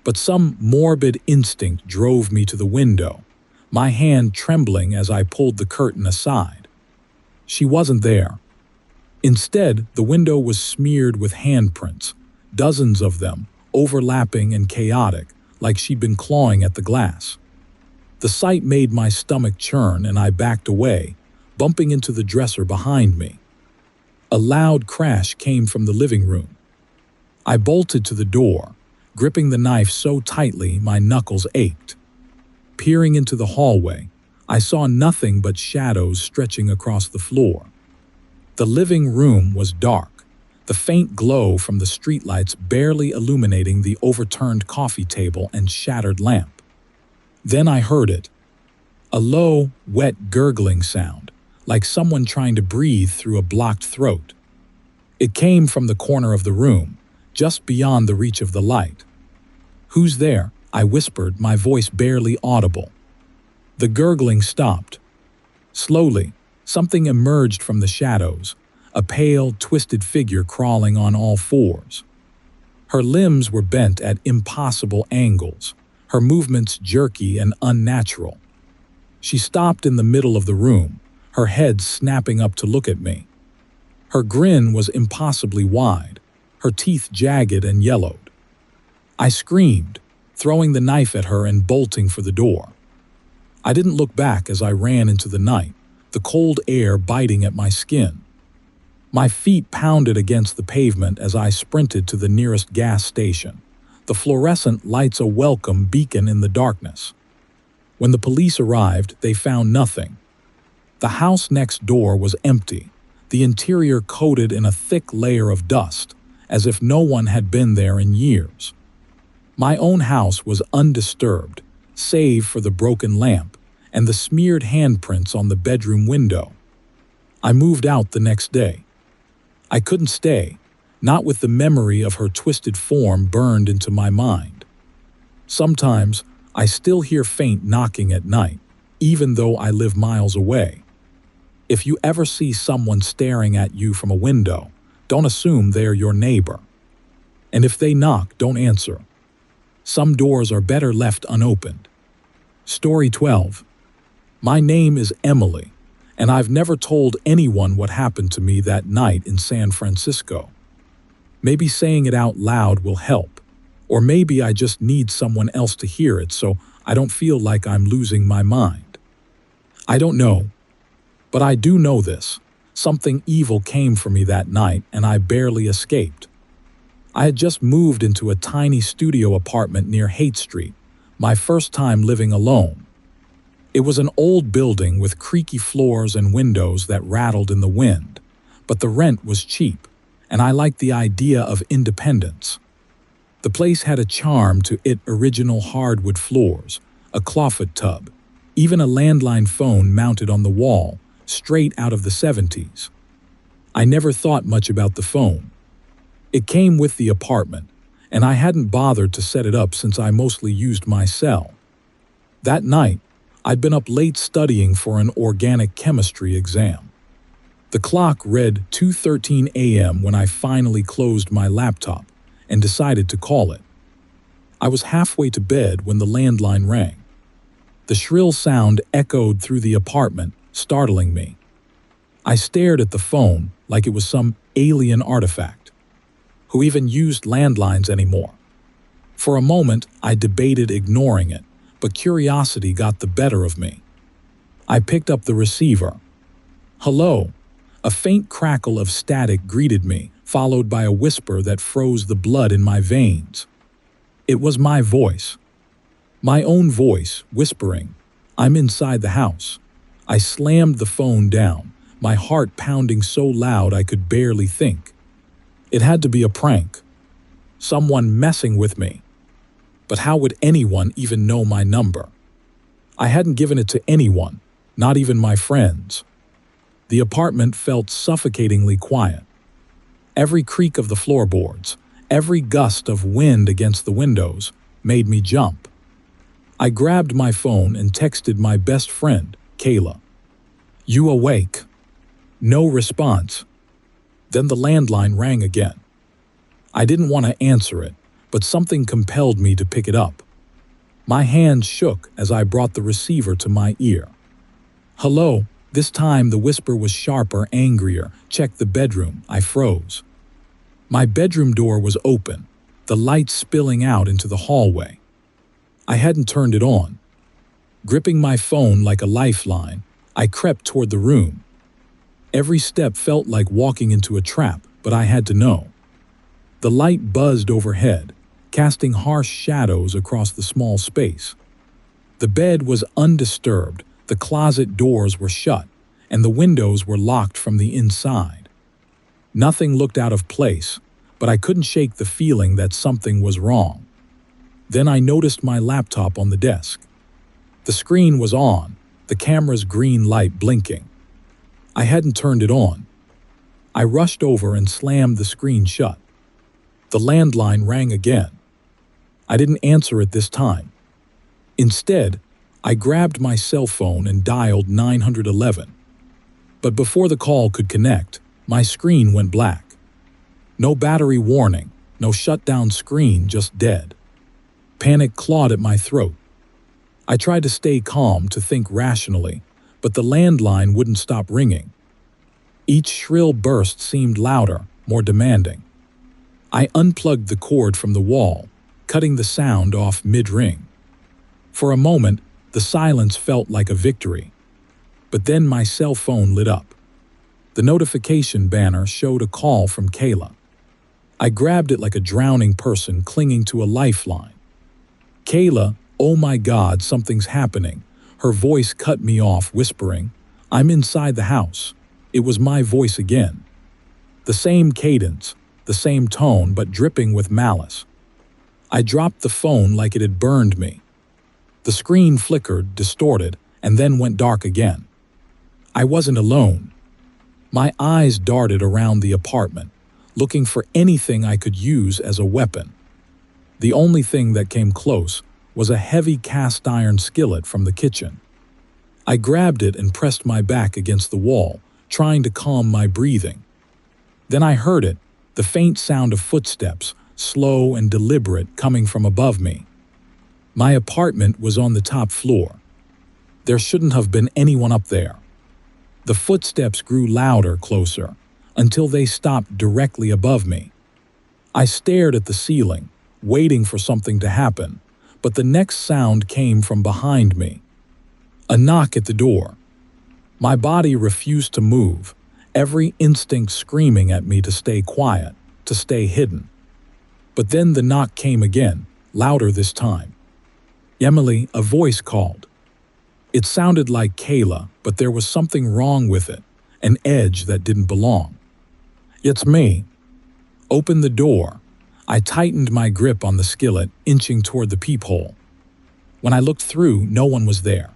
But some morbid instinct drove me to the window, my hand trembling as I pulled the curtain aside. She wasn't there. Instead, the window was smeared with handprints, dozens of them, overlapping and chaotic, like she'd been clawing at the glass. The sight made my stomach churn and I backed away, bumping into the dresser behind me. A loud crash came from the living room. I bolted to the door, gripping the knife so tightly my knuckles ached. Peering into the hallway, I saw nothing but shadows stretching across the floor. The living room was dark, the faint glow from the streetlights barely illuminating the overturned coffee table and shattered lamp. Then I heard it. A low, wet gurgling sound, like someone trying to breathe through a blocked throat. It came from the corner of the room, just beyond the reach of the light. "Who's there?" I whispered, my voice barely audible. The gurgling stopped. Slowly, something emerged from the shadows, a pale, twisted figure crawling on all fours. Her limbs were bent at impossible angles, her movements jerky and unnatural. She stopped in the middle of the room, her head snapping up to look at me. Her grin was impossibly wide, her teeth jagged and yellowed. I screamed, throwing the knife at her and bolting for the door. I didn't look back as I ran into the night, the cold air biting at my skin. My feet pounded against the pavement as I sprinted to the nearest gas station, the fluorescent lights a welcome beacon in the darkness. When the police arrived, they found nothing. The house next door was empty, the interior coated in a thick layer of dust, as if no one had been there in years. My own house was undisturbed, save for the broken lamp and the smeared handprints on the bedroom window. I moved out the next day. I couldn't stay, not with the memory of her twisted form burned into my mind. Sometimes, I still hear faint knocking at night, even though I live miles away. If you ever see someone staring at you from a window, don't assume they're your neighbor. And if they knock, don't answer. Some doors are better left unopened. Story 12. My name is Emily, and I've never told anyone what happened to me that night in San Francisco. Maybe saying it out loud will help, or maybe I just need someone else to hear it so I don't feel like I'm losing my mind. I don't know, but I do know this. Something evil came for me that night and I barely escaped. I had just moved into a tiny studio apartment near Haight Street, my first time living alone. It was an old building with creaky floors and windows that rattled in the wind, but the rent was cheap, and I liked the idea of independence. The place had a charm to it: original hardwood floors, a clawfoot tub, even a landline phone mounted on the wall, straight out of the 70s. I never thought much about the phone. It came with the apartment, and I hadn't bothered to set it up since I mostly used my cell. That night, I'd been up late studying for an organic chemistry exam. The clock read 2:13 a.m. when I finally closed my laptop and decided to call it. I was halfway to bed when the landline rang. The shrill sound echoed through the apartment, startling me. I stared at the phone like it was some alien artifact. Who even used landlines anymore? For a moment, I debated ignoring it, but curiosity got the better of me. I picked up the receiver. "Hello." A faint crackle of static greeted me, followed by a whisper that froze the blood in my veins. It was my voice. My own voice, whispering, "I'm inside the house." I slammed the phone down, my heart pounding so loud I could barely think. It had to be a prank. Someone messing with me. But how would anyone even know my number? I hadn't given it to anyone, not even my friends. The apartment felt suffocatingly quiet. Every creak of the floorboards, every gust of wind against the windows made me jump. I grabbed my phone and texted my best friend, Kayla. "You awake?" No response. Then the landline rang again. I didn't want to answer it, but something compelled me to pick it up. My hands shook as I brought the receiver to my ear. "Hello." This time the whisper was sharper, angrier. "Check the bedroom." I froze. My bedroom door was open, the light spilling out into the hallway. I hadn't turned it on. Gripping my phone like a lifeline, I crept toward the room. Every step felt like walking into a trap, but I had to know. The light buzzed overhead, casting harsh shadows across the small space. The bed was undisturbed, the closet doors were shut, and the windows were locked from the inside. Nothing looked out of place, but I couldn't shake the feeling that something was wrong. Then I noticed my laptop on the desk. The screen was on, the camera's green light blinking. I hadn't turned it on. I rushed over and slammed the screen shut. The landline rang again. I didn't answer it this time. Instead, I grabbed my cell phone and dialed 911. But before the call could connect, my screen went black. No battery warning, no shutdown screen, just dead. Panic clawed at my throat. I tried to stay calm, to think rationally, but the landline wouldn't stop ringing. Each shrill burst seemed louder, more demanding. I unplugged the cord from the wall, cutting the sound off mid-ring. For a moment, the silence felt like a victory. But then my cell phone lit up. The notification banner showed a call from Kayla. I grabbed it like a drowning person clinging to a lifeline. "Kayla, oh my God, something's happening." Her voice cut me off, whispering, "I'm inside the house." It was my voice again. The same cadence, the same tone, but dripping with malice. I dropped the phone like it had burned me. The screen flickered, distorted, and then went dark again. I wasn't alone. My eyes darted around the apartment, looking for anything I could use as a weapon. The only thing that came close was a heavy cast-iron skillet from the kitchen. I grabbed it and pressed my back against the wall, trying to calm my breathing. Then I heard it, the faint sound of footsteps, slow and deliberate, coming from above me. My apartment was on the top floor. There shouldn't have been anyone up there. The footsteps grew louder, closer, until they stopped directly above me. I stared at the ceiling, waiting for something to happen, but the next sound came from behind me. A knock at the door. My body refused to move, every instinct screaming at me to stay quiet, to stay hidden. But then the knock came again, louder this time. "Emily," a voice called. It sounded like Kayla, but there was something wrong with it, an edge that didn't belong. "It's me." "Open the door." I tightened my grip on the skillet, inching toward the peephole. When I looked through, no one was there.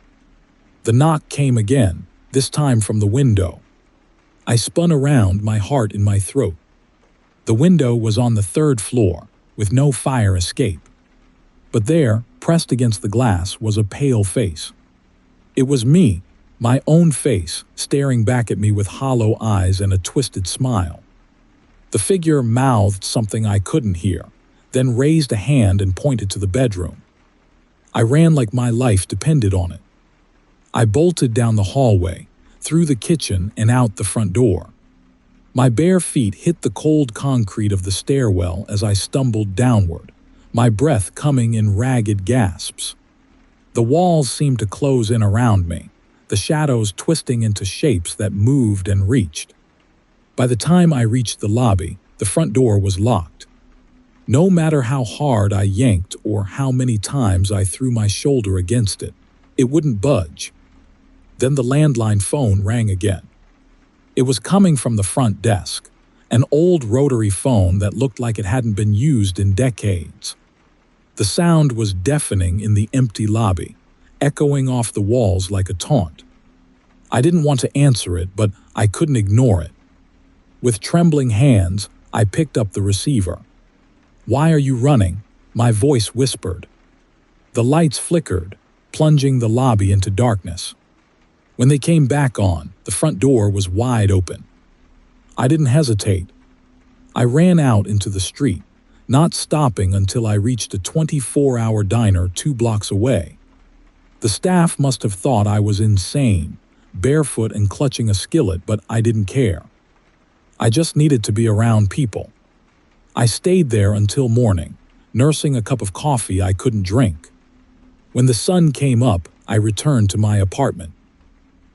The knock came again, this time from the window. I spun around, my heart in my throat. The window was on the 3rd floor, with no fire escape. But there, pressed against the glass, was a pale face. It was me, my own face, staring back at me with hollow eyes and a twisted smile. The figure mouthed something I couldn't hear, then raised a hand and pointed to the bedroom. I ran like my life depended on it. I bolted down the hallway, through the kitchen and out the front door. My bare feet hit the cold concrete of the stairwell as I stumbled downward, my breath coming in ragged gasps. The walls seemed to close in around me, the shadows twisting into shapes that moved and reached. By the time I reached the lobby, the front door was locked. No matter how hard I yanked or how many times I threw my shoulder against it, it wouldn't budge. Then the landline phone rang again. It was coming from the front desk, an old rotary phone that looked like it hadn't been used in decades. The sound was deafening in the empty lobby, echoing off the walls like a taunt. I didn't want to answer it, but I couldn't ignore it. With trembling hands, I picked up the receiver. "Why are you running?" my voice whispered. The lights flickered, plunging the lobby into darkness. When they came back on, the front door was wide open. I didn't hesitate. I ran out into the street, not stopping until I reached a 24-hour diner 2 blocks away. The staff must have thought I was insane, barefoot and clutching a skillet, but I didn't care. I just needed to be around people. I stayed there until morning, nursing a cup of coffee I couldn't drink. When the sun came up, I returned to my apartment.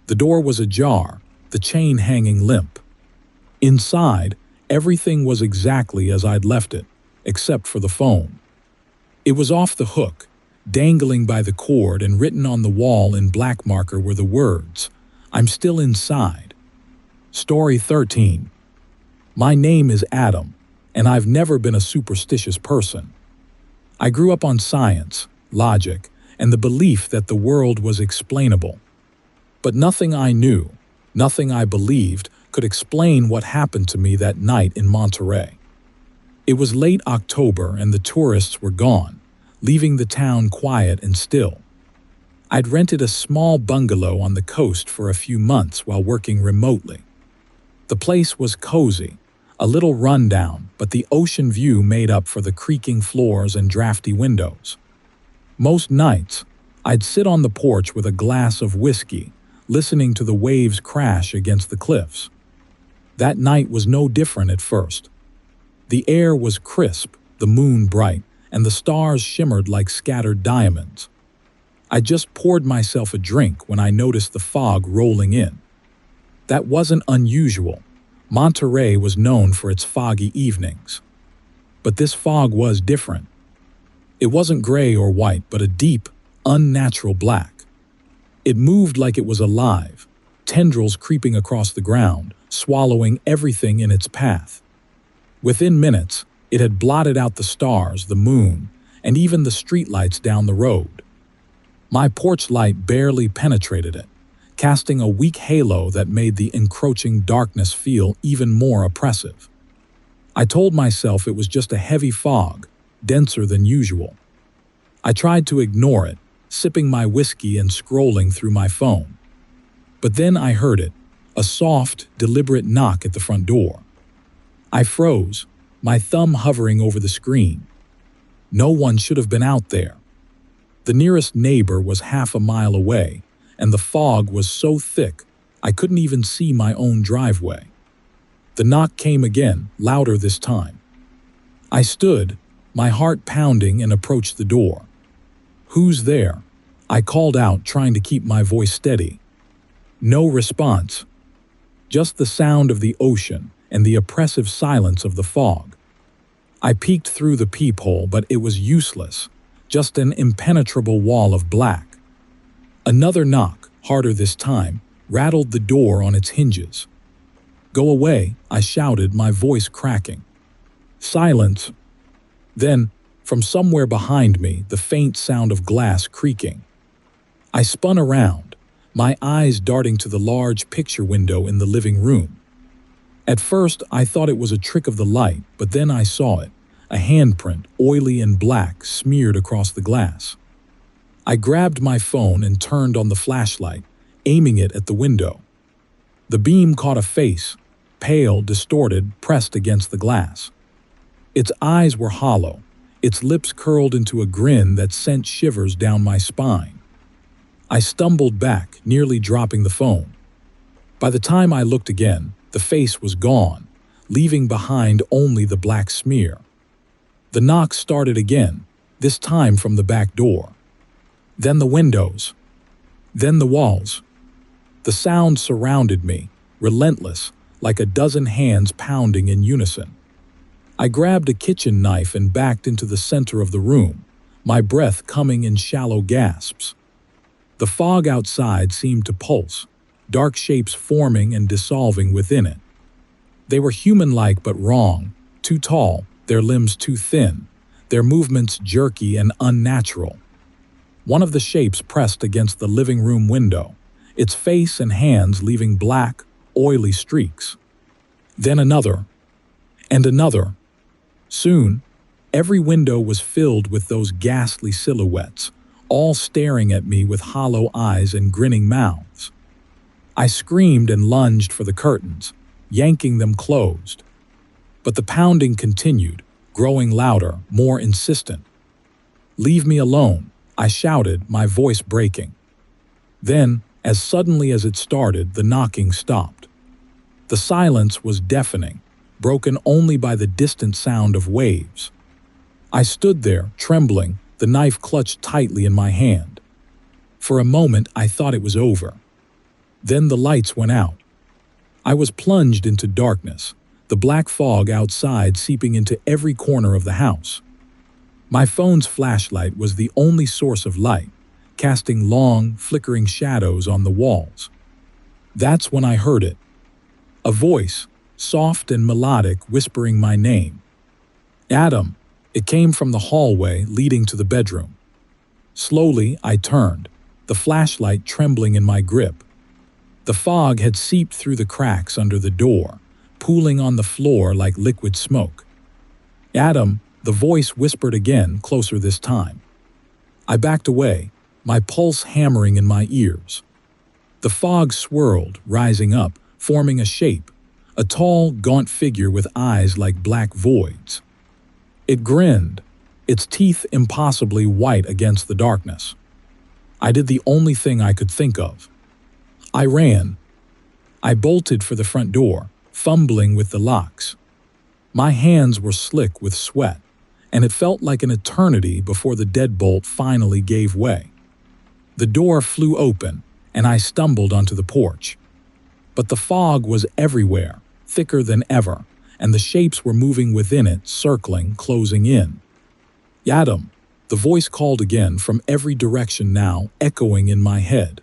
The door was ajar, the chain hanging limp. Inside, everything was exactly as I'd left it, except for the phone. It was off the hook, dangling by the cord, and written on the wall in black marker were the words, "I'm still inside." Story 13. My name is Adam, and I've never been a superstitious person. I grew up on science, logic, and the belief that the world was explainable. But nothing I knew, nothing I believed, could explain what happened to me that night in Monterey. It was late October and the tourists were gone, leaving the town quiet and still. I'd rented a small bungalow on the coast for a few months while working remotely. The place was cozy, a little rundown, but the ocean view made up for the creaking floors and drafty windows. Most nights, I'd sit on the porch with a glass of whiskey, listening to the waves crash against the cliffs. That night was no different at first. The air was crisp, the moon bright, and the stars shimmered like scattered diamonds. I just poured myself a drink when I noticed the fog rolling in. That wasn't unusual. Monterey was known for its foggy evenings. But this fog was different. It wasn't gray or white, but a deep, unnatural black. It moved like it was alive, tendrils creeping across the ground, swallowing everything in its path. Within minutes, it had blotted out the stars, the moon, and even the streetlights down the road. My porch light barely penetrated it, casting a weak halo that made the encroaching darkness feel even more oppressive. I told myself it was just a heavy fog, denser than usual. I tried to ignore it, sipping my whiskey and scrolling through my phone. But then I heard it, a soft, deliberate knock at the front door. I froze, my thumb hovering over the screen. No one should have been out there. The nearest neighbor was half a mile away, and the fog was so thick I couldn't even see my own driveway. The knock came again, louder this time. I stood, my heart pounding, and approached the door. "Who's there?" I called out, trying to keep my voice steady. No response. Just the sound of the ocean and the oppressive silence of the fog. I peeked through the peephole, but it was useless, just an impenetrable wall of black. Another knock, harder this time, rattled the door on its hinges. "Go away," I shouted, my voice cracking. Silence. Then, from somewhere behind me, the faint sound of glass creaking. I spun around, my eyes darting to the large picture window in the living room. At first, I thought it was a trick of the light, but then I saw it, a handprint, oily and black, smeared across the glass. I grabbed my phone and turned on the flashlight, aiming it at the window. The beam caught a face, pale, distorted, pressed against the glass. Its eyes were hollow, its lips curled into a grin that sent shivers down my spine. I stumbled back, nearly dropping the phone. By the time I looked again, the face was gone, leaving behind only the black smear. The knock started again, this time from the back door. Then the windows. Then the walls. The sound surrounded me, relentless, like a dozen hands pounding in unison. I grabbed a kitchen knife and backed into the center of the room, my breath coming in shallow gasps. The fog outside seemed to pulse, dark shapes forming and dissolving within it. They were human-like but wrong, too tall, their limbs too thin, their movements jerky and unnatural. One of the shapes pressed against the living room window, its face and hands leaving black, oily streaks. Then another, and another. Soon, every window was filled with those ghastly silhouettes, all staring at me with hollow eyes and grinning mouths. I screamed and lunged for the curtains, yanking them closed. But the pounding continued, growing louder, more insistent. "Leave me alone," I shouted, my voice breaking. Then, as suddenly as it started, the knocking stopped. The silence was deafening, broken only by the distant sound of waves. I stood there, trembling, the knife clutched tightly in my hand. For a moment, I thought it was over. Then the lights went out. I was plunged into darkness, the black fog outside seeping into every corner of the house. My phone's flashlight was the only source of light, casting long, flickering shadows on the walls. That's when I heard it. A voice, soft and melodic, whispering my name. "Adam." It came from the hallway leading to the bedroom. Slowly, I turned, the flashlight trembling in my grip. The fog had seeped through the cracks under the door, pooling on the floor like liquid smoke. "Adam," the voice whispered again, closer this time. I backed away, my pulse hammering in my ears. The fog swirled, rising up, forming a shape, a tall, gaunt figure with eyes like black voids. It grinned, its teeth impossibly white against the darkness. I did the only thing I could think of. I ran. I bolted for the front door, fumbling with the locks. My hands were slick with sweat, and it felt like an eternity before the deadbolt finally gave way. The door flew open, and I stumbled onto the porch. But the fog was everywhere, thicker than ever, and the shapes were moving within it, circling, closing in. "Adam," the voice called again from every direction now, echoing in my head.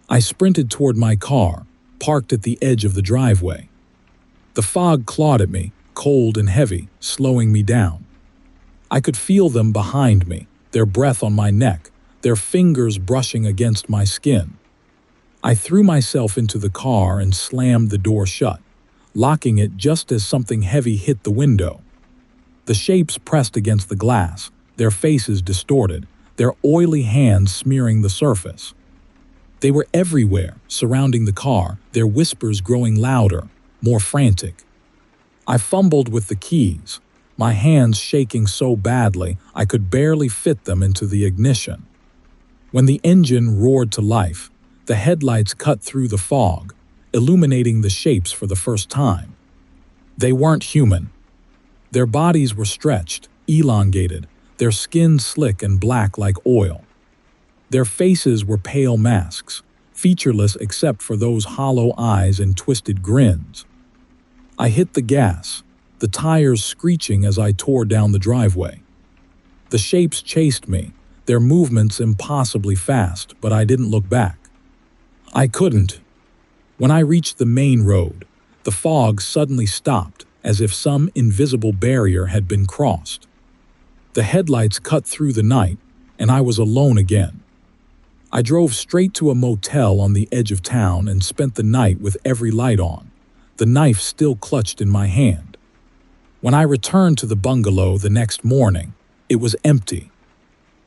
I sprinted toward my car, parked at the edge of the driveway. The fog clawed at me, cold and heavy, slowing me down. I could feel them behind me, their breath on my neck, their fingers brushing against my skin. I threw myself into the car and slammed the door shut, locking it just as something heavy hit the window. The shapes pressed against the glass, their faces distorted, their oily hands smearing the surface. They were everywhere, surrounding the car, their whispers growing louder, more frantic. I fumbled with the keys, my hands shaking so badly I could barely fit them into the ignition. When the engine roared to life, the headlights cut through the fog, illuminating the shapes for the first time. They weren't human. Their bodies were stretched, elongated, their skin slick and black like oil. Their faces were pale masks, featureless except for those hollow eyes and twisted grins. I hit the gas, the tires screeching as I tore down the driveway. The shapes chased me, their movements impossibly fast, but I didn't look back. I couldn't. When I reached the main road, the fog suddenly stopped, as if some invisible barrier had been crossed. The headlights cut through the night, and I was alone again. I drove straight to a motel on the edge of town and spent the night with every light on, the knife still clutched in my hand. When I returned to the bungalow the next morning, it was empty.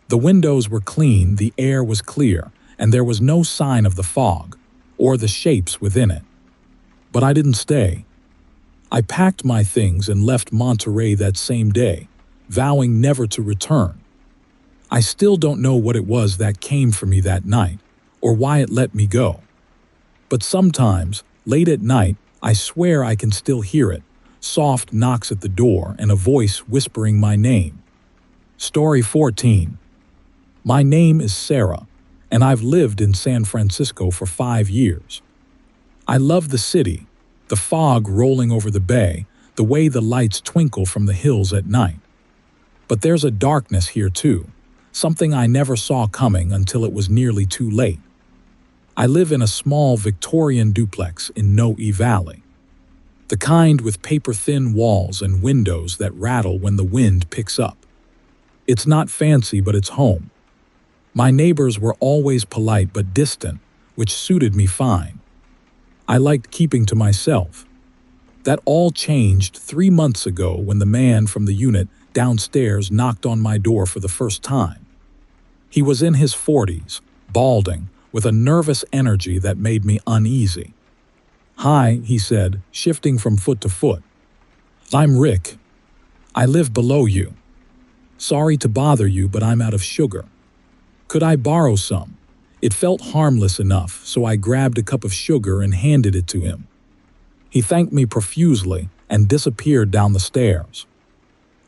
The windows were clean, the air was clear, and there was no sign of the fog, or the shapes within it. But I didn't stay. I packed my things and left Monterey that same day, vowing never to return. I still don't know what it was that came for me that night, or why it let me go. But sometimes, late at night, I swear I can still hear it, soft knocks at the door and a voice whispering my name. Story 14. My name is Sarah, and I've lived in San Francisco for 5 years. I love the city, the fog rolling over the bay, the way the lights twinkle from the hills at night. But there's a darkness here too, something I never saw coming until it was nearly too late. I live in a small Victorian duplex in Noe Valley, the kind with paper-thin walls and windows that rattle when the wind picks up. It's not fancy, but it's home. My neighbors were always polite but distant, which suited me fine. I liked keeping to myself. That all changed 3 months ago when the man from the unit downstairs knocked on my door for the first time. He was in his 40s, balding, with a nervous energy that made me uneasy. "Hi," he said, shifting from foot to foot. "I'm Rick. I live below you. Sorry to bother you, but I'm out of sugar. Could I borrow some?" It felt harmless enough, so I grabbed a cup of sugar and handed it to him. He thanked me profusely and disappeared down the stairs.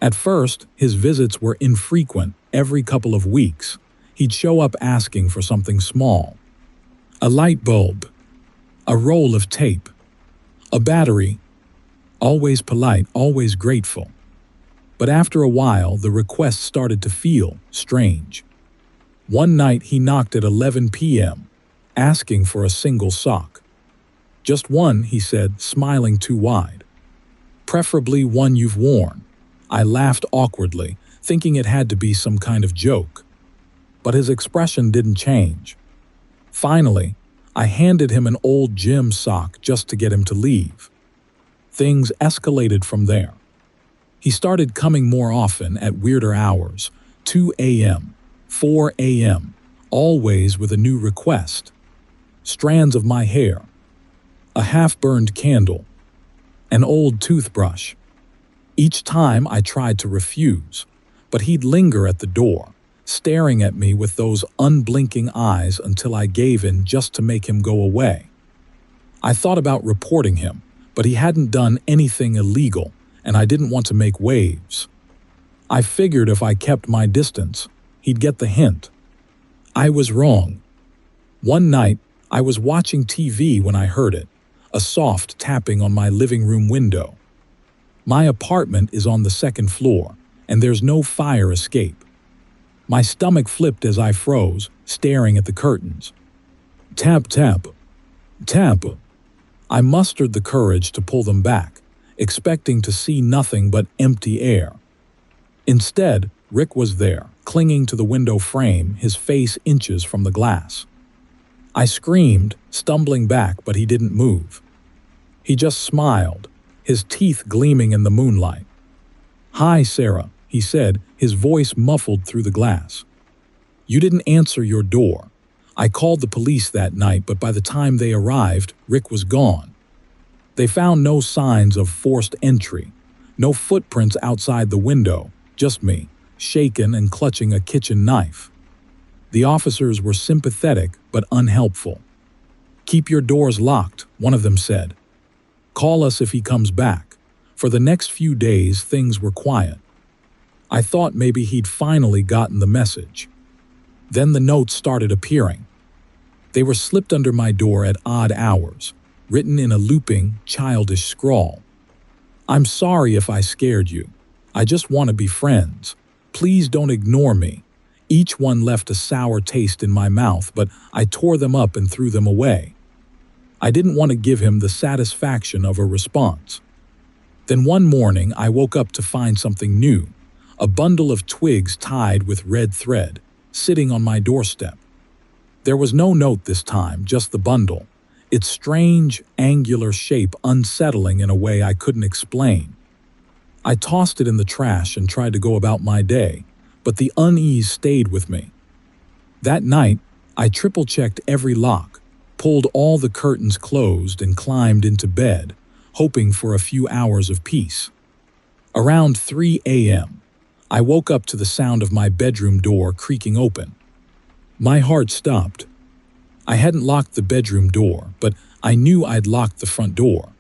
At first, his visits were infrequent. Every couple of weeks, he'd show up asking for something small. A light bulb, a roll of tape, a battery. Always polite, always grateful. But after a while, the request started to feel strange. One night he knocked at 11 p.m., asking for a single sock. "Just one," he said, smiling too wide. "Preferably one you've worn." I laughed awkwardly, thinking it had to be some kind of joke. But his expression didn't change. Finally, I handed him an old gym sock just to get him to leave. Things escalated from there. He started coming more often at weirder hours, 2 a.m., 4 a.m., always with a new request. Strands of my hair, a half-burned candle, an old toothbrush. Each time I tried to refuse, but he'd linger at the door, staring at me with those unblinking eyes until I gave in just to make him go away. I thought about reporting him, but he hadn't done anything illegal, and I didn't want to make waves. I figured if I kept my distance, he'd get the hint. I was wrong. One night, I was watching TV when I heard it, a soft tapping on my living room window. My apartment is on the second floor, and there's no fire escape. My stomach flipped as I froze, staring at the curtains. Tap, tap, tap. I mustered the courage to pull them back, expecting to see nothing but empty air. Instead, Rick was there, clinging to the window frame, his face inches from the glass. I screamed, stumbling back, but he didn't move. He just smiled, his teeth gleaming in the moonlight. "Hi, Sarah," he said, his voice muffled through the glass. "You didn't answer your door. I called the police that night, but by the time they arrived, Rick was gone. They found no signs of forced entry, no footprints outside the window, just me, shaken and clutching a kitchen knife. The officers were sympathetic but unhelpful. "Keep your doors locked," one of them said. "Call us if he comes back." For the next few days, things were quiet. I thought maybe he'd finally gotten the message. Then the notes started appearing. They were slipped under my door at odd hours, written in a looping, childish scrawl. "I'm sorry if I scared you. I just want to be friends. Please don't ignore me." Each one left a sour taste in my mouth, but I tore them up and threw them away. I didn't want to give him the satisfaction of a response. Then one morning I woke up to find something new, a bundle of twigs tied with red thread, sitting on my doorstep. There was no note this time, just the bundle, its strange, angular shape unsettling in a way I couldn't explain. I tossed it in the trash and tried to go about my day, but the unease stayed with me. That night, I triple-checked every lock, pulled all the curtains closed and climbed into bed, hoping for a few hours of peace. Around 3 a.m., I woke up to the sound of my bedroom door creaking open. My heart stopped. I hadn't locked the bedroom door, but I knew I'd locked the front door.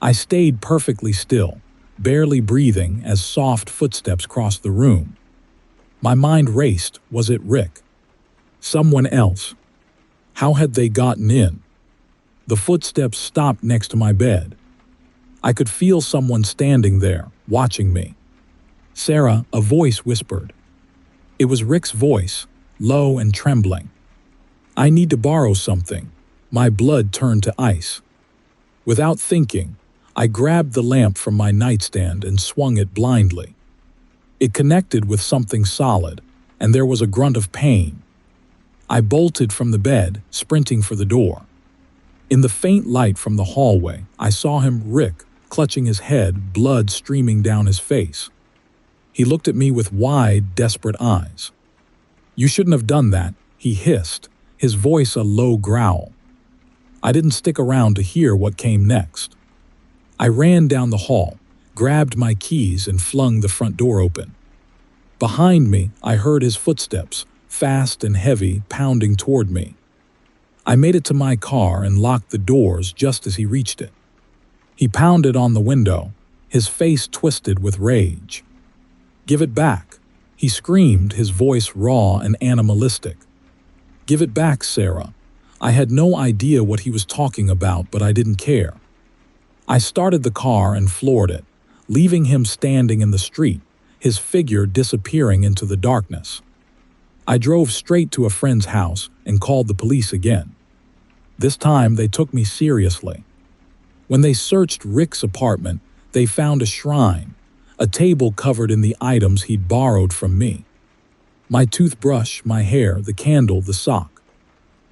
I stayed perfectly still, barely breathing as soft footsteps crossed the room. My mind raced. Was it Rick? Someone else? How had they gotten in? The footsteps stopped next to my bed. I could feel someone standing there, watching me. "Sarah," a voice whispered. It was Rick's voice, low and trembling. "I need to borrow something." My blood turned to ice. Without thinking, I grabbed the lamp from my nightstand and swung it blindly. It connected with something solid, and there was a grunt of pain. I bolted from the bed, sprinting for the door. In the faint light from the hallway, I saw him, Rick, clutching his head, blood streaming down his face. He looked at me with wide, desperate eyes. "You shouldn't have done that," he hissed, his voice a low growl. I didn't stick around to hear what came next. I ran down the hall, grabbed my keys, and flung the front door open. Behind me, I heard his footsteps, fast and heavy, pounding toward me. I made it to my car and locked the doors just as he reached it. He pounded on the window, his face twisted with rage. "Give it back," he screamed, his voice raw and animalistic. "Give it back, Sarah." I had no idea what he was talking about, but I didn't care. I started the car and floored it, leaving him standing in the street, his figure disappearing into the darkness. I drove straight to a friend's house and called the police again. This time they took me seriously. When they searched Rick's apartment, they found a shrine, a table covered in the items he'd borrowed from me. My toothbrush, my hair, the candle, the sock.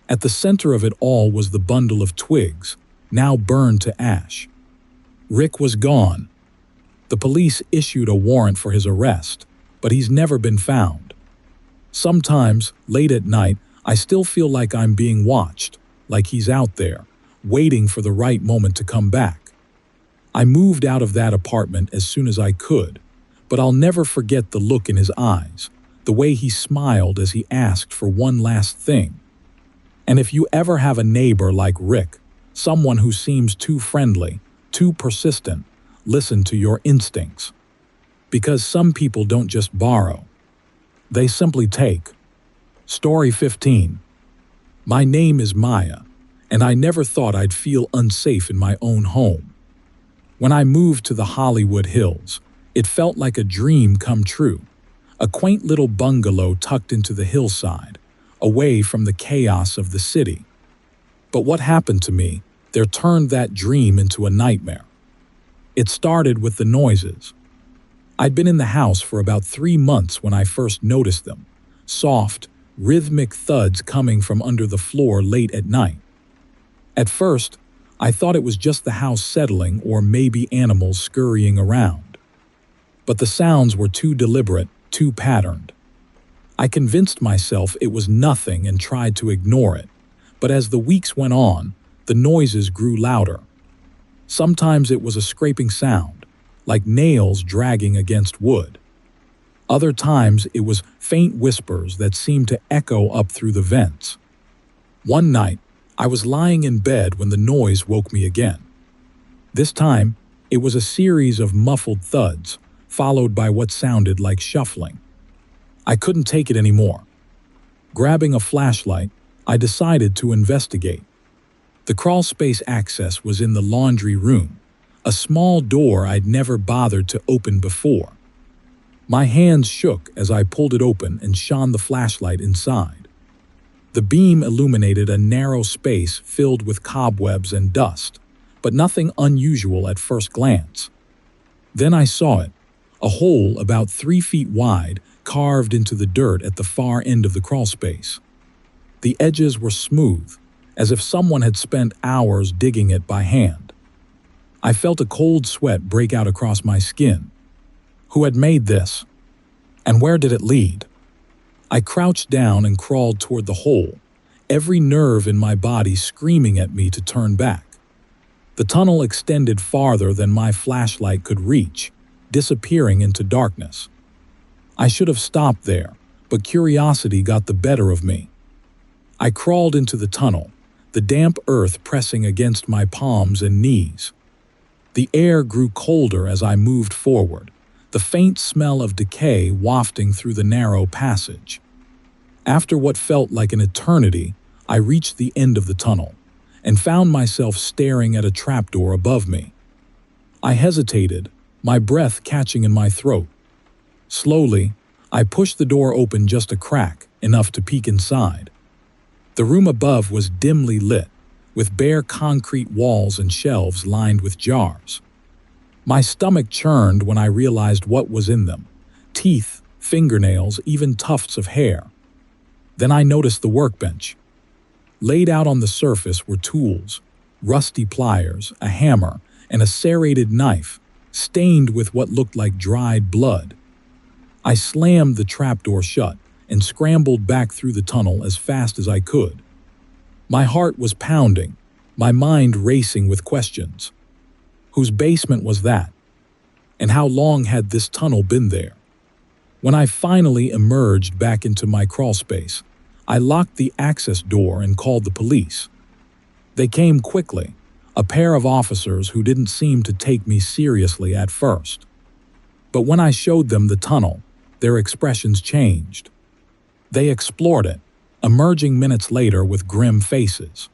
At the center of it all was the bundle of twigs, now burned to ash. Rick was gone. The police issued a warrant for his arrest, but he's never been found. Sometimes, late at night, I still feel like I'm being watched, like he's out there, waiting for the right moment to come back. I moved out of that apartment as soon as I could, but I'll never forget the look in his eyes, the way he smiled as he asked for one last thing. And if you ever have a neighbor like Rick, someone who seems too friendly, too persistent, listen to your instincts. Because some people don't just borrow. They simply take. Story 15. My name is Maya, and I never thought I'd feel unsafe in my own home. When I moved to the Hollywood Hills, it felt like a dream come true. A quaint little bungalow tucked into the hillside, away from the chaos of the city. But what happened to me there turned that dream into a nightmare. It started with the noises. I'd been in the house for about 3 months when I first noticed them, soft, rhythmic thuds coming from under the floor late at night. At first, I thought it was just the house settling or maybe animals scurrying around. But the sounds were too deliberate, too patterned. I convinced myself it was nothing and tried to ignore it, but as the weeks went on, the noises grew louder. Sometimes it was a scraping sound, like nails dragging against wood. Other times it was faint whispers that seemed to echo up through the vents. One night, I was lying in bed when the noise woke me again. This time, it was a series of muffled thuds, followed by what sounded like shuffling. I couldn't take it anymore. Grabbing a flashlight, I decided to investigate. The crawlspace access was in the laundry room, a small door I'd never bothered to open before. My hands shook as I pulled it open and shone the flashlight inside. The beam illuminated a narrow space filled with cobwebs and dust, but nothing unusual at first glance. Then I saw it, a hole about 3 feet wide, carved into the dirt at the far end of the crawlspace. The edges were smooth, as if someone had spent hours digging it by hand. I felt a cold sweat break out across my skin. Who had made this? And where did it lead? I crouched down and crawled toward the hole, every nerve in my body screaming at me to turn back. The tunnel extended farther than my flashlight could reach, disappearing into darkness. I should have stopped there, but curiosity got the better of me. I crawled into the tunnel, the damp earth pressing against my palms and knees. The air grew colder as I moved forward, the faint smell of decay wafting through the narrow passage. After what felt like an eternity, I reached the end of the tunnel and found myself staring at a trapdoor above me. I hesitated, my breath catching in my throat. Slowly, I pushed the door open just a crack, enough to peek inside. The room above was dimly lit, with bare concrete walls and shelves lined with jars. My stomach churned when I realized what was in them: teeth, fingernails, even tufts of hair. Then I noticed the workbench. Laid out on the surface were tools, rusty pliers, a hammer, and a serrated knife, stained with what looked like dried blood. I slammed the trapdoor shut and scrambled back through the tunnel as fast as I could. My heart was pounding, my mind racing with questions. Whose basement was that? And how long had this tunnel been there? When I finally emerged back into my crawlspace, I locked the access door and called the police. They came quickly, a pair of officers who didn't seem to take me seriously at first. But when I showed them the tunnel, their expressions changed. They explored it, emerging minutes later with grim faces.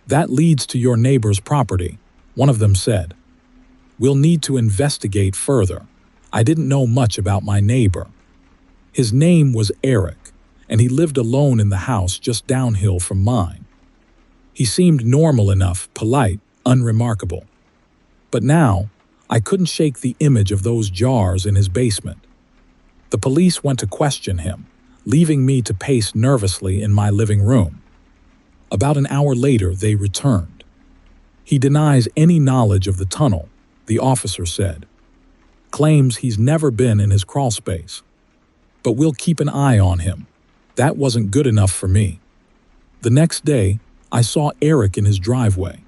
"That leads to your neighbor's property," one of them said. "We'll need to investigate further." I didn't know much about my neighbor. His name was Eric, and he lived alone in the house just downhill from mine. He seemed normal enough, polite, unremarkable. But now, I couldn't shake the image of those jars in his basement. The police went to question him, leaving me to pace nervously in my living room. About an hour later, they returned. "He denies any knowledge of the tunnel," the officer said. "Claims he's never been in his crawlspace. But we'll keep an eye on him." That wasn't good enough for me. The next day, I saw Eric in his driveway.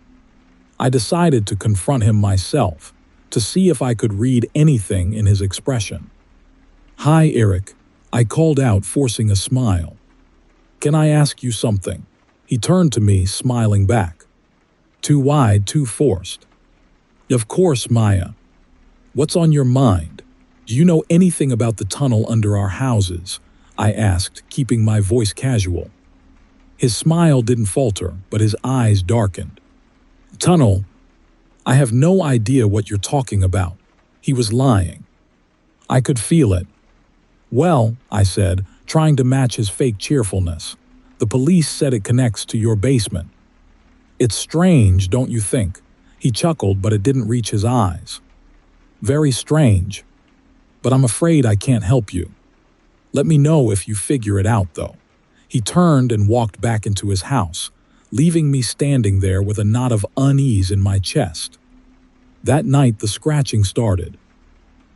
I decided to confront him myself, to see if I could read anything in his expression. "Hi, Eric," I called out, forcing a smile. "Can I ask you something?" He turned to me, smiling back. Too wide, too forced. "Of course, Maya. What's on your mind? Do you know anything about the tunnel under our houses?" I asked, keeping my voice casual. His smile didn't falter, but his eyes darkened. "Tunnel? I have no idea what you're talking about." He was lying. I could feel it. "Well," I said, trying to match his fake cheerfulness, "the police said it connects to your basement." "It's strange, don't you think?" He chuckled, but it didn't reach his eyes. "Very strange. But I'm afraid I can't help you. Let me know if you figure it out, though." He turned and walked back into his house, leaving me standing there with a knot of unease in my chest. That night, the scratching started.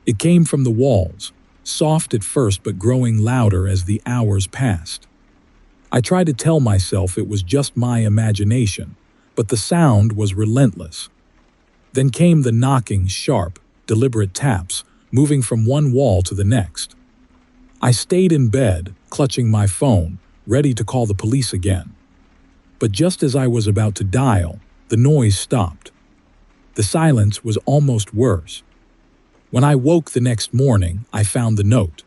It came from the walls, soft at first but growing louder as the hours passed. I tried to tell myself it was just my imagination, but the sound was relentless. Then came the knocking, sharp, deliberate taps, moving from one wall to the next. I stayed in bed, clutching my phone, ready to call the police again. But just as I was about to dial, the noise stopped. The silence was almost worse. When I woke the next morning, I found the note.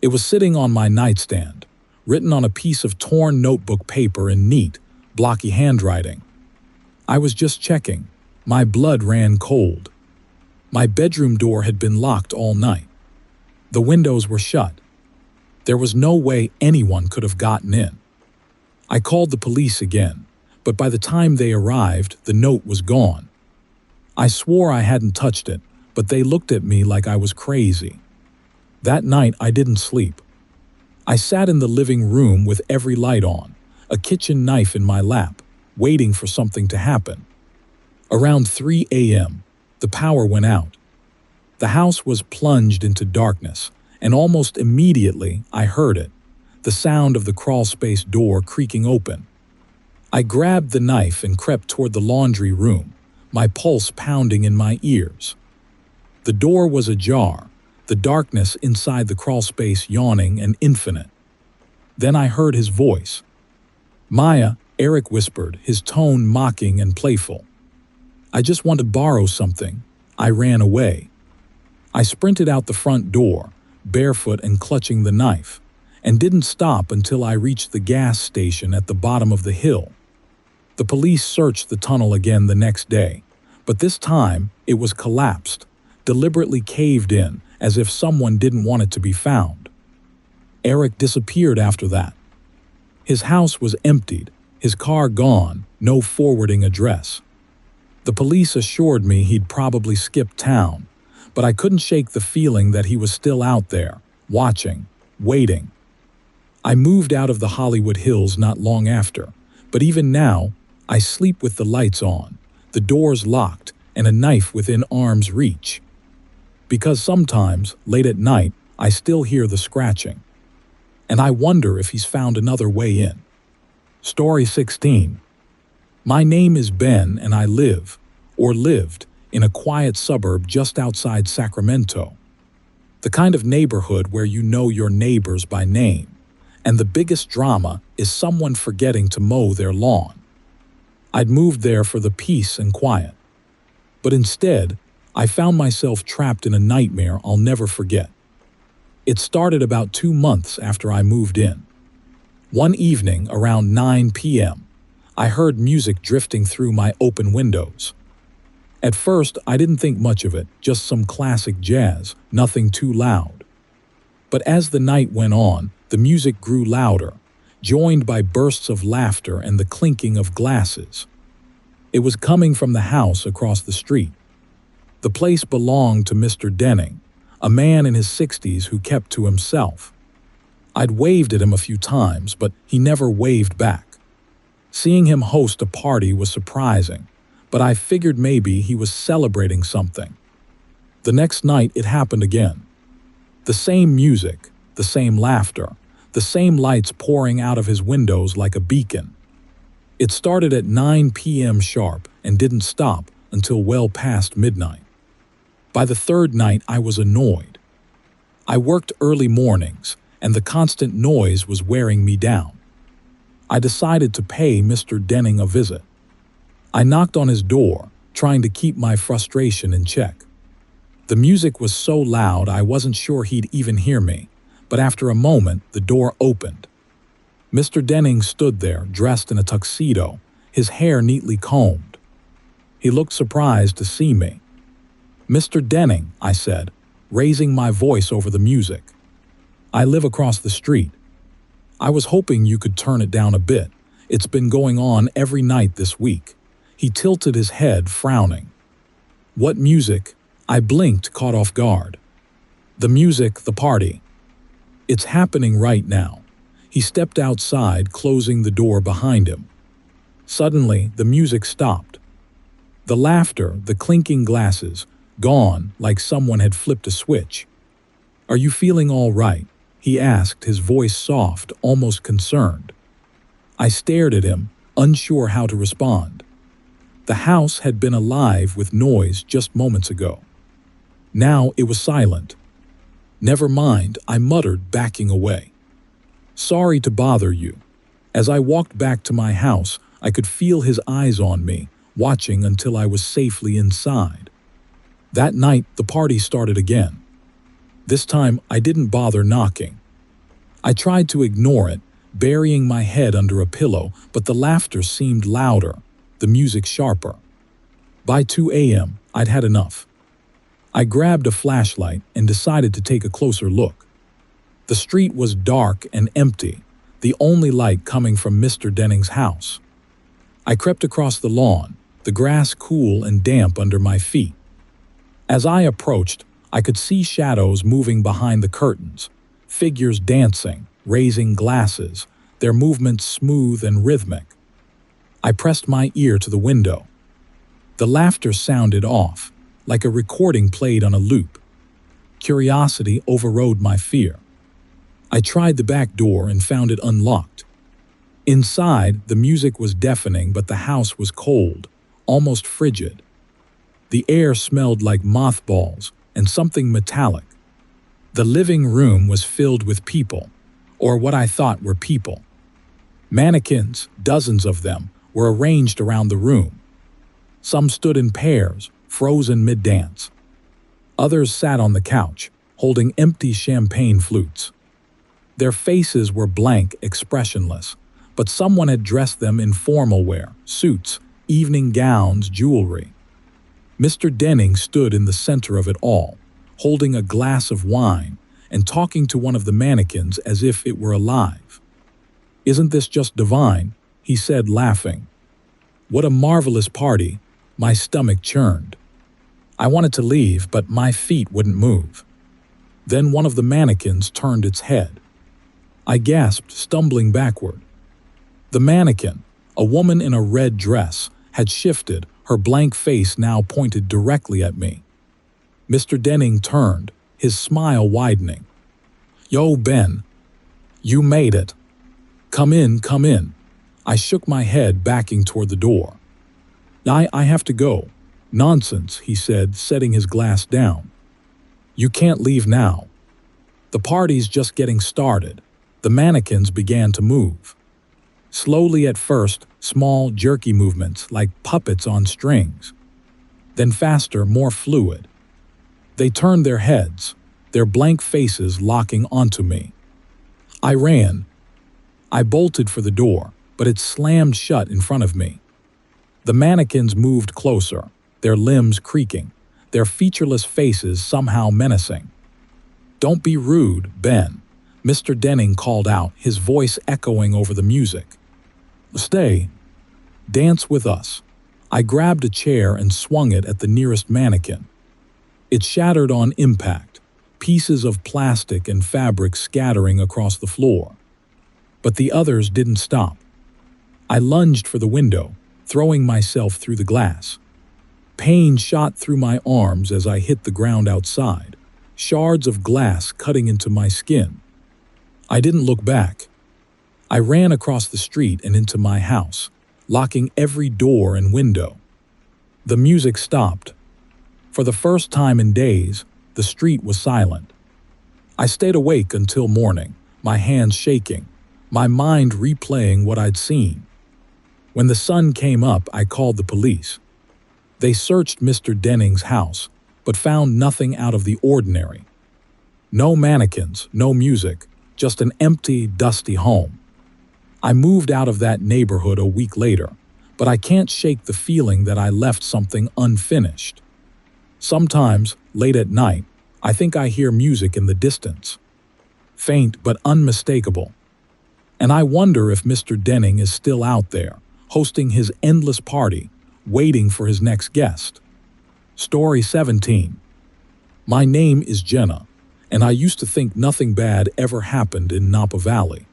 It was sitting on my nightstand, written on a piece of torn notebook paper in neat, blocky handwriting. I was just checking. My blood ran cold. My bedroom door had been locked all night. The windows were shut. There was no way anyone could have gotten in. I called the police again, but by the time they arrived, the note was gone. I swore I hadn't touched it, but they looked at me like I was crazy. That night, I didn't sleep. I sat in the living room with every light on, a kitchen knife in my lap, waiting for something to happen. Around 3 a.m., the power went out. The house was plunged into darkness, and almost immediately I heard it, the sound of the crawlspace door creaking open. I grabbed the knife and crept toward the laundry room, my pulse pounding in my ears. The door was ajar, the darkness inside the crawlspace yawning and infinite. Then I heard his voice. "Maya," Eric whispered, his tone mocking and playful. "I just want to borrow something." I ran away. I sprinted out the front door, barefoot and clutching the knife, and didn't stop until I reached the gas station at the bottom of the hill. The police searched the tunnel again the next day, But this time, it was collapsed, deliberately caved in, as if someone didn't want it to be found. Eric disappeared after that. His house was emptied, his car gone, no forwarding address. The police assured me he'd probably skipped town, but I couldn't shake the feeling that he was still out there, watching, waiting. I moved out of the Hollywood Hills not long after, but even now, I sleep with the lights on, the doors locked, and a knife within arm's reach. Because sometimes, late at night, I still hear the scratching. And I wonder if he's found another way in. Story 16. My name is Ben and I live, or lived, in a quiet suburb just outside Sacramento. The kind of neighborhood where you know your neighbors by name, and the biggest drama is someone forgetting to mow their lawn. I'd moved there for the peace and quiet. But instead, I found myself trapped in a nightmare I'll never forget. It started about 2 months after I moved in. One evening around 9 p.m., I heard music drifting through my open windows. At first, I didn't think much of it, just some classic jazz, nothing too loud. But as the night went on, the music grew louder, joined by bursts of laughter and the clinking of glasses. It was coming from the house across the street. The place belonged to Mr. Denning, a man in his 60s who kept to himself. I'd waved at him a few times, but he never waved back. Seeing him host a party was surprising, but I figured maybe he was celebrating something. The next night it happened again. The same music, the same laughter, the same lights pouring out of his windows like a beacon. It started at 9 p.m. sharp and didn't stop until well past midnight. By the third night, I was annoyed. I worked early mornings, and the constant noise was wearing me down. I decided to pay Mr. Denning a visit. I knocked on his door, trying to keep my frustration in check. The music was so loud I wasn't sure he'd even hear me, but after a moment, the door opened. Mr. Denning stood there, dressed in a tuxedo, his hair neatly combed. He looked surprised to see me. "Mr. Denning," I said, raising my voice over the music. "I live across the street. I was hoping you could turn it down a bit. It's been going on every night this week." He tilted his head, frowning. "What music?" I blinked, caught off guard. "The music, the party. It's happening right now." He stepped outside, closing the door behind him. Suddenly, the music stopped. The laughter, the clinking glasses, gone like someone had flipped a switch. "Are you feeling all right?" he asked, his voice soft, almost concerned. I stared at him, unsure how to respond. The house had been alive with noise just moments ago. Now it was silent. "Never mind," I muttered, backing away. "Sorry to bother you." As I walked back to my house, I could feel his eyes on me, watching until I was safely inside. That night, the party started again. This time, I didn't bother knocking. I tried to ignore it, burying my head under a pillow, but the laughter seemed louder, the music sharper. By 2 a.m., I'd had enough. I grabbed a flashlight and decided to take a closer look. The street was dark and empty, the only light coming from Mr. Denning's house. I crept across the lawn, the grass cool and damp under my feet. As I approached, I could see shadows moving behind the curtains, figures dancing, raising glasses, their movements smooth and rhythmic. I pressed my ear to the window. The laughter sounded off, like a recording played on a loop. Curiosity overrode my fear. I tried the back door and found it unlocked. Inside, the music was deafening, but the house was cold, almost frigid. The air smelled like mothballs and something metallic. The living room was filled with people, or what I thought were people. Mannequins, dozens of them, were arranged around the room. Some stood in pairs, frozen mid-dance. Others sat on the couch, holding empty champagne flutes. Their faces were blank, expressionless, but someone had dressed them in formal wear, suits, evening gowns, jewelry. Mr. Denning stood in the center of it all, holding a glass of wine and talking to one of the mannequins as if it were alive. "Isn't this just divine?" he said, laughing. "What a marvelous party." My stomach churned. I wanted to leave, but my feet wouldn't move. Then one of the mannequins turned its head. I gasped, stumbling backward. The mannequin, a woman in a red dress, had shifted, her blank face now pointed directly at me. Mr. Denning turned, his smile widening. "Yo, Ben. You made it. Come in, come in." I shook my head, backing toward the door. I have to go." "Nonsense," he said, setting his glass down. "You can't leave now. The party's just getting started." The mannequins began to move. Slowly at first, small, jerky movements like puppets on strings. Then faster, more fluid. They turned their heads, their blank faces locking onto me. I ran. I bolted for the door, but it slammed shut in front of me. The mannequins moved closer, their limbs creaking, their featureless faces somehow menacing. "Don't be rude, Ben," Mr. Denning called out, his voice echoing over the music. "Stay. Dance with us." I grabbed a chair and swung it at the nearest mannequin. It shattered on impact, pieces of plastic and fabric scattering across the floor. But the others didn't stop. I lunged for the window, throwing myself through the glass. Pain shot through my arms as I hit the ground outside, shards of glass cutting into my skin. I didn't look back. I ran across the street and into my house, locking every door and window. The music stopped. For the first time in days, the street was silent. I stayed awake until morning, my hands shaking, my mind replaying what I'd seen. When the sun came up, I called the police. They searched Mr. Denning's house, but found nothing out of the ordinary. No mannequins, no music, just an empty, dusty home. I moved out of that neighborhood a week later, but I can't shake the feeling that I left something unfinished. Sometimes, late at night, I think I hear music in the distance. Faint but unmistakable. And I wonder if Mr. Denning is still out there, hosting his endless party, waiting for his next guest. Story 17. My name is Jenna, and I used to think nothing bad ever happened in Napa Valley.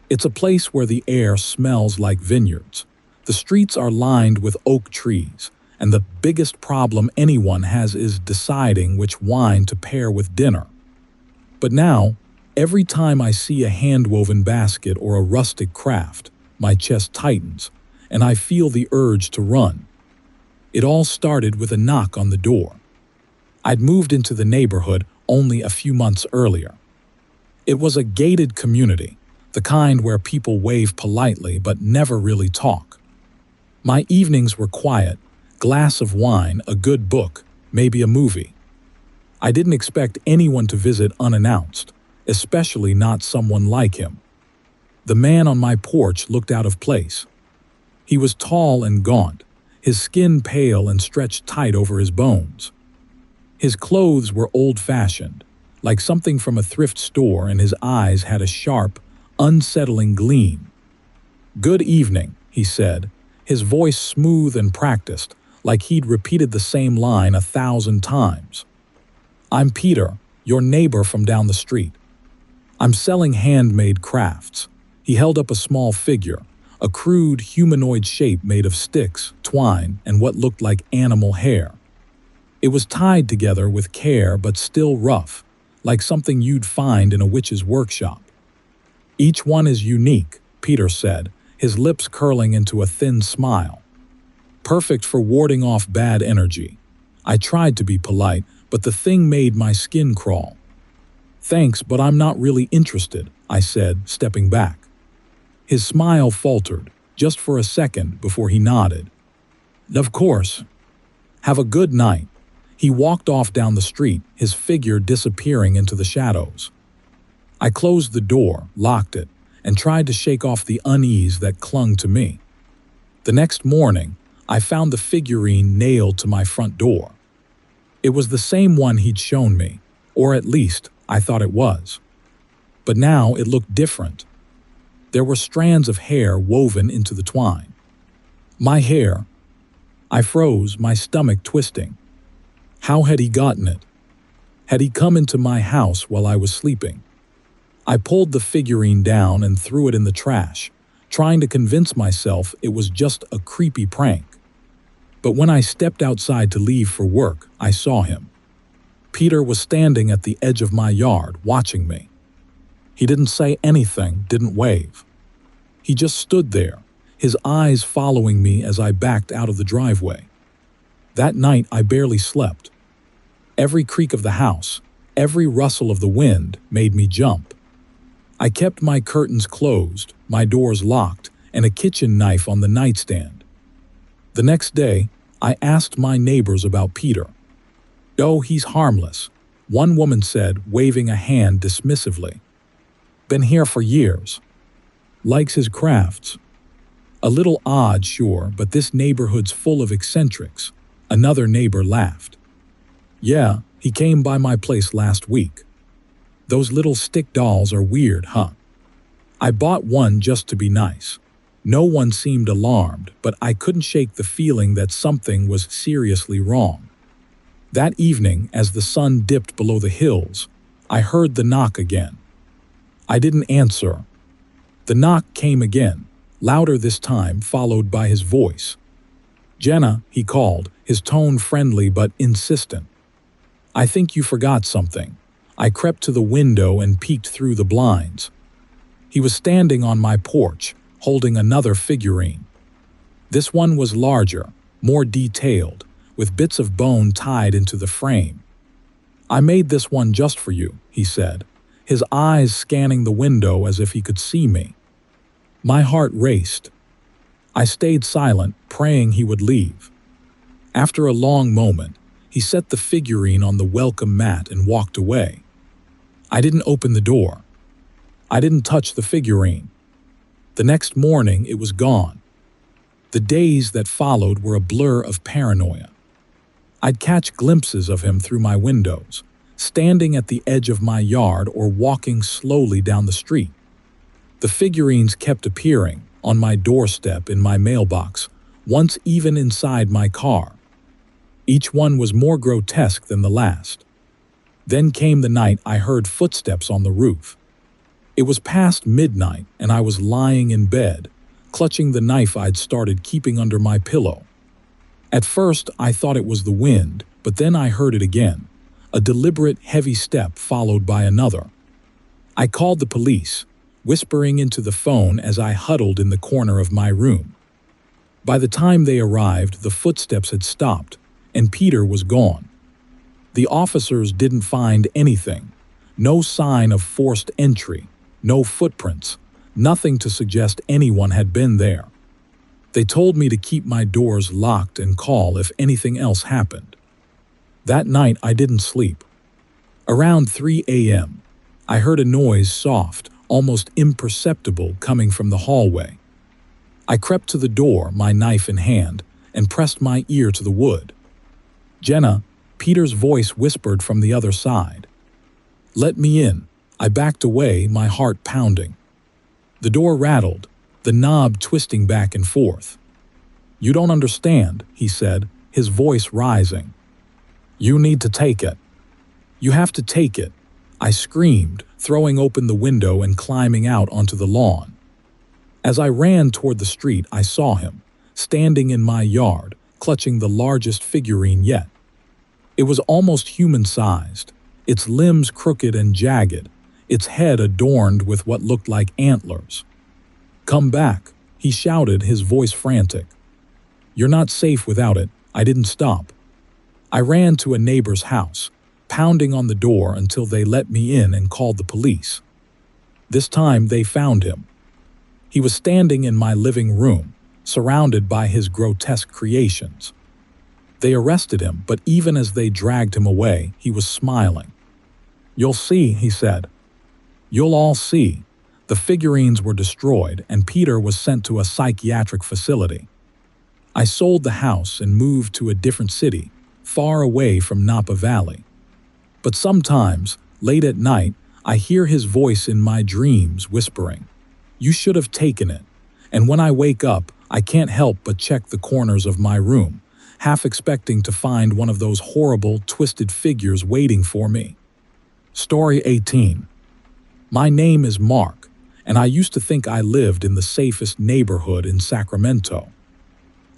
It's a place where the air smells like vineyards. The streets are lined with oak trees, and the biggest problem anyone has is deciding which wine to pair with dinner. But now, every time I see a hand-woven basket or a rustic craft, my chest tightens, and I feel the urge to run. It all started with a knock on the door. I'd moved into the neighborhood only a few months earlier. It was a gated community, the kind where people wave politely but never really talk. My evenings were quiet, glass of wine, a good book, maybe a movie. I didn't expect anyone to visit unannounced, especially not someone like him. The man on my porch looked out of place. He was tall and gaunt, his skin pale and stretched tight over his bones. His clothes were old-fashioned, like something from a thrift store, and his eyes had a sharp, unsettling gleam. "Good evening," he said, his voice smooth and practiced, like he'd repeated the same line 1,000 times. "I'm Peter, your neighbor from down the street. I'm selling handmade crafts." He held up a small figure, a crude humanoid shape made of sticks, twine, and what looked like animal hair. It was tied together with care but still rough, like something you'd find in a witch's workshop. "Each one is unique," Peter said, his lips curling into a thin smile. "Perfect for warding off bad energy." I tried to be polite, but the thing made my skin crawl. "Thanks, but I'm not really interested," I said, stepping back. His smile faltered, just for a second before he nodded. "Of course. Have a good night." He walked off down the street, his figure disappearing into the shadows. I closed the door, locked it, and tried to shake off the unease that clung to me. The next morning, I found the figurine nailed to my front door. It was the same one he'd shown me, or at least I thought it was. But now it looked different. There were strands of hair woven into the twine. My hair. I froze, my stomach twisting. How had he gotten it? Had he come into my house while I was sleeping? I pulled the figurine down and threw it in the trash, trying to convince myself it was just a creepy prank. But when I stepped outside to leave for work, I saw him. Peter was standing at the edge of my yard, watching me. He didn't say anything, didn't wave. He just stood there, his eyes following me as I backed out of the driveway. That night, I barely slept. Every creak of the house, every rustle of the wind made me jump. I kept my curtains closed, my doors locked, and a kitchen knife on the nightstand. The next day, I asked my neighbors about Peter. "Oh, he's harmless," one woman said, waving a hand dismissively. "Been here for years. Likes his crafts. A little odd, sure, but this neighborhood's full of eccentrics," another neighbor laughed. "Yeah, he came by my place last week. Those little stick dolls are weird, huh? I bought one just to be nice." No one seemed alarmed, but I couldn't shake the feeling that something was seriously wrong. That evening, as the sun dipped below the hills, I heard the knock again. I didn't answer. The knock came again, louder this time, followed by his voice. "Jenna," he called, his tone friendly but insistent. "I think you forgot something." I crept to the window and peeked through the blinds. He was standing on my porch, holding another figurine. This one was larger, more detailed, with bits of bone tied into the frame. "I made this one just for you," he said, his eyes scanning the window as if he could see me. My heart raced. I stayed silent, praying he would leave. After a long moment, he set the figurine on the welcome mat and walked away. I didn't open the door. I didn't touch the figurine. The next morning, it was gone. The days that followed were a blur of paranoia. I'd catch glimpses of him through my windows, standing at the edge of my yard or walking slowly down the street. The figurines kept appearing, on my doorstep, in my mailbox, once even inside my car. Each one was more grotesque than the last. Then came the night I heard footsteps on the roof. It was past midnight, and I was lying in bed, clutching the knife I'd started keeping under my pillow. At first, I thought it was the wind, but then I heard it again, a deliberate, heavy step followed by another. I called the police, whispering into the phone as I huddled in the corner of my room. By the time they arrived, the footsteps had stopped, and Peter was gone. The officers didn't find anything, no sign of forced entry, no footprints, nothing to suggest anyone had been there. They told me to keep my doors locked and call if anything else happened. That night I didn't sleep. Around 3 a.m., I heard a noise, soft, almost imperceptible, coming from the hallway. I crept to the door, my knife in hand, and pressed my ear to the wood. "Jenna," Peter's voice whispered from the other side. "Let me in." I backed away, my heart pounding. The door rattled, the knob twisting back and forth. "You don't understand," he said, his voice rising. "You need to take it. You have to take it," I screamed, throwing open the window and climbing out onto the lawn. As I ran toward the street, I saw him, standing in my yard, clutching the largest figurine yet. It was almost human-sized, its limbs crooked and jagged, its head adorned with what looked like antlers. "Come back," he shouted, his voice frantic. "You're not safe without it." I didn't stop. I ran to a neighbor's house, pounding on the door until they let me in and called the police. This time they found him. He was standing in my living room, surrounded by his grotesque creations. They arrested him, but even as they dragged him away, he was smiling. "You'll see," he said. "You'll all see." The figurines were destroyed, and Peter was sent to a psychiatric facility. I sold the house and moved to a different city, far away from Napa Valley. But sometimes, late at night, I hear his voice in my dreams whispering, "You should have taken it." And when I wake up, I can't help but check the corners of my room, half expecting to find one of those horrible, twisted figures waiting for me. Story 18. My name is Mark, and I used to think I lived in the safest neighborhood in Sacramento.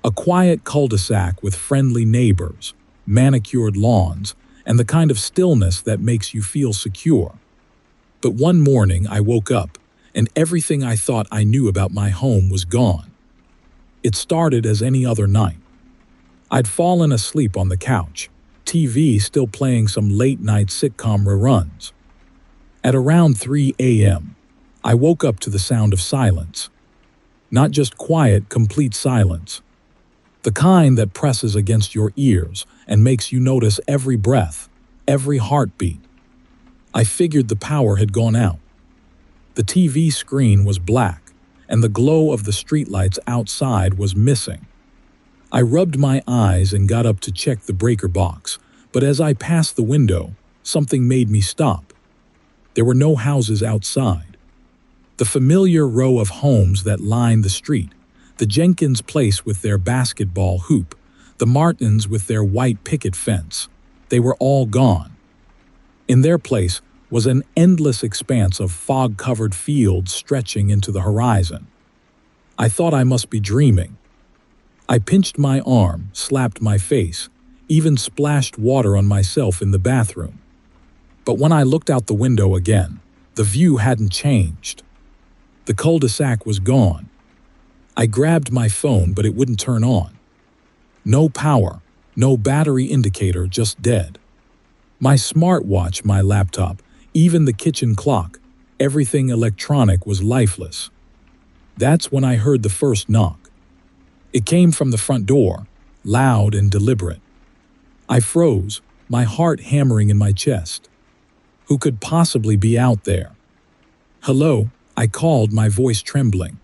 A quiet cul-de-sac with friendly neighbors, manicured lawns, and the kind of stillness that makes you feel secure. But one morning I woke up, and everything I thought I knew about my home was gone. It started as any other night. I'd fallen asleep on the couch, TV still playing some late-night sitcom reruns. At around 3 a.m., I woke up to the sound of silence. Not just quiet, complete silence. The kind that presses against your ears and makes you notice every breath, every heartbeat. I figured the power had gone out. The TV screen was black, and the glow of the streetlights outside was missing. I rubbed my eyes and got up to check the breaker box, but as I passed the window, something made me stop. There were no houses outside. The familiar row of homes that lined the street, the Jenkins place with their basketball hoop, the Martins with their white picket fence, they were all gone. In their place was an endless expanse of fog-covered fields stretching into the horizon. I thought I must be dreaming. I pinched my arm, slapped my face, even splashed water on myself in the bathroom. But when I looked out the window again, the view hadn't changed. The cul-de-sac was gone. I grabbed my phone, but it wouldn't turn on. No power, no battery indicator, just dead. My smartwatch, my laptop, even the kitchen clock, everything electronic was lifeless. That's when I heard the first knock. It came from the front door, loud and deliberate. I froze, my heart hammering in my chest. Who could possibly be out there? "Hello," I called, my voice trembling.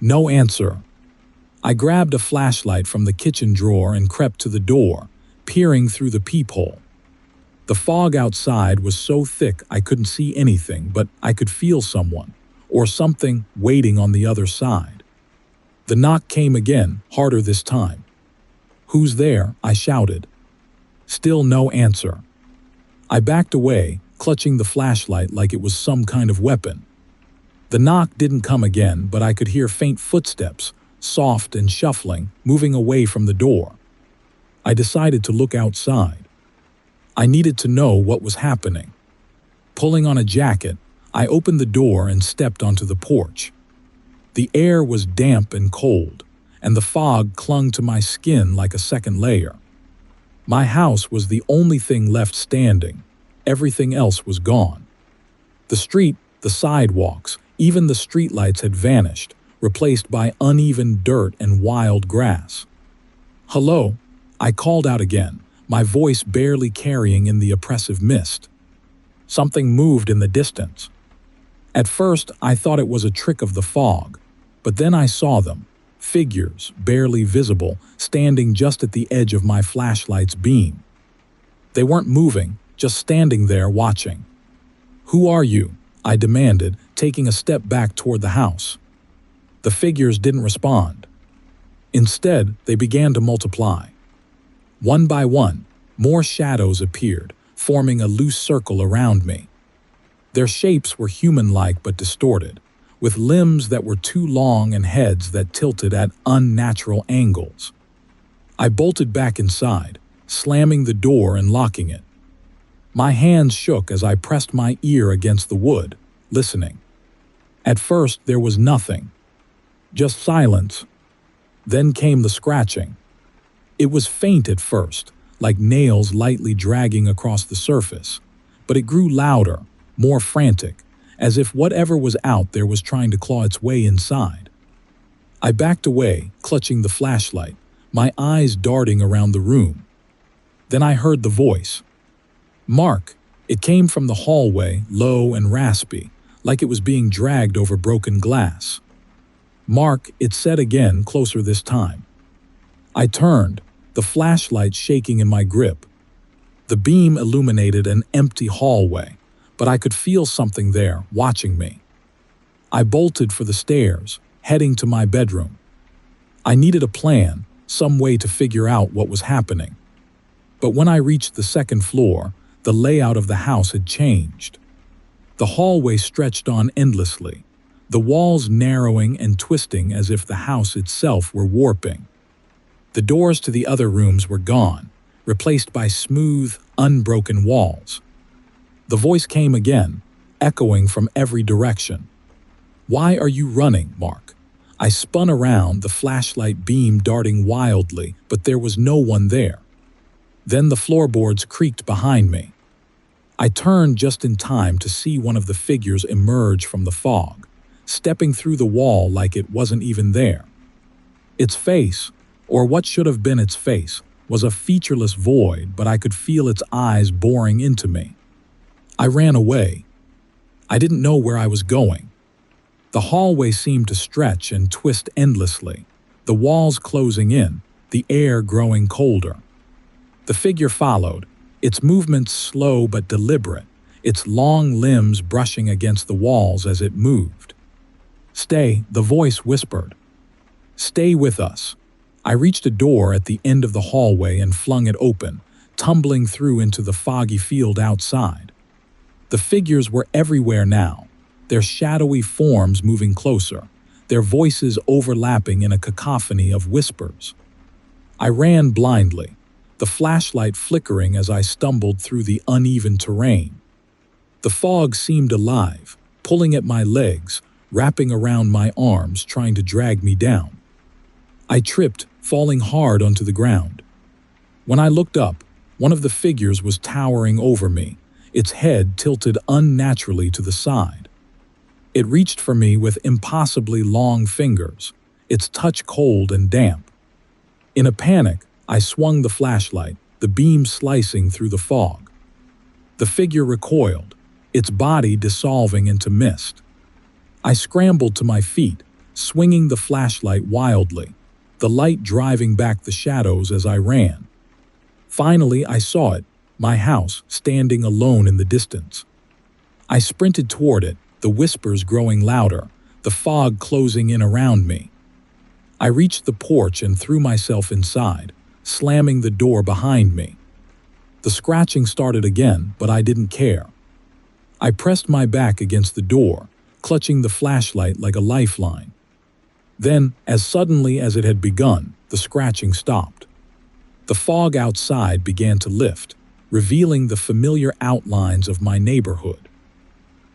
No answer. I grabbed a flashlight from the kitchen drawer and crept to the door, peering through the peephole. The fog outside was so thick I couldn't see anything, but I could feel someone, or something, waiting on the other side. The knock came again, harder this time. "Who's there?" I shouted. Still no answer. I backed away, clutching the flashlight like it was some kind of weapon. The knock didn't come again, but I could hear faint footsteps, soft and shuffling, moving away from the door. I decided to look outside. I needed to know what was happening. Pulling on a jacket, I opened the door and stepped onto the porch. The air was damp and cold, and the fog clung to my skin like a second layer. My house was the only thing left standing. Everything else was gone. The street, the sidewalks, even the streetlights had vanished, replaced by uneven dirt and wild grass. "Hello," I called out again, my voice barely carrying in the oppressive mist. Something moved in the distance. At first, I thought it was a trick of the fog, but then I saw them, figures, barely visible, standing just at the edge of my flashlight's beam. They weren't moving, just standing there watching. "Who are you?" I demanded, taking a step back toward the house. The figures didn't respond. Instead, they began to multiply. One by one, more shadows appeared, forming a loose circle around me. Their shapes were human-like but distorted, with limbs that were too long and heads that tilted at unnatural angles. I bolted back inside, slamming the door and locking it. My hands shook as I pressed my ear against the wood, listening. At first, there was nothing. Just silence. Then came the scratching. It was faint at first, like nails lightly dragging across the surface, but it grew louder, more frantic, as if whatever was out there was trying to claw its way inside. I backed away, clutching the flashlight, my eyes darting around the room. Then I heard the voice. "Mark." It came from the hallway, low and raspy, like it was being dragged over broken glass. "Mark," it said again, closer this time. I turned, the flashlight shaking in my grip. The beam illuminated an empty hallway, but I could feel something there, watching me. I bolted for the stairs, heading to my bedroom. I needed a plan, some way to figure out what was happening. But when I reached the second floor, the layout of the house had changed. The hallway stretched on endlessly, the walls narrowing and twisting as if the house itself were warping. The doors to the other rooms were gone, replaced by smooth, unbroken walls. The voice came again, echoing from every direction. "Why are you running, Mark?" I spun around, the flashlight beam darting wildly, but there was no one there. Then the floorboards creaked behind me. I turned just in time to see one of the figures emerge from the fog, stepping through the wall like it wasn't even there. Its face, or what should have been its face, was a featureless void, but I could feel its eyes boring into me. I ran away. I didn't know where I was going. The hallway seemed to stretch and twist endlessly, the walls closing in, the air growing colder. The figure followed, its movements slow but deliberate, its long limbs brushing against the walls as it moved. "Stay," the voice whispered. "Stay with us." I reached a door at the end of the hallway and flung it open, tumbling through into the foggy field outside. The figures were everywhere now, their shadowy forms moving closer, their voices overlapping in a cacophony of whispers. I ran blindly, the flashlight flickering as I stumbled through the uneven terrain. The fog seemed alive, pulling at my legs, wrapping around my arms, trying to drag me down. I tripped, falling hard onto the ground. When I looked up, one of the figures was towering over me, its head tilted unnaturally to the side. It reached for me with impossibly long fingers, its touch cold and damp. In a panic, I swung the flashlight, the beam slicing through the fog. The figure recoiled, its body dissolving into mist. I scrambled to my feet, swinging the flashlight wildly, the light driving back the shadows as I ran. Finally, I saw it, my house, standing alone in the distance. I sprinted toward it, the whispers growing louder, the fog closing in around me. I reached the porch and threw myself inside, slamming the door behind me. The scratching started again, but I didn't care. I pressed my back against the door, clutching the flashlight like a lifeline. Then, as suddenly as it had begun, the scratching stopped. The fog outside began to lift, revealing the familiar outlines of my neighborhood.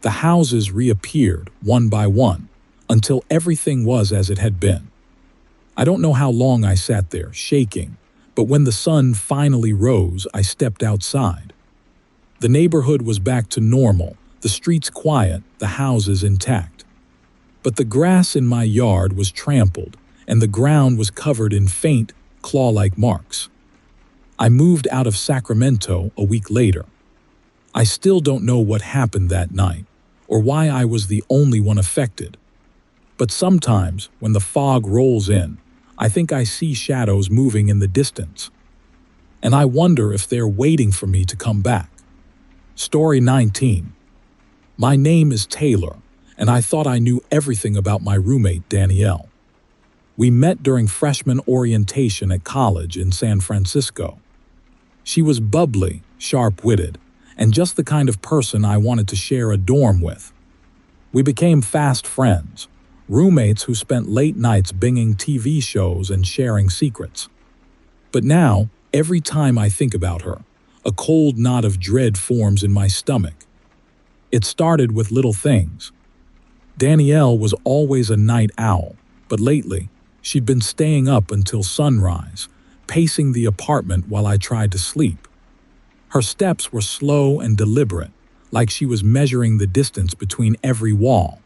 The houses reappeared, one by one, until everything was as it had been. I don't know how long I sat there, shaking, but when the sun finally rose, I stepped outside. The neighborhood was back to normal, the streets quiet, the houses intact. But the grass in my yard was trampled, and the ground was covered in faint, claw-like marks. I moved out of Sacramento a week later. I still don't know what happened that night, or why I was the only one affected. But sometimes, when the fog rolls in, I think I see shadows moving in the distance. And I wonder if they're waiting for me to come back. Story 19. My name is Taylor, and I thought I knew everything about my roommate, Danielle. We met during freshman orientation at college in San Francisco. She was bubbly, sharp-witted, and just the kind of person I wanted to share a dorm with. We became fast friends, roommates who spent late nights binging TV shows and sharing secrets. But now, every time I think about her, a cold knot of dread forms in my stomach. It started with little things. Danielle was always a night owl, but lately, she'd been staying up until sunrise, pacing the apartment while I tried to sleep. Her steps were slow and deliberate, like she was measuring the distance between every wall.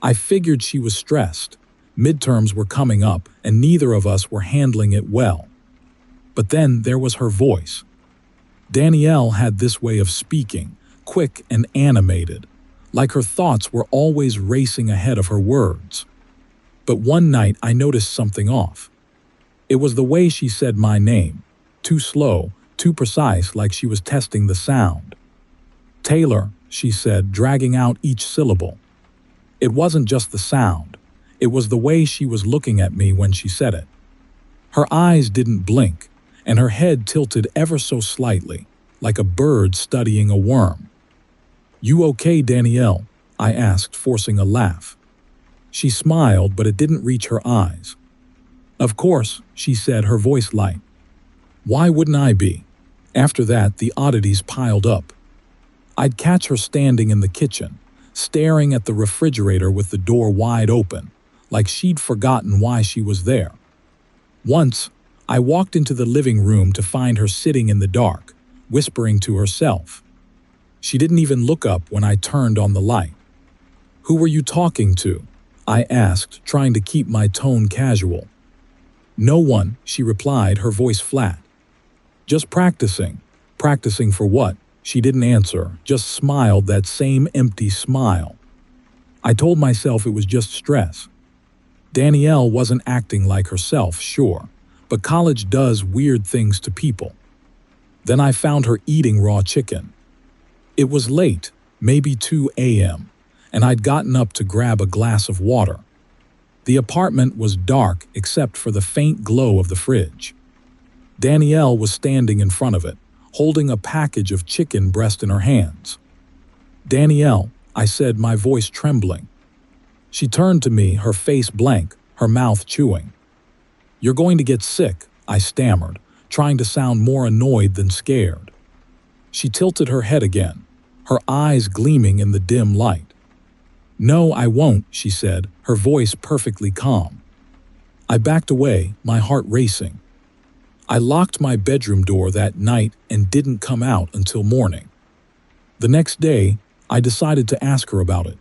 I figured she was stressed. Midterms were coming up, and neither of us were handling it well. But then there was her voice. Danielle had this way of speaking, quick and animated, like her thoughts were always racing ahead of her words. But one night I noticed something off. It was the way she said my name, too slow, too precise, like she was testing the sound. Taylor, she said, dragging out each syllable. It wasn't just the sound. It was the way she was looking at me when she said it. Her eyes didn't blink, and her head tilted ever so slightly, like a bird studying a worm. "You okay, Danielle?" I asked, forcing a laugh. She smiled, but it didn't reach her eyes. "Of course," she said, her voice light. Why wouldn't I be? After that, the oddities piled up. I'd catch her standing in the kitchen, staring at the refrigerator with the door wide open, like she'd forgotten why she was there. Once, I walked into the living room to find her sitting in the dark, whispering to herself. She didn't even look up when I turned on the light. "Who were you talking to?" I asked, trying to keep my tone casual. "No one," she replied, her voice flat. "Just practicing." "Practicing for what?" She didn't answer, just smiled that same empty smile. I told myself it was just stress. Danielle wasn't acting like herself, sure, but college does weird things to people. Then I found her eating raw chicken. It was late, maybe 2 a.m., and I'd gotten up to grab a glass of water. The apartment was dark except for the faint glow of the fridge. Danielle was standing in front of it, holding a package of chicken breast in her hands. "Danielle," I said, my voice trembling. She turned to me, her face blank, her mouth chewing. "You're going to get sick," I stammered, trying to sound more annoyed than scared. She tilted her head again, her eyes gleaming in the dim light. "No, I won't," she said, her voice perfectly calm. I backed away, my heart racing. I locked my bedroom door that night and didn't come out until morning. The next day, I decided to ask her about it.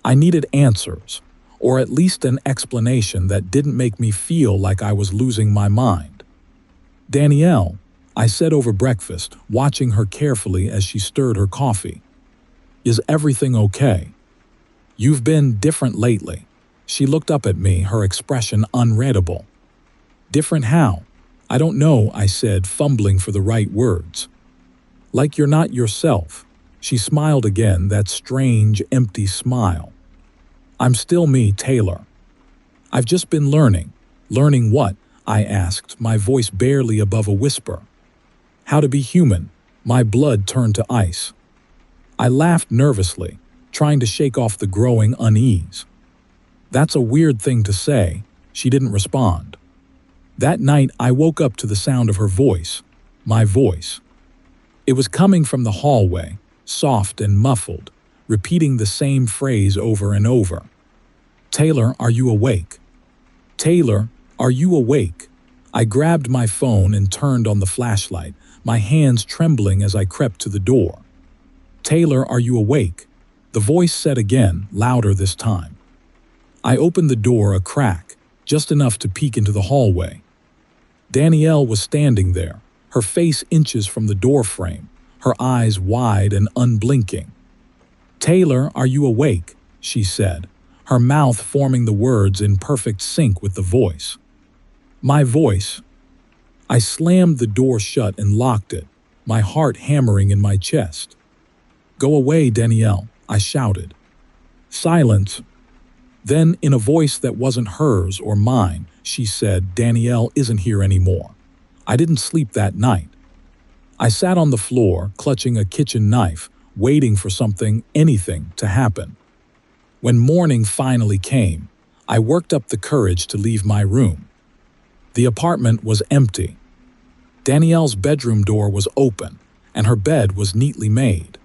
I needed answers, or at least an explanation that didn't make me feel like I was losing my mind. "Danielle," I said over breakfast, watching her carefully as she stirred her coffee. "Is everything okay? You've been different lately." She looked up at me, her expression unreadable. "Different how?" "I don't know," I said, fumbling for the right words. "Like you're not yourself." She smiled again, that strange, empty smile. "I'm still me, Taylor. I've just been learning." "Learning what?" I asked, my voice barely above a whisper. "How to be human." My blood turned to ice. I laughed nervously, trying to shake off the growing unease. "That's a weird thing to say." She didn't respond. That night, I woke up to the sound of her voice, my voice. It was coming from the hallway, soft and muffled, repeating the same phrase over and over. "Taylor, are you awake? Taylor, are you awake?" I grabbed my phone and turned on the flashlight, my hands trembling as I crept to the door. "Taylor, are you awake?" The voice said again, louder this time. I opened the door a crack, just enough to peek into the hallway. Danielle was standing there, her face inches from the doorframe, her eyes wide and unblinking. "Taylor, are you awake?" she said, her mouth forming the words in perfect sync with the voice. My voice. I slammed the door shut and locked it, my heart hammering in my chest. "Go away, Danielle," I shouted. Silence. Then, in a voice that wasn't hers or mine, she said, "Danielle isn't here anymore." I didn't sleep that night. I sat on the floor, clutching a kitchen knife, waiting for something, anything, to happen. When morning finally came, I worked up the courage to leave my room. The apartment was empty. Danielle's bedroom door was open, and her bed was neatly made.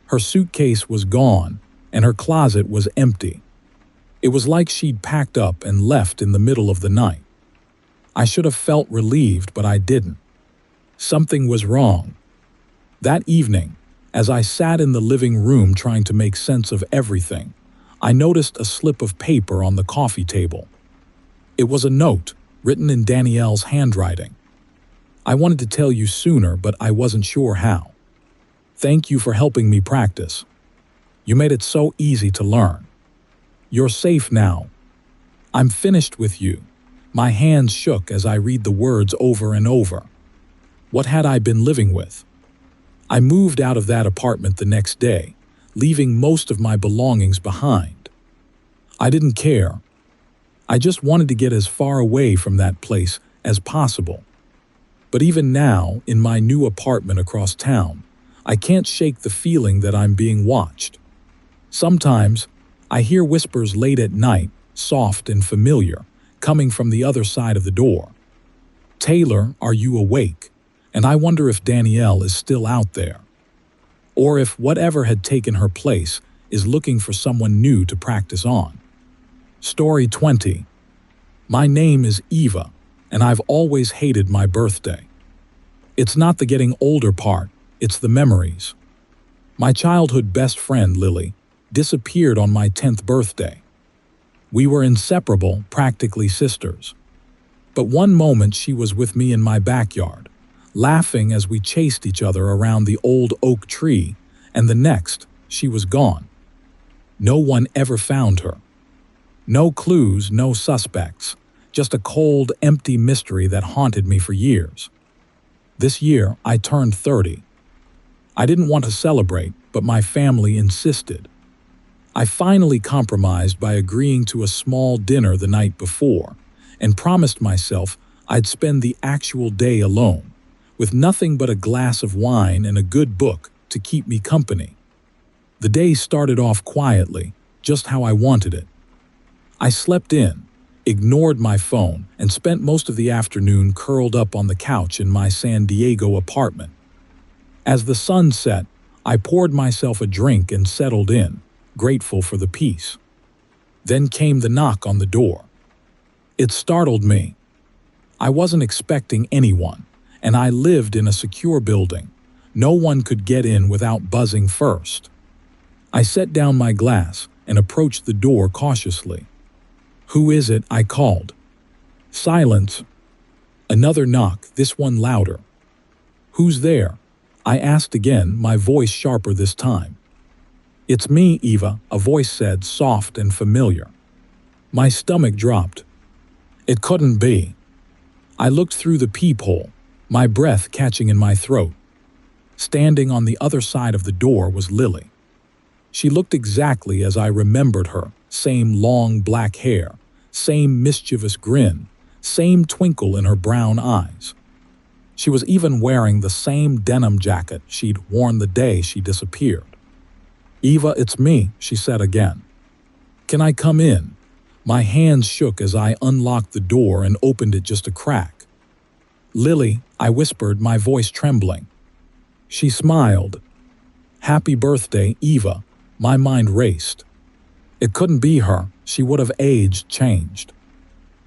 Her suitcase was gone, and her closet was empty. It was like she'd packed up and left in the middle of the night. I should have felt relieved, but I didn't. Something was wrong. That evening, as I sat in the living room trying to make sense of everything, I noticed a slip of paper on the coffee table. It was a note, written in Danielle's handwriting. "I wanted to tell you sooner, but I wasn't sure how. Thank you for helping me practice. You made it so easy to learn. You're safe now. I'm finished with you. My hands shook as I read the words over and over. What had I been living with? I moved out of that apartment the next day, leaving most of my belongings behind. I didn't care. I just wanted to get as far away from that place as possible. But even now, in my new apartment across town, I can't shake the feeling that I'm being watched. Sometimes, I hear whispers late at night, soft and familiar, coming from the other side of the door. Taylor, are you awake? And I wonder if Danielle is still out there. Or if whatever had taken her place is looking for someone new to practice on. Story 20. My name is Eva, and I've always hated my birthday. It's not the getting older part, it's the memories. My childhood best friend, Lily, disappeared on my 10th birthday. We were inseparable, practically sisters. But one moment she was with me in my backyard, laughing as we chased each other around the old oak tree, and the next, she was gone. No one ever found her. No clues, no suspects, just a cold, empty mystery that haunted me for years. This year, I turned 30. I didn't want to celebrate, but my family insisted. I finally compromised by agreeing to a small dinner the night before, and promised myself I'd spend the actual day alone, with nothing but a glass of wine and a good book to keep me company. The day started off quietly, just how I wanted it. I slept in, ignored my phone, and spent most of the afternoon curled up on the couch in my San Diego apartment. As the sun set, I poured myself a drink and settled in, grateful for the peace. Then came the knock on the door. It startled me. I wasn't expecting anyone, and I lived in a secure building. No one could get in without buzzing first. I set down my glass and approached the door cautiously. "Who is it?" I called. Silence. Another knock, this one louder. "Who's there?" I asked again, my voice sharper this time. "It's me, Eva," a voice said, soft and familiar. My stomach dropped. It couldn't be. I looked through the peephole, my breath catching in my throat. Standing on the other side of the door was Lily. She looked exactly as I remembered her, same long black hair, same mischievous grin, same twinkle in her brown eyes. She was even wearing the same denim jacket she'd worn the day she disappeared. "Eva, it's me," she said again. "Can I come in?" My hands shook as I unlocked the door and opened it just a crack. "Lily," I whispered, my voice trembling. She smiled. "Happy birthday, Eva." My mind raced. It couldn't be her. She would have aged, changed.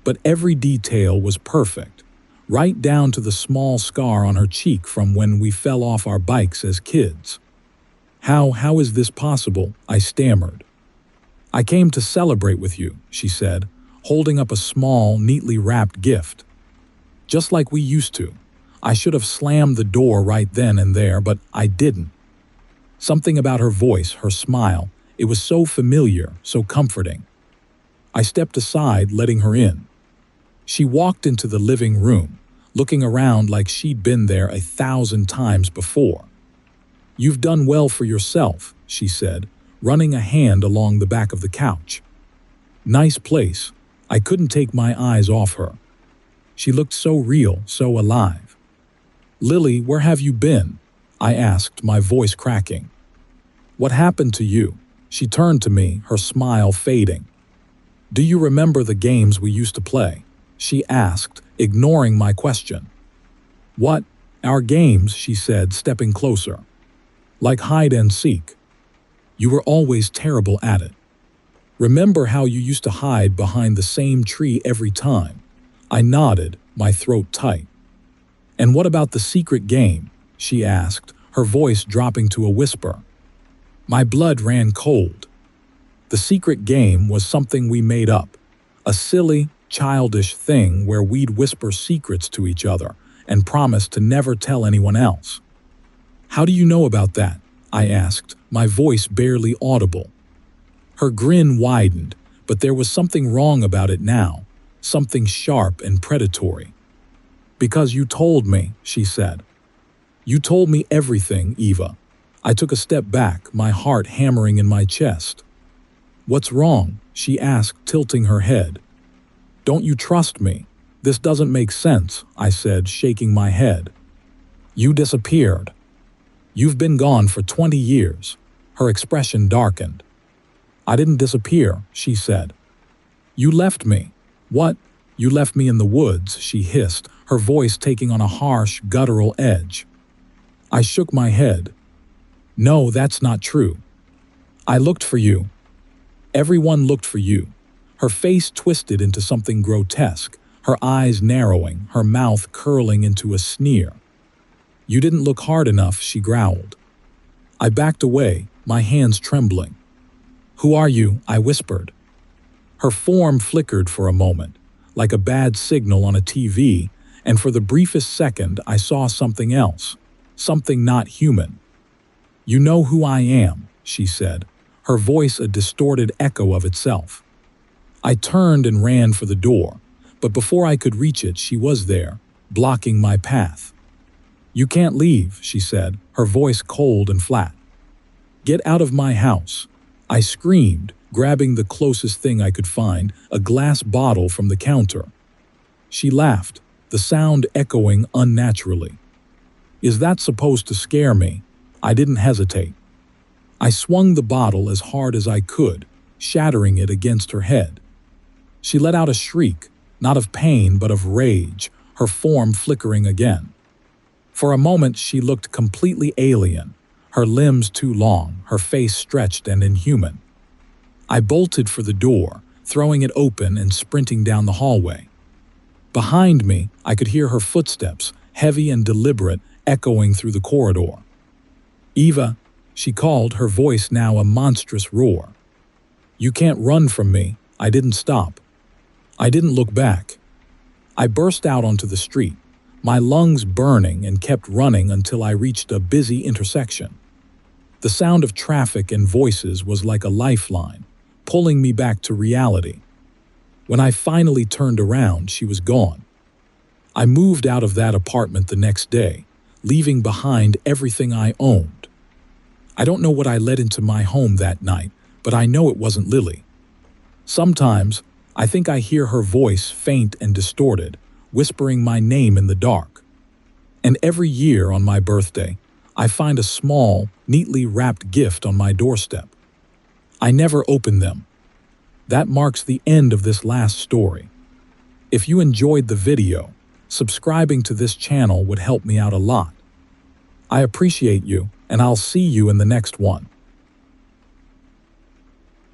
But every detail was perfect, right down to the small scar on her cheek from when we fell off our bikes as kids. How is this possible?" I stammered. "I came to celebrate with you," she said, holding up a small, neatly wrapped gift. "Just like we used to. I should have slammed the door right then and there, but I didn't." Something about her voice, her smile, it was so familiar, so comforting. I stepped aside, letting her in. She walked into the living room, looking around like she'd been there 1,000 times before. "You've done well for yourself," she said, running a hand along the back of the couch. "Nice place." I couldn't take my eyes off her. She looked so real, so alive. "Lily, where have you been?" I asked, my voice cracking. "What happened to you?" She turned to me, her smile fading. "Do you remember the games we used to play?" she asked, ignoring my question. "What? Our games," she said, stepping closer. "Like hide and seek. You were always terrible at it. Remember how you used to hide behind the same tree every time?" I nodded, my throat tight. "And what about the secret game?" she asked, her voice dropping to a whisper. My blood ran cold. The secret game was something we made up, a silly, childish thing where we'd whisper secrets to each other and promise to never tell anyone else. "How do you know about that?" I asked, my voice barely audible. Her grin widened, but there was something wrong about it now. something sharp and predatory. "Because you told me," she said. "You told me everything, Eva." I took a step back, my heart hammering in my chest. "What's wrong?" she asked, tilting her head. "Don't you trust me? This doesn't make sense," I said, shaking my head. "You disappeared. You've been gone for 20 years. Her expression darkened. "I didn't disappear," she said. "You left me." "What? You left me in the woods," she hissed, her voice taking on a harsh, guttural edge. I shook my head. "No, that's not true. I looked for you. Everyone looked for you." Her face twisted into something grotesque, her eyes narrowing, her mouth curling into a sneer. "You didn't look hard enough," she growled. I backed away, my hands trembling. "Who are you?" I whispered. Her form flickered for a moment, like a bad signal on a TV, and for the briefest second I saw something else, something not human. "You know who I am," she said, her voice a distorted echo of itself. I turned and ran for the door, but before I could reach it, she was there, blocking my path. "You can't leave," she said, her voice cold and flat. "Get out of my house," I screamed, grabbing the closest thing I could find, a glass bottle from the counter. She laughed, the sound echoing unnaturally. "Is that supposed to scare me?" I didn't hesitate. I swung the bottle as hard as I could, shattering it against her head. She let out a shriek, not of pain but of rage, her form flickering again. For a moment she looked completely alien, her limbs too long, her face stretched and inhuman. I bolted for the door, throwing it open and sprinting down the hallway. Behind me, I could hear her footsteps, heavy and deliberate, echoing through the corridor. "Eva," she called, her voice now a monstrous roar. "You can't run from me." I didn't stop. I didn't look back. I burst out onto the street, my lungs burning, and kept running until I reached a busy intersection. The sound of traffic and voices was like a lifeline, pulling me back to reality. When I finally turned around, she was gone. I moved out of that apartment the next day, leaving behind everything I owned. I don't know what I let into my home that night, but I know it wasn't Lily. Sometimes, I think I hear her voice faint and distorted, whispering my name in the dark. And every year on my birthday, I find a small, neatly wrapped gift on my doorstep. I never open them. That marks the end of this last story. If you enjoyed the video, subscribing to this channel would help me out a lot. I appreciate you, and I'll see you in the next one.